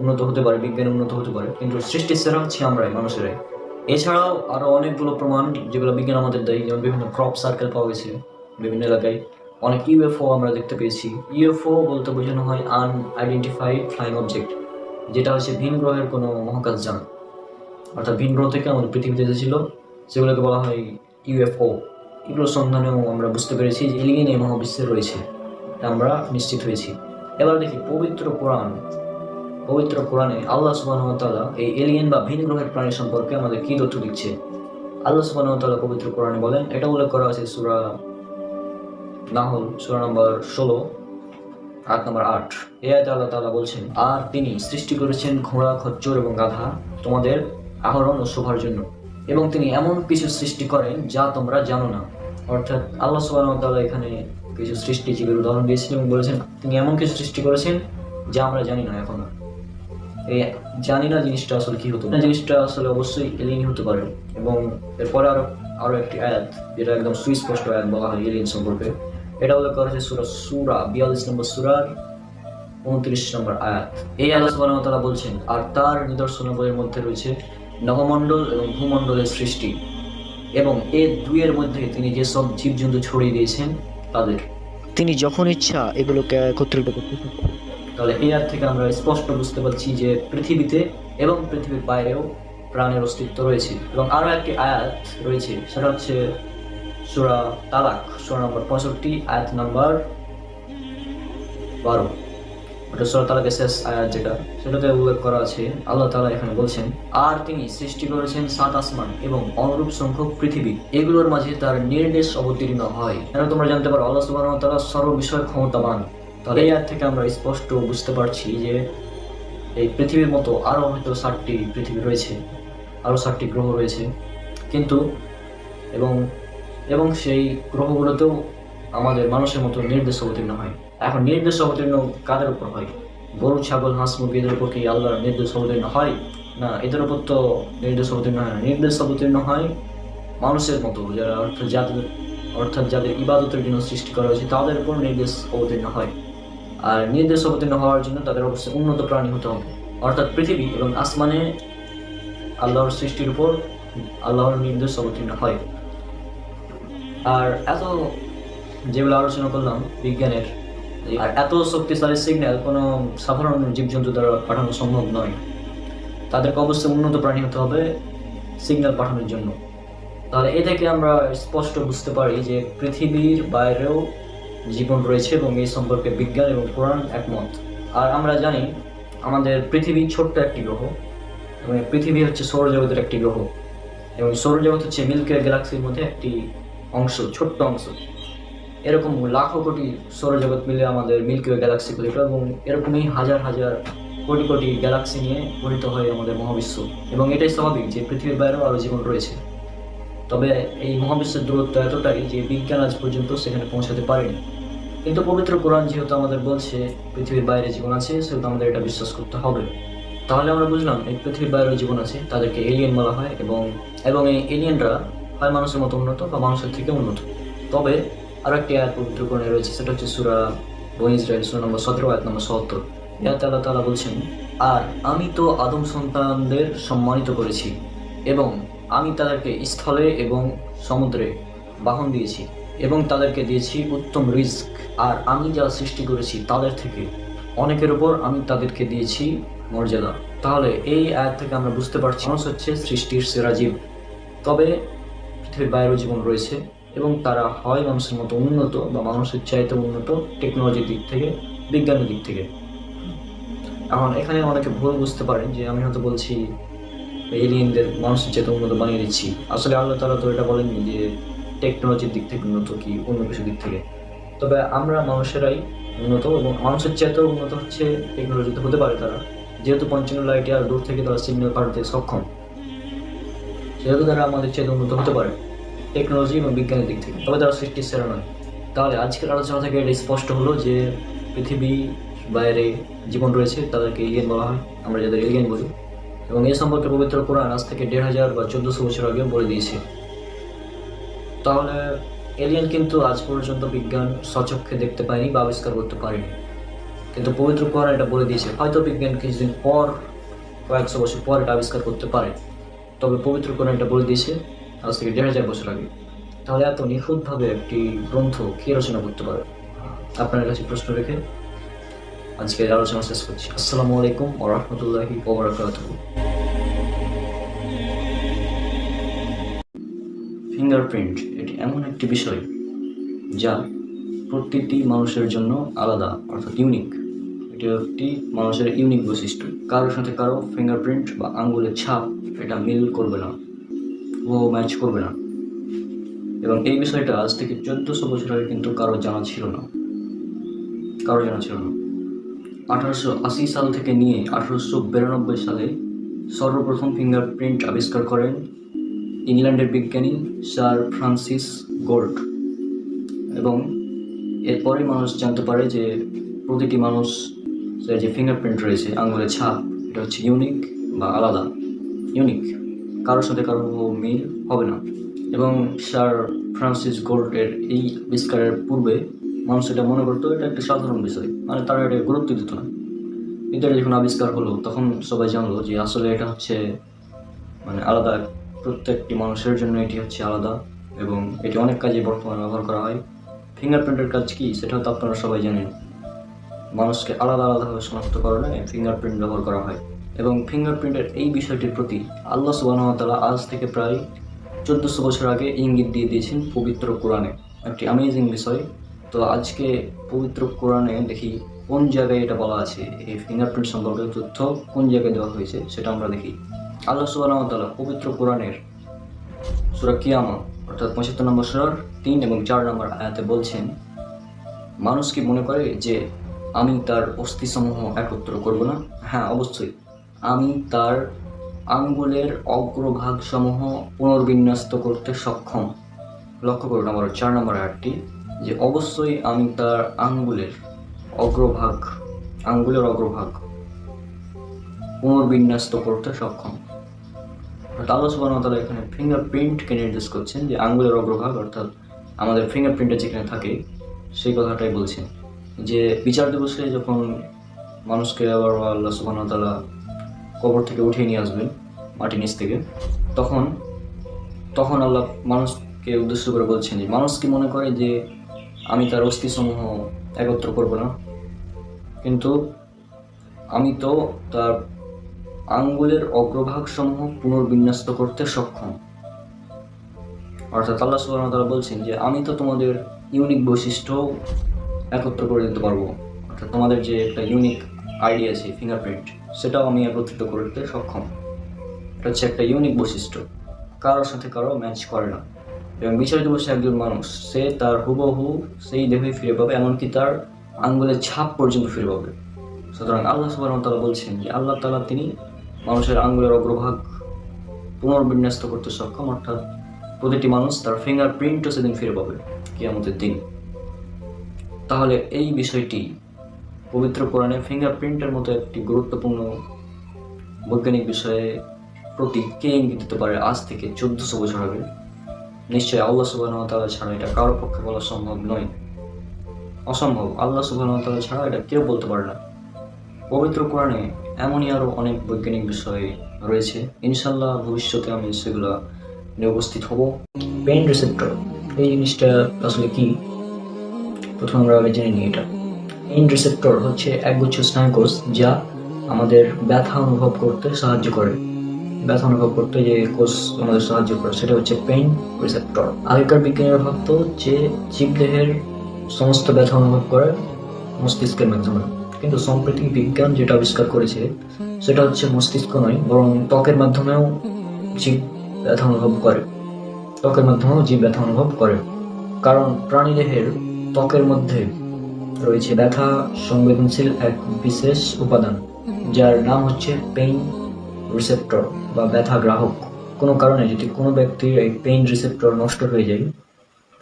[SPEAKER 1] উন্নত হতে পারে, বিজ্ঞানে উন্নত হতে পারে, কিন্তু সৃষ্টির সেরা হচ্ছে আমরাই, মানুষেরাই। এছাড়াও আরও অনেকগুলো প্রমাণ যেগুলো বিজ্ঞান আমাদের দেয়, যেমন বিভিন্ন ক্রপ সার্কেল পাওয়া গেছে বিভিন্ন এলাকায়, অনেক ইউএফও আমরা দেখতে পেয়েছি। ইউএফও বলতে বোঝানো হয় আনআইডেন্টিফাইড ফ্লাইং অবজেক্ট, যেটা হচ্ছে ভিন গ্রহের কোনো মহাকাশযান, অর্থাৎ ভিন গ্রহ থেকে আমাদের পৃথিবীতে এসেছিল, সেগুলোকে বলা হয় ইউএফও। এগুলোর সন্ধানেও আমরা বুঝতে পেরেছি যে এলিয়েন এই মহাবিশ্বে রয়েছে, আমরা নিশ্চিত হয়েছি। এবার দেখি পবিত্র কোরআনে আল্লাহ সুবহানাহু ওয়া তাআলা এই এলিয়েন বা ভিন গ্রহের প্রাণী সম্পর্কে আমাদের কি তথ্য দিচ্ছে। আল্লাহ সুবহানাহু ওয়া তাআলা পবিত্র কোরআনে বলেন, এটা উল্লেখ করা আছে সূরা নাহল সূরা নম্বর 16 আয়াত নম্বর 8। এই আয়াতে আল্লাহ তাআলা বলছেন, আর তিনি সৃষ্টি করেছেন ঘোড়া, খচ্চর এবং গাধা তোমাদের আহরণ ও শোভার জন্য, এবং তিনি এমন কিছু সৃষ্টি করেন যা তোমরা জানো না। অর্থাৎ আল্লাহ সুবহানাহু ওয়া তাআলা এখানে কিছু সৃষ্টি জীবের উদাহরণ দিয়েছেন এবং বলেছেন তিনি এমন কিছু সৃষ্টি করেছেন যা আমরা জানি না এখনো। এই জানি না জিনিসটা আসলে কি হতো, জিনিসটা আসলে অবশ্যই এলিয়েন হতে পারে। এবং এরপরে আরো একটি আয়াত, যেটা একদম সুস্পষ্ট আয়াত বলা হয় এলিয়েন সম্পর্কে, এটা উল্লেখ করা হয়েছে সূরা 42 নম্বর সূরার 29 নম্বর আয়াত। এই আল্লাহ সুবহানাহু ওয়া তাআলা বলছেন, আর তার নিদর্শনাবলীর মধ্যে রয়েছে নভমণ্ডল এবং ভূমণ্ডলের সৃষ্টি, এবং এ দুইয়ের মধ্যে তিনি যেসব জীবজন্তু ছড়িয়ে দিয়েছেন তাদের
[SPEAKER 4] তিনি যখন ইচ্ছা এগুলোকে একত্রিত করতে থাকেন।
[SPEAKER 1] তাহলে এই আয়াত থেকে আমরা স্পষ্ট বুঝতে পারছি যে পৃথিবীতে এবং পৃথিবীর বাইরেও প্রাণের অস্তিত্ব রয়েছে। এবং আরও একটি আয়াত রয়েছে, সেটা হচ্ছে সূরা তালাক সূরা নম্বর 65 আয়াত নম্বর 12। ওটা সূরা তালাকের শেষ আয়াত, সেটাতে উল্লেখ করা আছে, আল্লাহ তাআলা এখানে বলছেন, আর তিনি সৃষ্টি করেছেন 7 আসমান এবং অনুরূপ সংখ্যক পৃথিবী, এগুলোর মাঝে তার নির্দেশ অবতীর্ণ হয়। যেন তোমরা জানতে পারো আল্লাহ সুবহানাহু ওয়া তাআলা সর্ববিষয়ে ক্ষমতাবান। তাহলে এই আয়াত থেকে আমরা স্পষ্ট বুঝতে পারছি যে এই পৃথিবীর মতো আরও হয়তো 7টি পৃথিবী রয়েছে, আরও 7টি গ্রহ রয়েছে, কিন্তু এবং সেই গ্রহগুলোতেও আমাদের মানুষের মতো নির্দেশ অবতীর্ণ হয়। এখন নির্দেশ অবতীর্ণ কাদের উপর হয়? গরু, ছাগল, হাঁস, মুরগি এদের উপর কি আল্লাহর নির্দেশ অবতীর্ণ হয়? না, এদের উপর তো নির্দেশ অবতীর্ণ হয় না। নির্দেশ অবতীর্ণ হয় মানুষের মতো, যারা অর্থাৎ যাদের ইবাদতের জন্য সৃষ্টি করা হয়েছে তাদের উপর নির্দেশ অবতীর্ণ হয়। আর নির্দেশ অবতীর্ণ হওয়ার জন্য তাদের অবশ্যই উন্নত প্রাণী হতে হবে। অর্থাৎ পৃথিবী এবং আসমানে আল্লাহর সৃষ্টির উপর আল্লাহর নির্দেশ অবতীর্ণ হয়। আর এত যেগুলো আলোচনা করলাম বিজ্ঞানের, আর এত শক্তিশালী সিগন্যাল কোনো সাধারণ জীবজন্তু দ্বারা পাঠানো সম্ভব নয়। তাদেরকে অবশ্যই উন্নত প্রাণী হতে হবে সিগন্যাল পাঠানোর জন্য। তাহলে এ থেকে আমরা স্পষ্ট বুঝতে পারি যে পৃথিবীর বাইরেও জীবন রয়েছে এবং এই সম্পর্কে বিজ্ঞান এবং কোরআন একমত। আর আমরা জানি আমাদের পৃথিবী ছোট্ট একটি গ্রহ, এবং পৃথিবী হচ্ছে সৌরজগতের একটি গ্রহ, এবং সৌরজগৎ হচ্ছে মিল্কি ওয়ে গ্যালাক্সির মধ্যে একটি অংশ, ছোট্ট অংশ। এরকম লাখো কোটি সৌরজগৎ মিলে আমাদের মিল্কি ওয়ে গ্যালাক্সি গঠিত, এবং এরকমই হাজার হাজার কোটি কোটি গ্যালাক্সি নিয়ে গঠিত হয় আমাদের মহাবিশ্ব। এবং এটাই স্বাভাবিক যে পৃথিবীর বাইরেও আরও জীবন রয়েছে। তবে এই মহাবিশ্বের দূরত্ব এতটাই যে বিজ্ঞান আজ পর্যন্ত সেখানে পৌঁছাতে পারেনি। কিন্তু পবিত্র কোরআন যেহেতু আমাদের বলছে পৃথিবীর বাইরে জীবন আছে, সেহেতু আমাদের এটা বিশ্বাস করতে হবে। তাহলে আমরা বুঝলাম এই পৃথিবীর বাইরে জীবন আছে, তাদেরকে এলিয়েন বলা হয়, এবং এবং এই এলিয়েনরা হয় মানুষের মতো উন্নত বা মানুষের থেকে উন্নত। তবে আরো একটি আয়াত পবিত্র কোরআনে রয়েছে, সেটা হচ্ছে সূরা বনী ইসরাঈল সূরা নম্বর 17 আয়াত নম্বর 77। ইয়াতে আল্লাহ তাআলা বলছেন, আর আমি তো আদম সন্তানদের সম্মানিত করেছি এবং আমি তাদেরকে স্থলে এবং সমুদ্রে বাহন দিয়েছি এবং তাদেরকে দিয়েছি উত্তম রিজক। আর আমি যা সৃষ্টি করেছি তাদের থেকে অনেকের উপর আমি তাদেরকে দিয়েছি মর্যাদা। তাহলে এই আয়াত থেকে আমরা বুঝতে পারছি মানুষ হচ্ছে সৃষ্টির সেরা জীব। তবে পৃথিবীর বাইরেও জীবন রয়েছে এবং তারা হয় মানুষের মতো উন্নত বা মানুষের চাইতে উন্নত টেকনোলজির দিক থেকে, বিজ্ঞানের দিক থেকে। এখন এখানে অনেকে ভুল বুঝতে পারেন যে আমি হয়তো বলছি এলিয়েনদের মানুষের চাইতে উন্নত বানিয়ে দিচ্ছি। আসলে আল্লাহ তাআলা তো এটা বলেননি যে টেকনোলজির দিক থেকে উন্নত কি অন্য কিছু দিক থেকে। তবে আমরা মানুষেরাই উন্নত এবং মানুষের চাইতেও উন্নত হচ্ছে টেকনোলজিতে হতে পারে তারা, যেহেতু 55 লাইট ইয়ার দূর থেকে তারা সিগন্যাল পাঠাতে সক্ষম, সেহেতু তারা আমাদের চাইতে উন্নত হতে পারে টেকনোলজি এবং বিজ্ঞানের দিক থেকে। তবে তারা সৃষ্টির সেরা নয়। তাহলে আজকের আলোচনা থেকে এটা স্পষ্ট হলো যে পৃথিবী বাইরে জীবন রয়েছে, তাদেরকে এলিয়েন বলা হয়, আমরা যাদের এলিয়েন বলি। এবং এই সম্পর্কে পবিত্র কোরআন আজ থেকে 1500 বা 1400 বছর আগে বলে দিয়েছে। তাহলে এলিয়েন কিন্তু আজ পর্যন্ত বিজ্ঞান স্বচক্ষে দেখতে পায়নি বা আবিষ্কার করতে পারেনি, কিন্তু পবিত্র কোরআন এটা বলে দিয়েছে হয়তো বিজ্ঞান কিছুদিন পর, কয়েকশো বছর পর এটা আবিষ্কার করতে পারে। তবে পবিত্র কোরআন এটা বলে দিয়েছে আজ থেকে 1500 বছর আগে। তাহলে এত নিখুঁতভাবে একটি গ্রন্থ কে রচনা করতে পারে? আপনার কাছে প্রশ্ন রেখে আজকের আলোচনা শেষ করছি। আসসালামু আলাইকুম ওয়া রাহমাতুল্লাহি ওয়া বারাকাতুহু। ফিঙ্গারপ্রিন্ট এটি এমন একটি বিষয় যা প্রতিটি মানুষের জন্য আলাদা, অর্থাৎ ইউনিক। এটি একটি মানুষের ইউনিক বৈশিষ্ট্য। কারোর সাথে কারো ফিঙ্গারপ্রিন্ট বা আঙ্গুলের ছাপ এটা মিল করবে না, ও ম্যাচ করবে না। এবং এই বিষয়টা আজ থেকে 1400 বছর আগে কিন্তু কারো জানা ছিল না। 1880 সাল থেকে নিয়ে 1892 সালে সর্বপ্রথম ফিঙ্গারপ্রিন্ট আবিষ্কার করেন ইংল্যান্ডের বিজ্ঞানী স্যার ফ্রান্সিস গোল্ড। এবং এরপরে মানুষ জানতে পারে যে প্রতিটি মানুষ যে ফিঙ্গারপ্রিন্ট রয়েছে, আঙুলের ছাপ, এটা হচ্ছে ইউনিক বা আলাদা। ইউনিক, কারোর সাথে কারো মিল হবে না। এবং স্যার ফ্রান্সিস গোল্ডের এই আবিষ্কারের পূর্বে মানুষ এটা মনে করতো এটা একটা সাধারণ বিষয়, মানে তারা এটা গুরুত্ব দিত না। কিন্তু এটা যখন আবিষ্কার হলো তখন সবাই জানলো যে আসলে এটা হচ্ছে মানে আলাদা, প্রত্যেকটি মানুষের জন্য এটি হচ্ছে আলাদা এবং এটি অনেক কাজে বর্তমানে ব্যবহার করা হয়। ফিঙ্গারপ্রিন্টের কাজ কি সেটা তো আপনারা সবাই জানেন। মানুষকে আলাদা আলাদাভাবে শনাক্তকরণে ফিঙ্গারপ্রিন্ট ব্যবহার করা হয়। এবং ফিঙ্গারপ্রিন্টের এই বিষয়টির প্রতি আল্লাহ সুবহানাহু ওয়া তাআলা আজ থেকে প্রায় 1400 বছর আগে ইঙ্গিত দিয়ে দিয়েছেন পবিত্র কোরআনে। একটি অ্যামেজিং বিষয়। তো আজকে পবিত্র কোরআনে দেখি কোন জায়গায় এটা বলা আছে, এই ফিঙ্গারপ্রিন্ট সম্পর্কে তথ্য কোন জায়গায় দেওয়া হয়েছে সেটা আমরা দেখি। আল্লাহ সুবহানাহু ওয়া তাআলা পবিত্র কোরআনের সূরা কিয়ামা অর্থাৎ 75 নম্বর সূরার 3 এবং 4 নম্বর আয়াতে বলছেন, মানুষ কি মনে করে যে আমি তার অস্থিসমূহ একত্র করব না? হ্যাঁ, অবশ্যই আমি তার আঙ্গুলের অগ্রভাগ সমূহ পুনর্বিন্যস্ত করতে সক্ষম। লক্ষ্য করুন আমার 4 নম্বর আয়াতটি, যে অবশ্যই আমি তার আঙ্গুলের অগ্রভাগ পুনর্বিন্যস্ত করতে সক্ষম। আল্লাহ সুবহানাহু ওয়া তাআলা এখানে ফিঙ্গারপ্রিন্টকে নির্দেশ করছেন, যে আঙ্গুলের অগ্রভাগ অর্থাৎ আমাদের ফিঙ্গারপ্রিন্টে যেখানে থাকে সেই কথাটাই বলছেন। যে বিচার দিবসে যখন মানুষকে আবার আল্লাহ সুবহানাহু ওয়া তাআলা কবর থেকে উঠিয়ে নিয়ে আসবেন মাটির নিচ থেকে, তখন আল্লাহ মানুষকে উদ্দেশ্য করে বলছেন যে মানুষ কি মনে করে যে আমি তার অস্থিসমূহ একত্র করব না, কিন্তু আমি তো তার আঙ্গুলের অগ্রভাগ সমূহ পুনর্বিন্যস্ত করতে সক্ষম। অর্থাৎ আল্লাহ সুবহানাহু ওয়া তাআলা বলছেন যে আমি তো তোমাদের ইউনিক বৈশিষ্ট্য একত্র করে দিতে পারবো। অর্থাৎ তোমাদের যে একটা ইউনিক আইডি আছে ফিঙ্গারপ্রিন্ট, সেটাও আমি একত্রিত করতে সক্ষম। এটা হচ্ছে একটা ইউনিক বৈশিষ্ট্য, কারোর সাথে কারো ম্যাচ করে না। এবং বিচার দিবসে একজন মানুষ সে তার হুবহু সেই দেহে ফিরে পাবে, এমনকি তার আঙ্গুলের ছাপ পর্যন্ত ফিরে পাবে। সুতরাং আল্লাহ সুবহানাহু ওয়া তাআলা বলছেন যে আল্লাহ তাআলা তিনি মানুষের আঙ্গুলের অগ্রভাগ পুনর্বিন্যস্ত করতে সক্ষম, অর্থাৎ প্রতিটি মানুষ তার ফিঙ্গারপ্রিন্টও সেদিন ফিরে পাবে কিয়ামতের দিন।
[SPEAKER 2] তাহলে এই বিষয়টি পবিত্র কোরআনে ফিঙ্গারপ্রিন্টের মতো একটি গুরুত্বপূর্ণ বৈজ্ঞানিক বিষয়ে প্রতি কে ইঙ্গিত দিতে পারে আজ থেকে 1400 বছর আগে? নিশ্চয়ই আল্লাহ সুবহানাহু ওয়া তাআলা ছাড়া এটা কারোর পক্ষে বলা সম্ভব নয়, অসম্ভব। আল্লাহ সুবহানাহু ওয়া তাআলা ছাড়া এটা কেউ বলতে পারে না। পবিত্র কোরআনে এমনই আরও অনেক বৈজ্ঞানিক বিষয় রয়েছে, ইনশাল্লাহ ভবিষ্যতে আমি সেগুলো নিয়ে উপস্থিত হব। পেইন রিসেপ্টর এই জিনিসটা আসলে কি, প্রথমে আমরা আগে জেনে নিই এটা। পেইন রিসেপ্টর হচ্ছে একগুচ্ছ স্নায়ুকোষ যা আমাদের ব্যথা অনুভব করতে সাহায্য করে। ব্যথা অনুভব করতে যে কোষ আমাদের সাহায্য করে সেটা হচ্ছে পেইন রিসেপ্টর। আগেকার বিজ্ঞানীরা ভাবতো যে জীবদেহের সমস্ত ব্যথা অনুভব করে মস্তিষ্কের মাধ্যমে, কিন্তু সম্প্রতি বিজ্ঞান যেটা আবিষ্কার করেছে সেটা হচ্ছে মস্তিষ্ক নয়, বরং ত্বকের মাধ্যমেও জীব ব্যথা অনুভব করে। ত্বকের মাধ্যমেও জীব ব্যথা অনুভব করে, কারণ প্রাণীদেহের ত্বকের মধ্যে রয়েছে ব্যথা সংবেদনশীল এক বিশেষ উপাদান যার নাম হচ্ছে পেইন রিসেপ্টর বা ব্যথা গ্রাহক। কোনো কারণে যদি কোনো ব্যক্তির এই পেইন রিসেপ্টর নষ্ট হয়ে যায়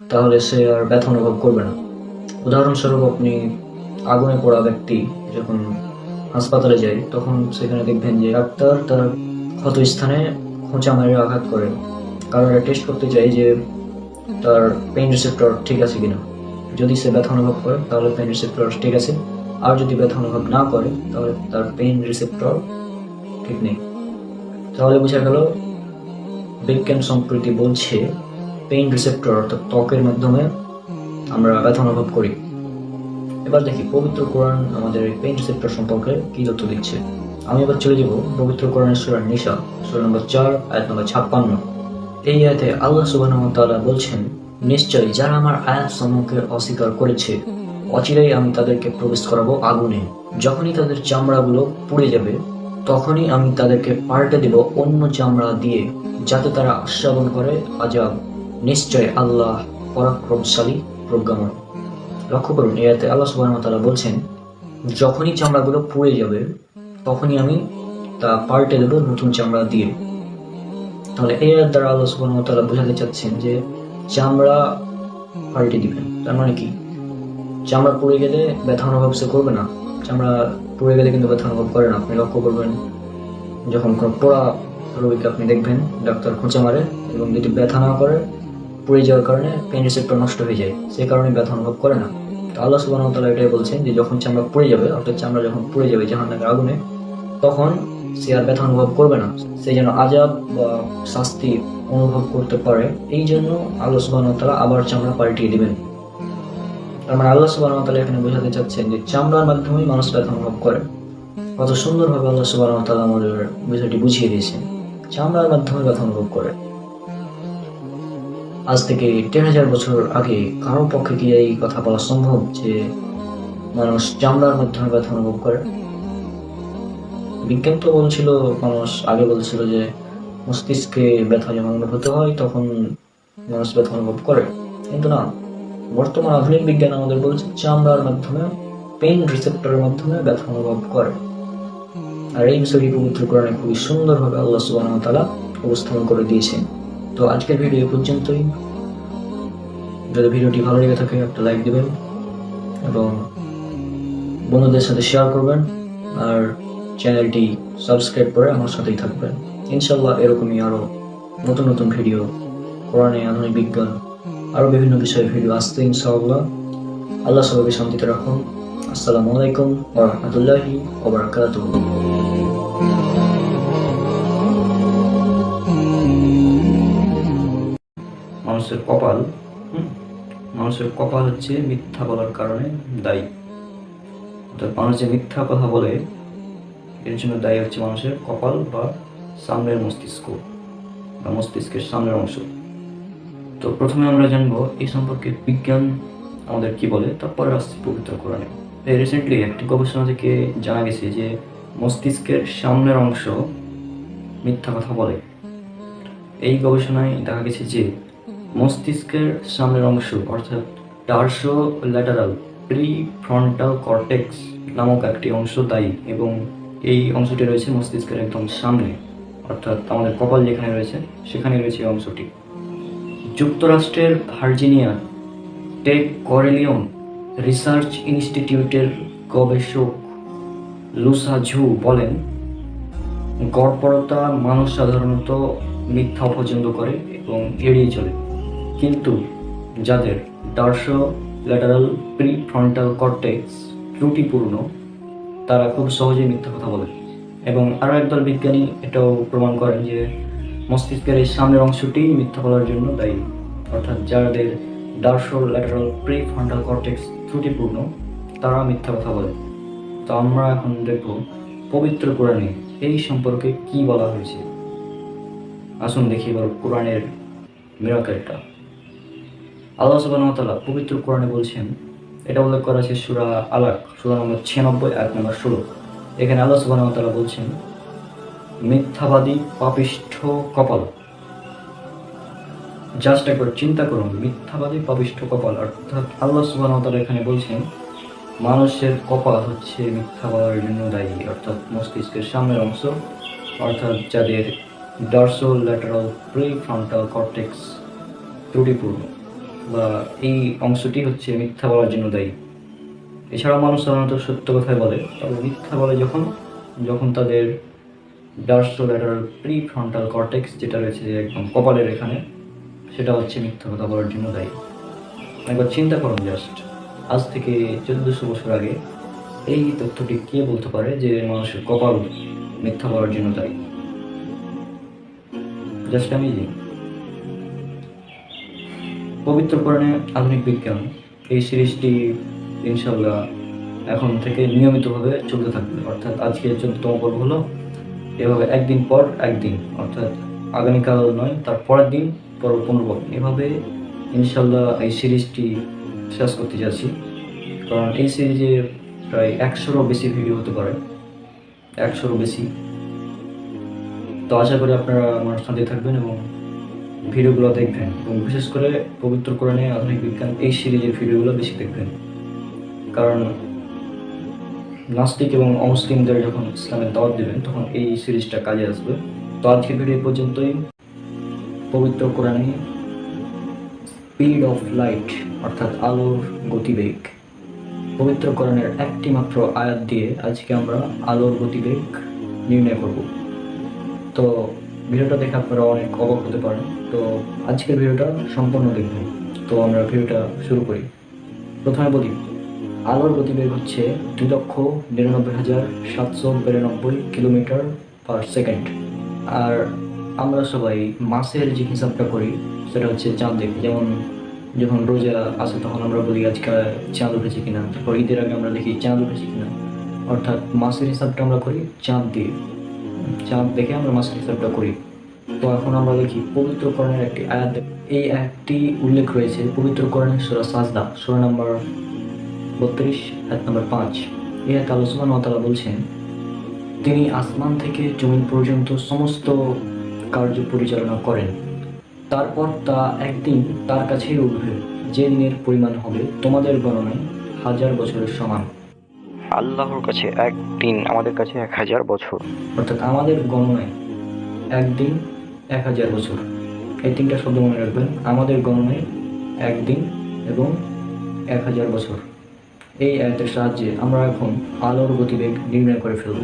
[SPEAKER 2] তাহলে সে আর ব্যথা অনুভব করবে না। উদাহরণস্বরূপ, আপনি আগুনে পোড়া ব্যক্তি যখন হাসপাতালে যায় তখন সেখানে দেখবেন যে ডাক্তার তার ক্ষত স্থানে খোঁচা মেরে আঘাত করে, কারণ এটা টেস্ট করতে চাই যে তার পেইন রিসেপ্টর ঠিক আছে কিনা। যদি সে ব্যথা অনুভব করে তাহলে পেইন রিসেপ্টর ঠিক আছে, আর যদি ব্যথা অনুভব না করে তাহলে তার পেইন রিসেপ্টর ঠিক নেই। তাহলে বোঝা গেল বিজ্ঞান সম্প্রতি বলছে পেইন রিসেপ্টর অর্থাৎ ত্বকের মাধ্যমে আমরা ব্যথা অনুভব করি। এবার দেখি পবিত্র কোরআন আমাদের পেইন রিসেপ্টর সম্পর্কে কি তথ্য দিচ্ছে। আমি এবার চলে যাব পবিত্র কোরআনের সূরা নিসা, সূরা নম্বর 4 আয়াত নম্বর 56। এই আয়াতে আল্লাহ সুবহানাহু ওয়া তাআলা বলছেন, নিশ্চয়ই যারা আমার আয়াত সমূহকে অস্বীকার করেছে অচিরেই আমি তাদেরকে প্রবেশ করাবো আগুনে। যখনই তাদের চামড়াগুলো পুড়ে যাবে তখনই আমি তাদেরকে পাল্টে দেব অন্য চামড়া দিয়ে, যাতে তারা আস্বাদন করে আযাব। নিশ্চয় আল্লাহ পরাক্রমশালী প্রজ্ঞাময়। লক্ষ্য করুন, এই আয়াতে আল্লাহ সুবহানাহু ওয়া তাআলা বলছেন যখনই চামড়াগুলো পুড়ে যাবে তখনই আমি তা পাল্টে দেব নতুন চামড়া দিয়ে। তাহলে এই আয়াত দ্বারা আল্লাহ সুবহানাহু ওয়া তাআলা বোঝাতে চাচ্ছেন যে চামড়া পাল্টে দিবেন। তার মানে কি, চামড়া পুড়ে গেলে ব্যথা অনুভব সে করবে না। চামড়া পুড়ে গেলে কিন্তু ব্যথা অনুভব করে না। আপনি লক্ষ্য করবেন যখন কোনো পোড়া রোগীকে আপনি দেখবেন ডাক্তার খোঁচা মারে এবং যদি ব্যথা না করে পুড়ে যাওয়ার কারণে পেইন রিসেপ্টর নষ্ট হয়ে যায়, সেই কারণে ব্যথা অনুভব করে না। তো আল্লাহ সুবহানাহু ওয়া তাআলা এটাই বলছেন যে যখন চামড়া পুড়ে যাবে, অর্থাৎ চামড়া যখন পুড়ে যাবে জাহান্নামের আগুনে, তখন সে আর ব্যথা অনুভব করবে না। সে যেন আযাব বা শাস্তি অনুভব করতে পারে, এই জন্য আল্লাহ সুবহানাহু ওয়া তাআলা আবার চামড়া পাল্টিয়ে দিবেন। তার মানে আল্লাহ সুবহানাহু ওয়া তাআলা এখানে বোঝাতে চাচ্ছেন যে চামড়ার মাধ্যমেই মানুষ ব্যথা অনুভব করে। কত সুন্দরভাবে আল্লাহ সুবহানাহু ওয়া তাআলা আমাদের বিষয়টি বুঝিয়ে দিয়েছেন, চামড়ার মাধ্যমে ব্যথা অনুভব করে। আজ থেকে 10,000 বছর আগে কারো পক্ষে কি এই কথা বলা সম্ভব যে মানুষ চামড়ার মাধ্যমে ব্যথা অনুভব করে? বিজ্ঞান তো বলছিল, মানুষ আগে বলছিল যে মস্তিষ্কে ব্যথা যখন অনুভূত হয় তখন মানুষ ব্যথা অনুভব করে, কিন্তু না, বর্তমান আধুনিক বিজ্ঞান আমাদের বলছে চামড়ার মাধ্যমে, পেইন রিসেপ্টরের মাধ্যমে ব্যথা অনুভব করে। আর এই বিষয়টি পবিত্র কোরআনে খুবই সুন্দরভাবে আল্লাহ সুবহানাহু ওয়া তাআলা উপস্থাপন করে দিয়েছেন। তো আজকের ভিডিও এই পর্যন্তই। যদি ভিডিওটি ভালো লেগে থাকে একটা লাইক দিবেন এবং বন্ধুদের সাথে শেয়ার করবেন, আর চ্যানেলটি সাবস্ক্রাইব করে আমার সাথেই থাকবেন। ইনশাল্লাহ এরকমই আরও নতুন নতুন ভিডিও, কোরআনে, আধুনিক বিজ্ঞান, আরও বিভিন্ন বিষয়ে ভিডিও আসতে ইনশাআল্লাহ। আল্লাহ সবাইকে শান্তিতে রাখুন। আসসালামু আলাইকুম ওয়া রাহমাতুল্লাহি ওয়া বারাকাতুহু। মানুষের কপাল হচ্ছে মিথ্যা বলার কারণে দায়ী। অর্থাৎ মানুষ যে মিথ্যা কথা বলে এর জন্য দায়ী হচ্ছে মানুষের কপাল বা সামনের মস্তিষ্ক বা মস্তিষ্কের সামনের অংশ। তো প্রথমে আমরা জানবো এই সম্পর্কে বিজ্ঞান আমাদের কি বলে, তারপরে আসছে পবিত্র কোরআনে। রিসেন্টলি একটি গবেষণা থেকে জানা গেছে যে মস্তিষ্কের সামনের অংশ মিথ্যা কথা বলে। এই গবেষণায় দেখা গেছে যে মস্তিষ্কের সামনের অংশ অর্থাৎ টার্সো ল্যাটারাল প্রিফ্রন্টাল কর্টেক্স নামক একটি অংশ দায়ী, এবং এই অংশটি রয়েছে মস্তিষ্কের একদম সামনে, অর্থাৎ আমাদের কপাল যেখানে রয়েছে সেখানে রয়েছে এই অংশটি। যুক্তরাষ্ট্রের ভার্জিনিয়ার টেক করেলিয়ন
[SPEAKER 1] রিসার্চ ইনস্টিটিউটের গবেষক লুসা ঝু বলেন, গড়পড়তা মানুষ সাধারণত মিথ্যা অপছন্দ করে এবং এড়িয়ে চলে, কিন্তু যাদের ডার্সো ল্যাটারাল প্রিফ্রন্টাল কর্টেক্স ত্রুটিপূর্ণ তারা খুব সহজেই মিথ্যা কথা বলে। এবং আরও একদল বিজ্ঞানী এটাও প্রমাণ করেন যে মস্তিষ্কের এই সামনের অংশটি মিথ্যা বলার জন্য দায়ী, অর্থাৎ যাদের ডার্সো ল্যাটারাল প্রিফ্রন্টাল কর্টেক্স ত্রুটিপূর্ণ তারা মিথ্যা কথা বলে। তো আমরা এখন দেখব পবিত্র কোরআনে এই সম্পর্কে কি বলা হয়েছে। আসুন দেখি এবার কোরআনের মিরাকেলটা। আল্লাহ সুবহানাহু ওয়া তাআলা পবিত্র কোরআনে বলছেন, এটা উল্লেখ করা আছে সূরা আলাক সূরা নম্বর 96 আয়াত নম্বর 16। এখানে আল্লাহ সুবহানাহু ওয়া তাআলা বলছেন, মিথ্যাবাদী পাপিষ্ঠ কপাল। জাস্ট একবার চিন্তা করুন, মিথ্যাবাদী পাপিষ্ঠ কপাল, অর্থাৎ আল্লাহ সুবহানাহু ওয়া তাআলা এখানে বলছেন মানুষের কপাল হচ্ছে মিথ্যা বলার জন্য দায়ী, অর্থাৎ মস্তিষ্কের সামনের অংশ, অর্থাৎ যাদের ডার্সো ল্যাটারাল প্রিফ্রন্টাল কর্টেক্স ত্রুটিপূর্ণ বা এই অংশটি হচ্ছে মিথ্যা বলার জন্য দায়ী। এছাড়াও মানুষ সাধারণত সত্য কথাই বলে, তবে মিথ্যা বলে যখন তাদের ডার্সো ল্যাটারাল প্রিফ্রন্টাল কর্টেক্স যেটা রয়েছে একদম কপালের এখানে, সেটা হচ্ছে মিথ্যা কথা বলার জন্য দায়ী। একবার চিন্তা করুন, জাস্ট আজ থেকে 1400 বছর আগে এই তথ্যটি কে বলতে পারে যে মানুষের কপাল মিথ্যা বলার জন্য দায়ী? Just amazing. পবিত্র কোরআনে আধুনিক বিজ্ঞান এই সিরিজটি ইনশাল্লাহ এখন থেকে নিয়মিতভাবে চলতে থাকবে, অর্থাৎ আজকে 14তম পর্ব হলো, এভাবে একদিন পর একদিন, অর্থাৎ আগামীকাল নয় তার পরের দিন পর্ব 15, এভাবে ইনশাল্লাহ এই সিরিজটি শেষ করতে যাচ্ছি। কারণ এই সিরিজে প্রায় 100-এরও বেশি ভিডিও হতে পারে, 100-এরও বেশি। তো আশা করি আপনারা আমার সাথে থাকবেন এবং ভিডিওগুলো দেখবেন, এবং বিশেষ করে পবিত্র কোরআনে আধুনিক বিজ্ঞান এই সিরিজের ভিডিওগুলো বেশি দেখবেন। কারণ নাস্তিক এবং অমুসলিমদের যখন ইসলামের দাওয়াত দেবেন তখন এই সিরিজটা কাজে আসবে। তো আজকের ভিডিও পর্যন্তই। পবিত্র কোরআনে স্পিড অফ লাইট, অর্থাৎ আলোর গতিবেগ, পবিত্র কোরআনের একটি মাত্র আয়াত দিয়ে আজকে আমরা আলোর গতিবেগ নির্ণয় করব। তো ভিডিওটা দেখে আপনারা অনেক অবাক হতে পারেন। তো আজকের ভিডিওটা সম্পূর্ণ দেখবেন। তো আমরা ভিডিওটা শুরু করি। প্রথমে বলি, আলোর গতিবেগ হচ্ছে 2,99,792 কিলোমিটার পার সেকেন্ড। আর আমরা সবাই মাসের যে হিসাবটা করি সেটা হচ্ছে চাঁদ দেখে। যেমন যখন রোজা আসে তখন আমরা বলি আজকে চাঁদ উঠেছে কিনা, তারপর ঈদের আগে আমরা দেখি চাঁদ উঠেছে কিনা, অর্থাৎ মাসের হিসাবটা আমরা করি চাঁদ দিয়ে, চাঁদ দেখে আমরা মাসের হিসাবটা করি। তো এখন আমরা দেখি পবিত্র কোরআনের একটি আয়াত। এই আয়াতটি উল্লেখ রয়েছে পবিত্র কোরআনের সূরা সাজদা সূরা নম্বর 32 আয়াত নম্বর 5। এই আয়াতে আল্লাহ সুবহানাহু ওয়া তাআলা বলছেন, তিনি আসমান থেকে জমিন পর্যন্ত সমস্ত কার্য পরিচালনা করেন, তারপর তা একদিন তার কাছেই উঠবে, যে দিনের পরিমাণ হবে তোমাদের গণনায় 1000 বছরের সমান।
[SPEAKER 5] আল্লাহর কাছে একদিন আমাদের কাছে 1000 বছর।
[SPEAKER 1] অর্থাৎ আমাদের গণনায় একদিন 1000 বছর। এই তিনটা শব্দ মনে রাখবেন, আমাদের গণনায় একদিন এবং 1000 বছর। এই আয়াতের সাহায্যে আমরা এখন আলোর গতিবেগ নির্ণয় করে ফেলব।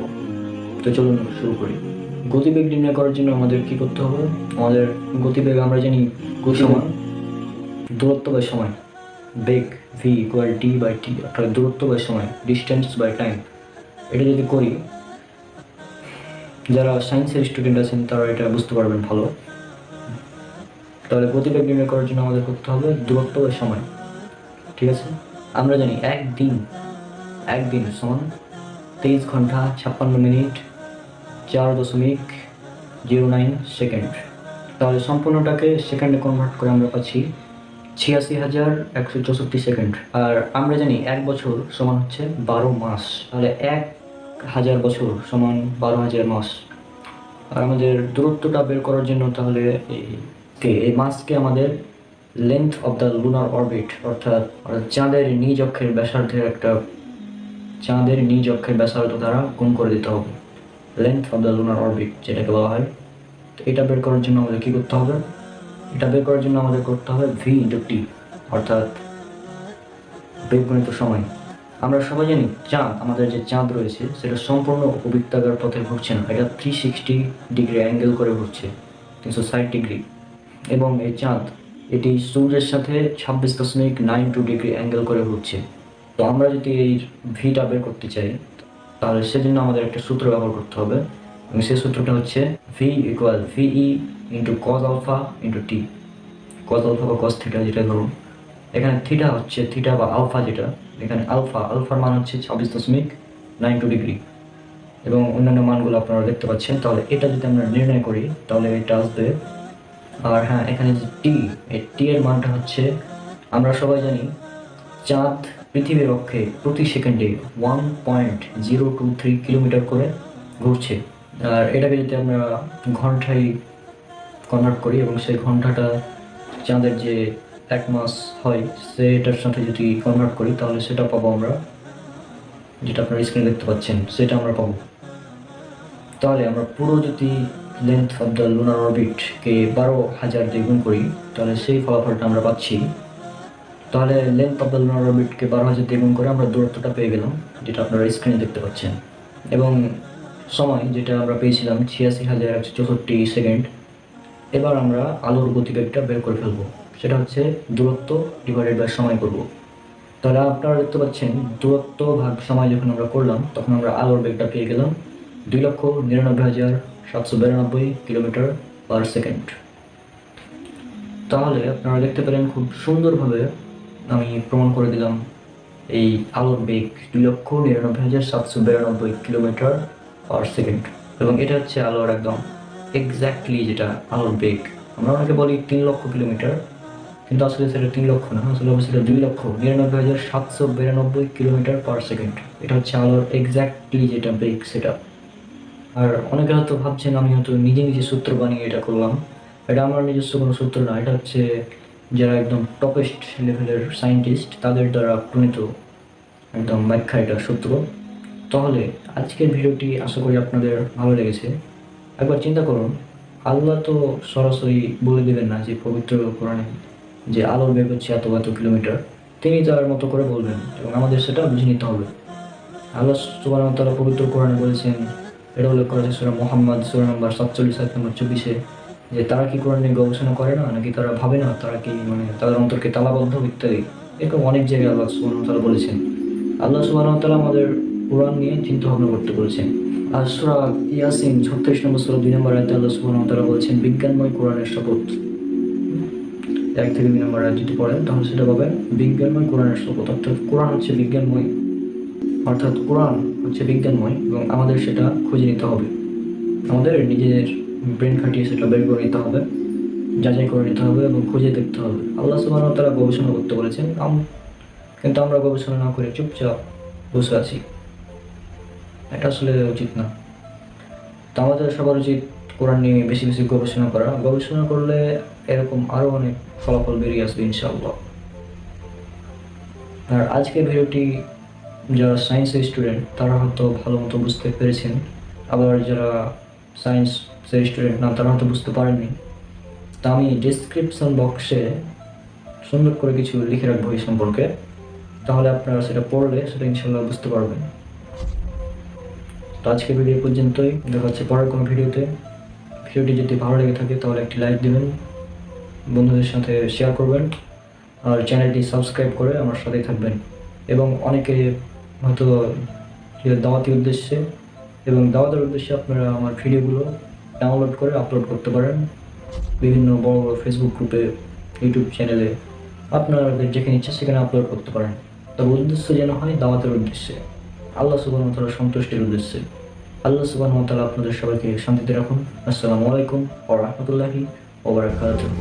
[SPEAKER 1] তো চলুন শুরু করি। গতিবেগ নির্ণয় করার জন্য আমাদের কি করতে হবে? আমাদের গতিবেগ আমরা জানি সমান দূরত্ব বাই সময়, বেগ V equal T by T, অর্থাৎ দূরত্ব বাই সময়, ডিস্টেন্স বাই টাইম। এটা যদি করি, যারা সায়েন্সের স্টুডেন্ট আছেন তারা এটা বুঝতে পারবেন ভালো। তাহলে গতিবেগ নির্ণয় করার জন্য আমাদের করতে হবে দূরত্ব বাই সময়, ঠিক আছে? আমরা জানি একদিন সমান 23 ঘন্টা 56 মিনিট 4.09 সেকেন্ড। তাহলে সম্পূর্ণটাকে সেকেন্ডে কনভার্ট করে আমরা পাচ্ছি 86,164 সেকেন্ড। আর আমরা জানি 1 বছর সমান হচ্ছে 12 মাস, তাহলে 1000 বছর সমান 12,000 মাস। আর আমাদের দূরত্বটা বের করার জন্য তাহলে এই মাসকে আমাদের length of the lunar orbit, অর্থাৎ চাঁদের নিজ অক্ষের ব্যাসার্ধ দ্বারা গুণ করে দিতে হবে, length of the lunar orbit যেটাকে বলা হয়। তো এটা বের করার জন্য আমাদের কী করতে হবে? এটা বের করার জন্য আমাদের করতে হবে ভি ইন্টু টি, অর্থাৎ বৈজ্ঞানিক সময়। আমরা সবাই জানি চাঁদ, আমাদের যে চাঁদ রয়েছে সেটা সম্পূর্ণ উপবৃত্তাকার পথে ঘুরছে না, এটা 360 ডিগ্রি অ্যাঙ্গেল করে ঘুরছে, 360 ডিগ্রি। এবং এই চাঁদ এটি সূর্যের সাথে 26.92 ডিগ্রি অ্যাঙ্গেল করে ঘুরছে। তো আমরা যদি এই ভিটা বের করতে চাই তাহলে সেজন্য আমাদের একটা সূত্র ব্যবহার করতে হবে, এবং সেই সূত্রটা হচ্ছে V equal V E into cos alpha into T. Cos alpha বা কজ থিটা যেটা ধরুন, এখানে থিটা হচ্ছে থিটা বা আলফা যেটা, এখানে আলফার মান হচ্ছে 26.92 ডিগ্রি, এবং অন্যান্য মানগুলো আপনারা দেখতে পাচ্ছেন। তাহলে এটা যদি আমরা নির্ণয় করি তাহলে এটা আসবে। আর হ্যাঁ, এখানে যে টি, এই টি এর মানটা হচ্ছে, আমরা সবাই জানি চাঁদ পৃথিবীর অক্ষে প্রতি সেকেন্ডে 1.023 কিলোমিটার করে ঘুরছে। আর এটাকে যদি আমরা ঘন্টায় কনভার্ট করি এবং সেই ঘন্টাটা চাঁদের যে 1 মাস হয় সেটার সাথে যদি কনভার্ট করি তাহলে সেটা পাবো আমরা, যেটা আপনারা স্ক্রিনে দেখতে পাচ্ছেন সেটা আমরা পাবো। তাহলে আমরা পুরো যদি লেন্থ অফ দ্য লুনার অরবিটকে 12,000 দিয়ে গুণ করি তাহলে সেই ফলাফলটা আমরা পাচ্ছি। তাহলে লেন্থ অফ দ্য লুনার অরবিটকে 12,000 দিয়ে গুণ করে আমরা দূরত্বটা পেয়ে গেলাম, যেটা আপনারা স্ক্রিনে দেখতে পাচ্ছেন। এবং সময় যেটা আমরা পেয়েছিলাম 86,164 সেকেন্ড। এবার আমরা আলোর গতিবেগটা বের করে ফেলবো, সেটা হচ্ছে দূরত্ব ডিভাইডেড বাই সময় করব। তাহলে আপনারা দেখতে পাচ্ছেন দূরত্ব ভাগ সময় যখন আমরা করলাম তখন আমরা আলোর বেগটা পেয়ে গেলাম 2,99,792 কিলোমিটার পার সেকেন্ড। তাহলে আপনারা দেখতে পেলেন খুব সুন্দরভাবে আমি প্রমাণ করে দিলাম এই আলোর বেগ 2,99,792 কিলোমিটার পার সেকেন্ড, এবং এটা হচ্ছে আলোর একদম এক্স্যাক্টলি যেটা আলোর বেগ। আমরা অনেকে বলি 3 লক্ষ কিলোমিটার, কিন্তু আসলে সেটা 3 লক্ষ না, আসলে সেটা 2,99,792 কিলোমিটার পার সেকেন্ড। এটা হচ্ছে আলোর এক্স্যাক্টলি যেটা বেগ সেটা। আর অনেকে হয়তো ভাবছেন আমি হয়তো নিজে নিজে সূত্র বানিয়ে এটা করলাম, এটা আমার নিজস্ব কোনো সূত্র না, এটা হচ্ছে যারা একদম টপেস্ট লেভেলের সায়েন্টিস্ট তাদের দ্বারা প্রণীত একদম ব্যাখ্যা, এটা সূত্র। তাহলে আজকের ভিডিওটি আশা করি আপনাদের ভালো লেগেছে। একবার চিন্তা করুন, আল্লাহ তো সরাসরি বলে দেবেন না যে পবিত্র কোরআনে যে আলোর বেগ হচ্ছে এত এত কিলোমিটার, তিনি তার মতো করে বলবেন এবং আমাদের সেটা বুঝে নিতে হবে। আল্লাহ সুবহানাহু ওয়া তাআলা পবিত্র কোরআনে বলেছেন, এটা উল্লেখ করা হয়েছে সূরা মুহাম্মদ সূরা নম্বর 47 আয়াত নম্বর 24-এ, যে তারা কি কোরআন নিয়ে গবেষণা করে না, নাকি তারা ভাবে না, তারা কি তাদের অন্তরকে তালাবদ্ধ ইত্যাদি, এরকম অনেক জায়গায় আল্লাহ সুবহানাহু ওয়া তাআলা বলেছেন। আল্লাহ সুবহানাহু ওয়া তাআলা আমাদের কোরআন নিয়ে চিন্তা ভাবনা করতে বলেছেন। আর সূরা ইয়াসিন 36 নম্বর সূরা 2 নম্বর আয়াতে আল্লাহ সুবহানাহু ওয়া তাআলা বলেছেন বিজ্ঞানময় কোরআনের শপথ। 1 থেকে 2 নম্বর আয়াত যদি পড়েন তাহলে সেটা পাবেন বিজ্ঞানময় কোরআনের শপথ। অর্থাৎ কোরআন হচ্ছে বিজ্ঞানময়, এবং আমাদের সেটা খুঁজে নিতে হবে, আমাদের নিজের ব্রেন খাটিয়ে সেটা বের করে নিতে হবে, যাচাই করে নিতে হবে এবং খুঁজে দেখতে হবে। আল্লাহ সুবহানাহু ওয়া তাআলা গবেষণা করতে বলেছেন, কিন্তু আমরা গবেষণা না করে চুপচাপ বসে আছি, এটা আসলে উচিত না। তো আমাদের সবার উচিত কোরআন নিয়ে বেশি বেশি গবেষণা করা। গবেষণা করলে এরকম আরও অনেক ফলাফল বেরিয়ে আসবে ইনশাআল্লাহ। আর আজকের ভিডিওটি যারা সায়েন্সের স্টুডেন্ট তারা হয়তো ভালো মতো বুঝতে পেরেছেন, আবার যারা সায়েন্সের স্টুডেন্ট না তারা হয়তো বুঝতে পারেননি। তা আমি ডেসক্রিপশন বক্সে সুন্দর করে কিছু লিখে রাখবো এই সম্পর্কে, তাহলে আপনারা সেটা পড়লে সেটা ইনশাআল্লাহ বুঝতে পারবেন। তো আজকে ভিডিও পর্যন্তই, দেখা হচ্ছে পরের কোনো ভিডিওতে। ভিডিওটি যদি ভালো লেগে থাকে তাহলে একটি লাইক দেবেন, বন্ধুদের সাথে শেয়ার করবেন, আর চ্যানেলটি সাবস্ক্রাইব করে আমার সাথেই থাকবেন। এবং অনেকে হয়তো দাওয়াতের উদ্দেশ্যে আপনারা আমার ভিডিওগুলো ডাউনলোড করে আপলোড করতে পারেন বিভিন্ন বড় বড় ফেসবুক গ্রুপে, ইউটিউব চ্যানেলে, আপনাদের যেখানে ইচ্ছা সেখানে আপলোড করতে পারেন। তবে উদ্দেশ্য যেন হয় দাওয়াতের উদ্দেশ্যে, আল্লাহ সুবহানাহু ওয়া তাআলার সন্তুষ্টির উদ্দেশ্যে। আল্লাহ সুবহানাহু ওয়া তাআলা আপনাদের সবাইকে শান্তিতে রাখুন। আসসালামু আলাইকুম ওয়া রাহমাতুল্লাহি ওয়া বারাকাতুহু।